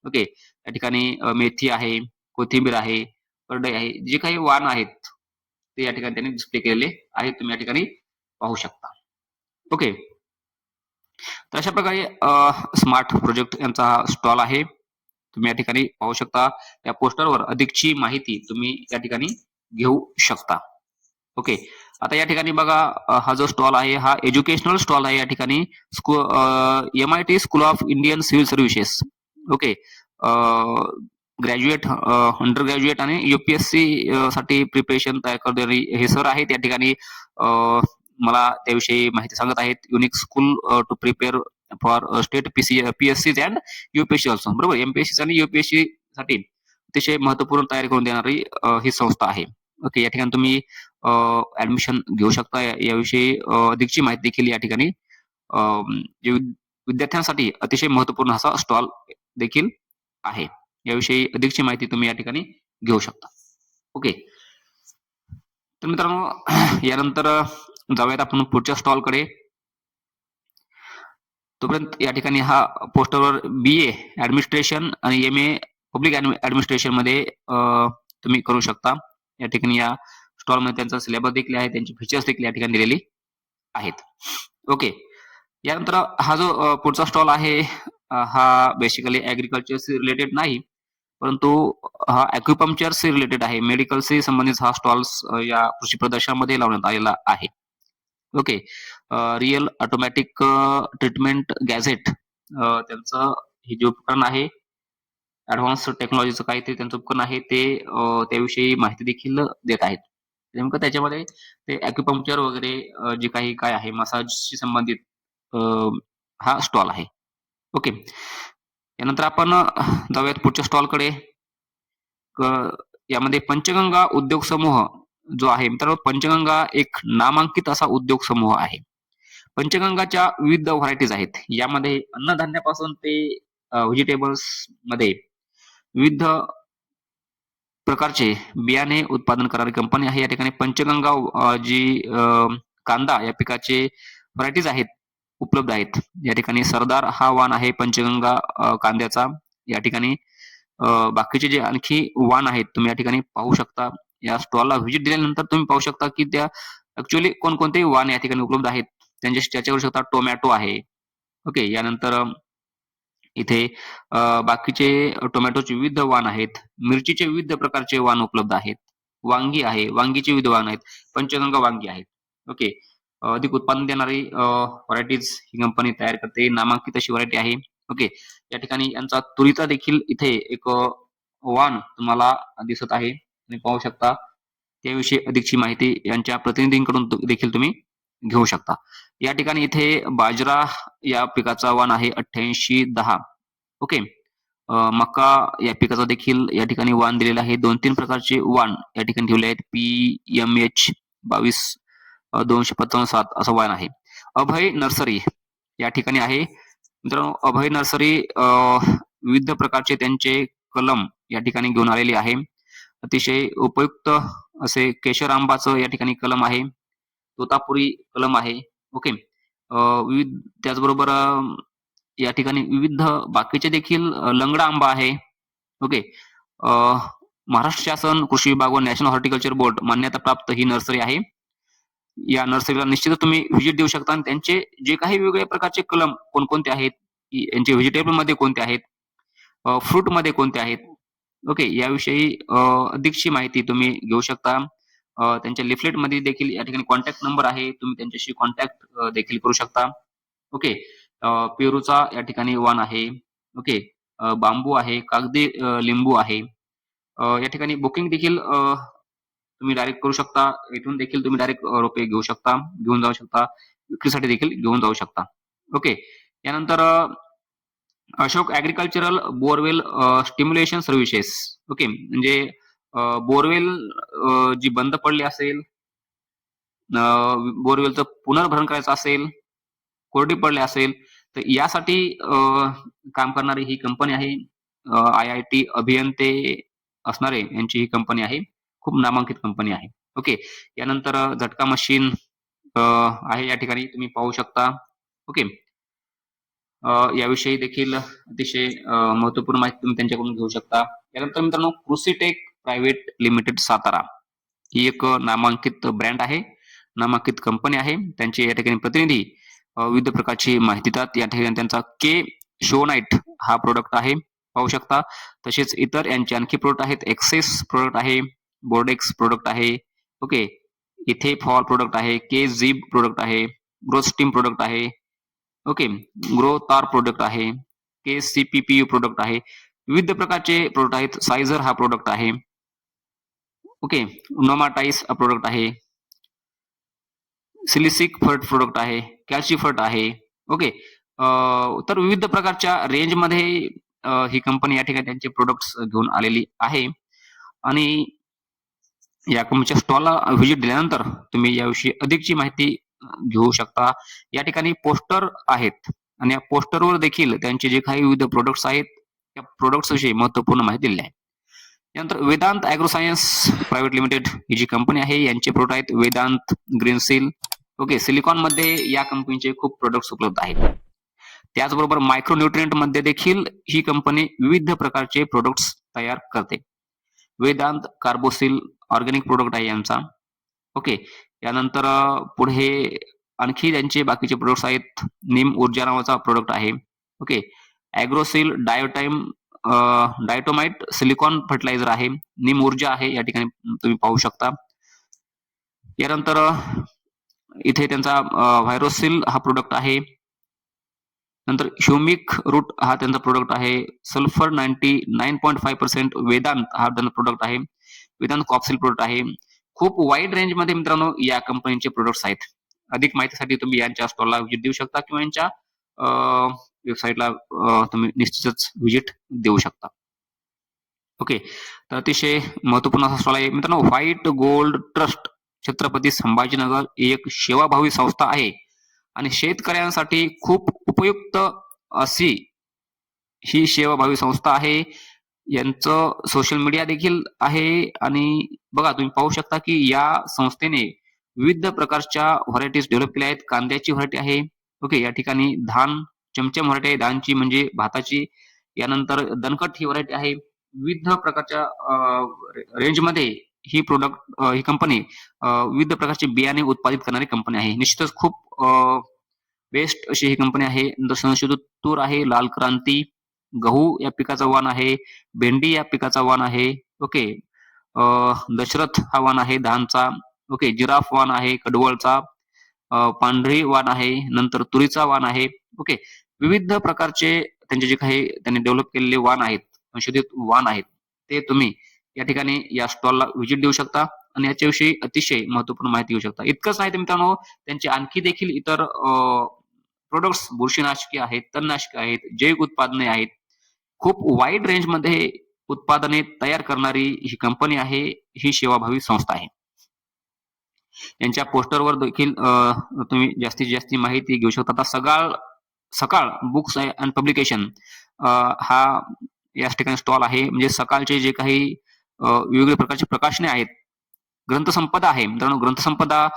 ओके. या ठिकाणी मेथी आहे, कोथिंबीर आहे, करडई आहे, जे काही वाण आहेत ते या ठिकाणी त्यांनी डिस्प्ले केलेले आहेत. तुम्ही या ठिकाणी पाहू शकता. ओके. तर अशा प्रकारे स्मार्ट प्रोजेक्ट यांचा हा स्टॉल आहे. तुम्ही या ठिकाणी पाहू शकता. या पोस्टरवर अधिकची माहिती तुम्ही या ठिकाणी घेऊ शकता. ओके. आता या ठिकाणी बघा, हा जो स्टॉल आहे हा एज्युकेशनल स्टॉल आहे. या ठिकाणी MIT school of Indian civil services. Okay. Graduate, under graduate आणि UPSC साठी प्रिपरेशन तयार करणारे हे सर आहेत. या ठिकाणी मला त्याविषयी माहिती सांगत आहेत. Unique school to prepare for state PSCs and UPSC also. बरोबर. MPSC आणि UPSC साठी अतिशय महत्त्वपूर्ण तयारी करून देणारी ही संस्था आहे. ओके. या ठिकाणी तुम्ही ऍडमिशन घेऊ शकता. याविषयी अधिकची माहिती देखील या ठिकाणी जे विद्यार्थ्यांसाठी अतिशय महत्त्वपूर्ण असा स्टॉल देखील आहे. याविषयी अधिकची माहिती तुम्ही या ठिकाणी घेऊ शकता. ओके. तर मित्रांनो, यानंतर जाऊयात आपण पुढच्या स्टॉलकडे. तोपर्यंत या ठिकाणी हा पोस्टरवर BA ऍडमिनिस्ट्रेशन आणि MA पब्लिक ऍडमिनिस्ट्रेशन मध्ये तुम्ही करू शकता. या ठिकाणी या स्टॉलमध्ये त्यांचा सिलेबस देखील आहे, त्यांची फीचर्स देखील या ठिकाणी दिलेली आहेत. ओके. यानंतर हा जो पुढचा स्टॉल आहे हा बेसिकली ऍग्रिकल्चरशी रिलेटेड नाही, परंतु हा ॲक्युपंक्चरशी रिलेटेड आहे. मेडिकलशी संबंधित हा स्टॉल्स या कृषी प्रदर्शनामध्ये लावण्यात आलेला आहे. Okay. Real automatic treatment gadget त्यांचं हे जे उपकरण आहे, ऍडव्हान्स टेक्नॉलॉजीचं काहीतरी त्यांचं उपकरण आहे ते त्याविषयी माहिती देखील देत आहेत. नेमकं त्याच्यामध्ये ते ॲक्युपंक्चर वगैरे जे काही काय आहे मसाजशी संबंधित हा स्टॉल आहे. ओके. यानंतर आपण जाऊयात पुढच्या स्टॉलकडे. यामध्ये पंचगंगा उद्योग समूह जो आहे मित्रांनो, पंचगंगा एक नामांकित असा उद्योग समूह आहे. पंचगंगाच्या विविध व्हरायटीज आहेत. यामध्ये अन्नधान्यापासून ते व्हेजिटेबल्स मध्ये विविध प्रकारचे बियाणे उत्पादन करणारी कंपनी आहे. या ठिकाणी पंचगंगा जी कांदा या पिकाचे व्हरायटीज आहेत उपलब्ध आहेत. या ठिकाणी सरदार हा वाण आहे पंचगंगा कांद्याचा. या ठिकाणी बाकीचे जे आणखी वाण आहेत तुम्ही या ठिकाणी पाहू शकता. या स्टॉलला व्हिजिट दिल्यानंतर तुम्ही पाहू शकता की त्या ऍक्च्युअली कोणकोणते वाण या ठिकाणी उपलब्ध आहेत. त्याच्यावर शकता टोमॅटो आहे. ओके. यानंतर इथे बाकीचे टोमॅटोचे विविध वाण आहेत. मिरचीचे विविध प्रकारचे वाण उपलब्ध आहेत. वांगी आहे, वांगीचे विविध वाण आहेत. पंचगंगा वांगी आहेत. ओके. अधिक उत्पादन देणारी व्हरायटीज ही कंपनी तयार करते. नामांकित अशी व्हरायटी आहे. ओके. या ठिकाणी यांचा तुरीचा देखील इथे एक वाण तुम्हाला दिसत आहे आणि पाहू शकता. त्याविषयी अधिकची माहिती यांच्या प्रतिनिधींकडून देखील तुम्ही घेऊ शकता. या ठिकाणी इथे बाजरा या पिकाचा वाण आहे 8810. ओके. मका या पिकाचा देखील या ठिकाणी वाण दिलेला आहे. 2-3 प्रकारचे वाण या ठिकाणी ठेवले आहेत. PMH 22 255 7 असं वाण आहे. अभय नर्सरी या ठिकाणी आहे. मित्रांनो, अभय नर्सरी विविध प्रकारचे त्यांचे कलम या ठिकाणी घेऊन आलेली आहे. अतिशय उपयुक्त असे केशर आंबाचं या ठिकाणी कलम आहे. तोतापुरी कलम आहे. ओके. विविध त्याचबरोबर या ठिकाणी विविध बाकीचे देखील लंगडा आंबा आहे. ओके. अ, महाराष्ट्र शासन कृषी विभाग व नॅशनल हॉर्टिकल्चर बोर्ड मान्यता प्राप्त ही नर्सरी आहे. या नर्सरीला निश्चितच तुम्ही व्हिजिट देऊ शकता आणि त्यांचे जे काही वेगवेगळ्या प्रकारचे कलम कोणकोणते आहेत, यांचे व्हेजिटेबलमध्ये कोणते आहेत, फ्रूटमध्ये कोणते आहेत, ओके, याविषयी अधिकची माहिती तुम्ही घेऊ शकता. त्यांच्या लिफलेटमध्ये देखील या ठिकाणी कॉन्टॅक्ट नंबर आहे. तुम्ही त्यांच्याशी कॉन्टॅक्ट देखील करू शकता. ओके. पेरूचा या ठिकाणी वाण आहे. ओके. बांबू आहे, कागदी लिंबू आहे. या ठिकाणी बुकिंग देखील तुम्ही डायरेक्ट करू शकता. इथून देखील तुम्ही डायरेक्ट रोपे घेऊ शकता, घेऊन जाऊ शकता. विक्रीसाठी देखील घेऊन जाऊ शकता. ओके. यानंतर Ashok agricultural borewell stimulation services. Okay. म्हणजे बोरवेल जी बंद पडली असेल, बोरवेलचं पुनर्भरण करायचं असेल, कोरडी पडली असेल, तर यासाठी काम करणारी ही कंपनी आहे. IIT अभियंते असणारे यांची ही कंपनी आहे. खूप नामांकित कंपनी आहे. ओके. यानंतर झटका मशीन आहे या ठिकाणी तुम्ही पाहू शकता. ओके. याविषयी देखील अतिशय महत्त्वपूर्ण माहिती तुम्ही त्यांच्याकडून घेऊ शकता. यानंतर मित्रांनो, कृषीटेक प्रायव्हेट लिमिटेड सातारा ही एक नामांकित ब्रँड आहे, नामांकित कंपनी आहे. त्यांचे या ठिकाणी प्रतिनिधी विविध प्रकारची माहिती देतात. या ठिकाणी त्यांचा के शोनाईट हा प्रोडक्ट आहे, पाहू शकता. तसेच इतर यांचे आणखी प्रोडक्ट आहेत. एक्सेस प्रोडक्ट आहे, बोर्डेक्स प्रोडक्ट आहे. ओके. इथे फॉल प्रोडक्ट आहे, के झिब प्रोडक्ट आहे, ग्रोस्टीम प्रोडक्ट आहे. ओके. ग्रो तार प्रोडक्ट आहे, के CPPU प्रोडक्ट आहे. विविध प्रकारचे प्रोडक्ट आहेत. सायझर हा प्रोडक्ट आहे. ओके. नोमाटाईस हा प्रोडक्ट आहे. सिलिसिक फर्ट प्रोडक्ट आहे, कॅल्शिफर्ट आहे. ओके. तर विविध प्रकारच्या रेंजमध्ये ही कंपनी या ठिकाणी त्यांचे प्रोडक्ट्स घेऊन आलेली आहे आणि या कंपनीच्या स्टॉलला व्हिजिट दिल्यानंतर तुम्ही याविषयी अधिकची माहिती घेऊ शकता. या ठिकाणी पोस्टर आहेत आणि या पोस्टरवर देखील त्यांचे जे काही विविध प्रोडक्ट्स आहेत, त्या प्रोडक्ट्स विषयी महत्त्वपूर्ण माहिती दिलेली आहे. त्यानंतर Vedant agro science private limited ही जी कंपनी आहे, यांचे प्रोडक्ट आहेत वेदांत ग्रीनसील. ओके. सिलिकॉनमध्ये या कंपनीचे खूप प्रोडक्ट्स उपलब्ध आहेत. त्याचबरोबर मायक्रोन्यूट्रिएंट मध्ये देखील ही कंपनी विविध प्रकारचे प्रोडक्ट्स तयार करते. वेदांत कार्बोसिल ऑर्गॅनिक प्रोडक्ट आहे यांचा. ओके. यानंतर पुढे आणखी त्यांचे बाकीचे प्रोडक्ट्स आहेत. निम ऊर्जा नावाचा प्रोडक्ट आहे. ओके. ॲग्रोसिल डायटोमाइट सिलिकॉन फर्टिलायझर आहे. निम ऊर्जा आहे या ठिकाणी तुम्ही पाहू शकता. यानंतर इथे त्यांचा व्हायरोसिल हा प्रोडक्ट आहे. नंतर ह्युमिक रूट हा त्यांचा प्रोडक्ट आहे. सल्फर 99.5% वेदांत हा त्यांचा प्रोडक्ट आहे. वेदांत कॉप्सिल प्रोडक्ट आहे. खूप वाईड रेंजमध्ये मित्रांनो या कंपनीचे प्रोडक्ट्स आहेत. अधिक माहितीसाठी तुम्ही यांच्या स्टॉलला व्हिजिट देऊ शकता किंवा यांच्या वेबसाईटला तुम्ही निश्चितच व्हिजिट देऊ शकता. ओके. तर अतिशय महत्त्वपूर्ण असा स्टॉल आहे मित्रांनो. White gold trust Chhatrapati Sambhajinagar ही एक सेवाभावी संस्था आहे आणि शेतकऱ्यांसाठी खूप उपयुक्त अशी ही सेवाभावी संस्था आहे. यांचं सोशल मीडिया देखील आहे आणि बघा तुम्ही पाहू शकता की या संस्थेने विविध प्रकारच्या व्हरायटीज डेव्हलप केल्या आहेत. कांद्याची व्हरायटी आहे. ओके. या ठिकाणी धान चमचम व्हरायटी आहे, धानची म्हणजे भाताची. यानंतर दणकट ही व्हरायटी आहे. विविध प्रकारच्या रेंजमध्ये ही कंपनी विविध प्रकारचे बियाणे उत्पादित करणारी कंपनी आहे. निश्चितच खूप बेस्ट अशी ही कंपनी आहे. संशोधित तूर आहे, लाल क्रांती, गहू या पिकाचा वाण आहे, भेंडी या पिकाचा वाण आहे. ओके. दशरथ हा वाण आहे धानचा. ओके. जिराफ वाण आहे कडवळचा. पांढरी वाण आहे, नंतर तुरीचा वाण आहे. ओके. विविध प्रकारचे त्यांचे जे काही त्यांनी डेव्हलप केलेले वाण आहेत, संशोधित वाण आहेत, ते तुम्ही या ठिकाणी या स्टॉलला व्हिजिट देऊ शकता आणि याच्याविषयी अतिशय महत्त्वपूर्ण माहिती घेऊ शकता. इतकंच नाही तर मित्रांनो, त्यांचे आणखी देखील इतर प्रोडक्ट्स बुरशीनाशके आहेत, तणनाशके आहेत, जैविक उत्पादने आहेत. खूप वाईड रेंजमध्ये उत्पादने तयार करणारी ही कंपनी आहे, ही सेवाभावी संस्था आहे. यांच्या पोस्टरवर देखील तुम्ही जास्तीत जास्त माहिती घेऊ शकता. आता सकाळ बुक्स अँड पब्लिकेशन हा याच ठिकाणी स्टॉल आहे. म्हणजे सकाळचे जे काही वेगवेगळ्या प्रकारचे प्रकाशने आहेत, ग्रंथसंपदा आहे. मित्रांनो, ग्रंथसंपदा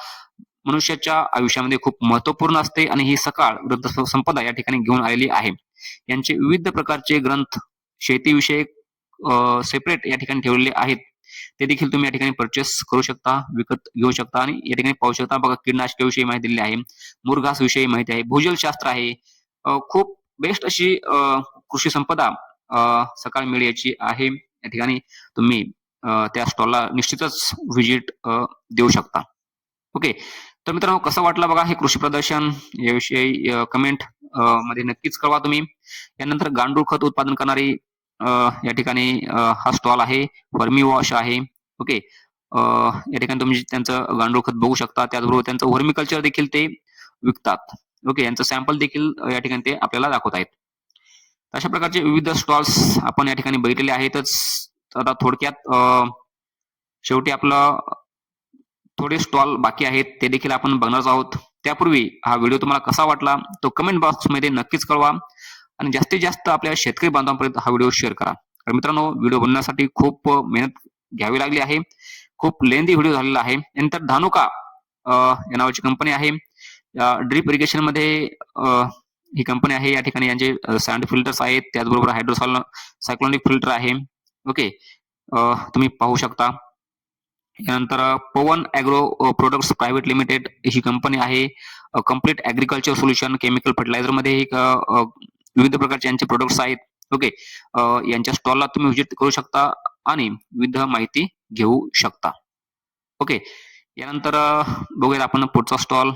मनुष्याच्या आयुष्यामध्ये खूप महत्वपूर्ण असते आणि ही सकाळ ग्रंथसंपदा या ठिकाणी घेऊन आलेली आहे. यांचे विविध प्रकारचे ग्रंथ शेतीविषयक सेपरेट या ठिकाणी ठेवलेले आहेत. ते देखील तुम्ही या ठिकाणी परचेस करू शकता, विकत घेऊ शकता आणि या ठिकाणी पाहू शकता. बघा, कीटकनाशकाविषयी माहिती दिलेली आहे, मुरघास विषयी माहिती आहे, भूजलशास्त्र आहे. खूप बेस्ट अशी कृषी संपदा सकाळ मीडियाची आहे. या ठिकाणी तुम्ही त्या स्टॉलला निश्चितच व्हिजिट देऊ शकता. ओके, तर मित्रांनो, कसं वाटलं बघा हे कृषी प्रदर्शन, याविषयी कमेंट मध्ये नक्कीच कळवा तुम्ही. यानंतर गांडूळ खत उत्पादन करणारी या ठिकाणी हा स्टॉल आहे. वर्मी वॉश आहे. ओके, या ठिकाणी तुम्ही त्यांचं गांडूळ खत बघू शकता. त्याचबरोबर त्यांचं वर्मी कल्चर देखील ते विकतात. ओके, यांचं सॅम्पल देखील या ठिकाणी ते आपल्याला दाखवत आहेत. अशा प्रकारचे विविध स्टॉल्स आपण या ठिकाणी बघितलेले आहेतच. आता थोडक्यात शेवटी आपलं थोडे स्टॉल बाकी आहेत, ते देखील आपण बघणार आहोत. त्यापूर्वी हा व्हिडिओ तुम्हाला कसा वाटला तो कमेंट बॉक्समध्ये नक्कीच कळवा आणि जास्तीत जास्त आपल्या शेतकरी बांधवांपर्यंत हा व्हिडिओ शेअर करा. तर मित्रांनो, व्हिडिओ बनवण्यासाठी खूप मेहनत घ्यावी लागली आहे. खूप लेंदी व्हिडिओ झालेला आहे. नंतर धानुका या नावाची कंपनी आहे. ड्रीप इरिगेशन मध्ये ही कंपनी आहे. या ठिकाणी यांचे सँड फिल्टर्स आहेत, त्याचबरोबर सायक्लोनिक फिल्टर आहे. ओके, तुम्ही पाहू शकता. यानंतर Pawan agro products private limited ही कंपनी आहे. Complete agriculture solution chemical fertiliser मध्ये विविध प्रकारचे यांचे प्रोडक्ट्स आहेत. ओके, यांच्या स्टॉलला तुम्ही व्हिजिट करू शकता आणि विविध माहिती घेऊ शकता. ओके, यानंतर बघूया आपण पुढचा स्टॉल.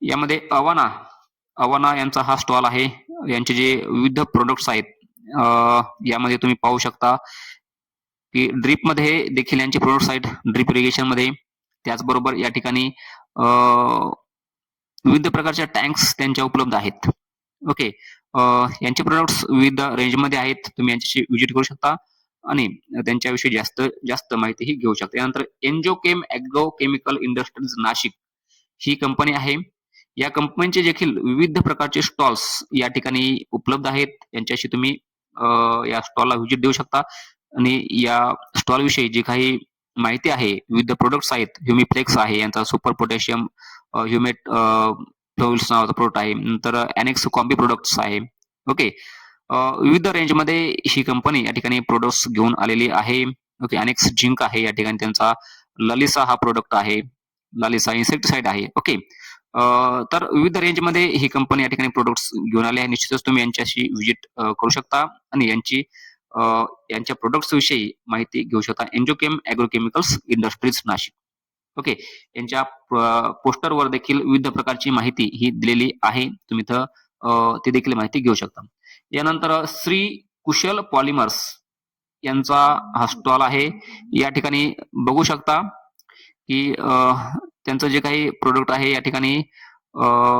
यामध्ये अवाना यांचा हा स्टॉल आहे. यांचे जे विविध प्रोडक्ट्स आहेत यामध्ये तुम्ही पाहू शकता की ड्रीप मध्ये देखील यांचे प्रोडक्ट्स आहेत. ड्रीप इरिगेशन मध्ये, त्याचबरोबर या ठिकाणी विविध प्रकारच्या टँक्स त्यांच्या उपलब्ध आहेत. ओके, यांचे प्रोडक्ट्स विविध रेंजमध्ये आहेत. तुम्ही यांच्याशी व्हिजिट करू शकता आणि त्यांच्याविषयी जास्त माहितीही घेऊ शकता. यानंतर एन्जोकेम ॲग्रो केमिकल इंडस्ट्रीज नाशिक ही कंपनी आहे. या कंपनीचे देखील विविध प्रकारचे स्टॉल्स या ठिकाणी उपलब्ध आहेत. यांच्याशी तुम्ही या स्टॉलला व्हिजिट देऊ शकता आणि या स्टॉल विषयी जी काही माहिती आहे, विविध प्रोडक्ट्स आहेत. ह्युमिफ्लेक्स आहे, यांचा सुपर पोटॅशियम ह्युमेट फ्लोइल्स नावाचा प्रोडक्ट आहे. नंतर अनेक्स कॉम्बी प्रोडक्ट्स आहे. ओके, विविध रेंजमध्ये ही कंपनी या ठिकाणी प्रोडक्ट्स घेऊन आलेली आहे. ओके, अनेक्स झिंक आहे. या ठिकाणी त्यांचा ललिसा हा प्रोडक्ट आहे. ललिसा इन्सेक्टिसाइड आहे. ओके, तर विविध रेंजमध्ये ही कंपनी या ठिकाणी प्रोडक्ट्स घेऊन आले आहे. निश्चितच तुम्ही यांच्याशी व्हिजिट करू शकता आणि यांच्या प्रोडक्ट्स विषयी माहिती घेऊ शकता. एन्जोकेम ॲग्रोकेमिकल्स इंडस्ट्रीज नाशिक. ओके, यांच्या पोस्टरवर देखील विविध प्रकारची माहिती ही दिलेली आहे. तुम्ही इथं ती देखील माहिती घेऊ शकता. यानंतर श्री कुशल पॉलिमर्स यांचा हा स्टॉल आहे. या ठिकाणी बघू शकता की त्यांचं जे काही प्रोडक्ट आहे, या ठिकाणी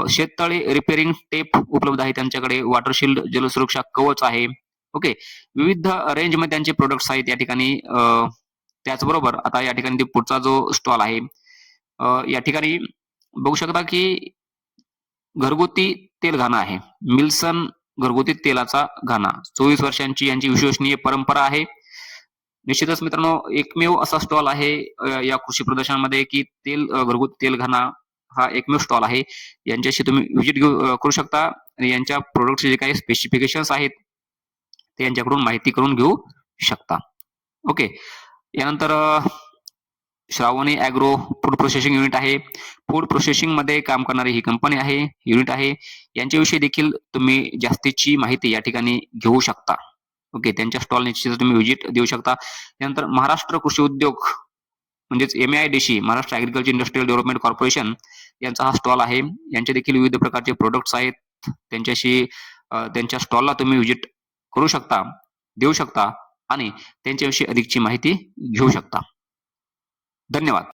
शेततळे रिपेअरिंग टेप उपलब्ध आहे त्यांच्याकडे. वॉटरशील्ड जलसुरक्षा कवच आहे. ओके, विविध रेंजमध्ये त्यांचे प्रोडक्ट्स आहेत या ठिकाणी. त्याचबरोबर आता या ठिकाणी पुढचा जो स्टॉल आहे, या ठिकाणी बघू शकता की घरगुती तेल घाणा आहे. मिल्सन घरगुती तेलाचा घाणा, 24 वर्षांची यांची विश्वसनीय परंपरा आहे. निश्चितच मित्रांनो, एकमेव असा स्टॉल आहे या कृषी प्रदर्शनामध्ये की घरगुती तेल घाणा हा एकमेव स्टॉल आहे. यांच्याशी तुम्ही व्हिजिट करू शकता आणि यांच्या प्रोडक्टचे जे काही स्पेसिफिकेशन्स आहेत ते यांच्याकडून माहिती करून घेऊ शकता. ओके, यानंतर श्रावणी ॲग्रो फूड प्रोसेसिंग युनिट आहे. फूड प्रोसेसिंग मध्ये काम करणारी ही कंपनी आहे, युनिट आहे. यांच्याविषयी देखील तुम्ही जास्तीची माहिती या ठिकाणी घेऊ शकता. ओके, त्यांच्या स्टॉल निश्चित तुम्ही व्हिजिट देऊ शकता. त्यानंतर महाराष्ट्र कृषी उद्योग म्हणजेच MAIDC, Maharashtra agriculture industrial development corporation यांचा हा स्टॉल आहे. यांचे देखील विविध प्रकारचे प्रोडक्ट्स आहेत. त्यांच्या स्टॉलला तुम्ही व्हिजिट करू शकता, देऊ शकता आणि त्यांच्याविषयी अधिकची माहिती घेऊ शकता. धन्यवाद.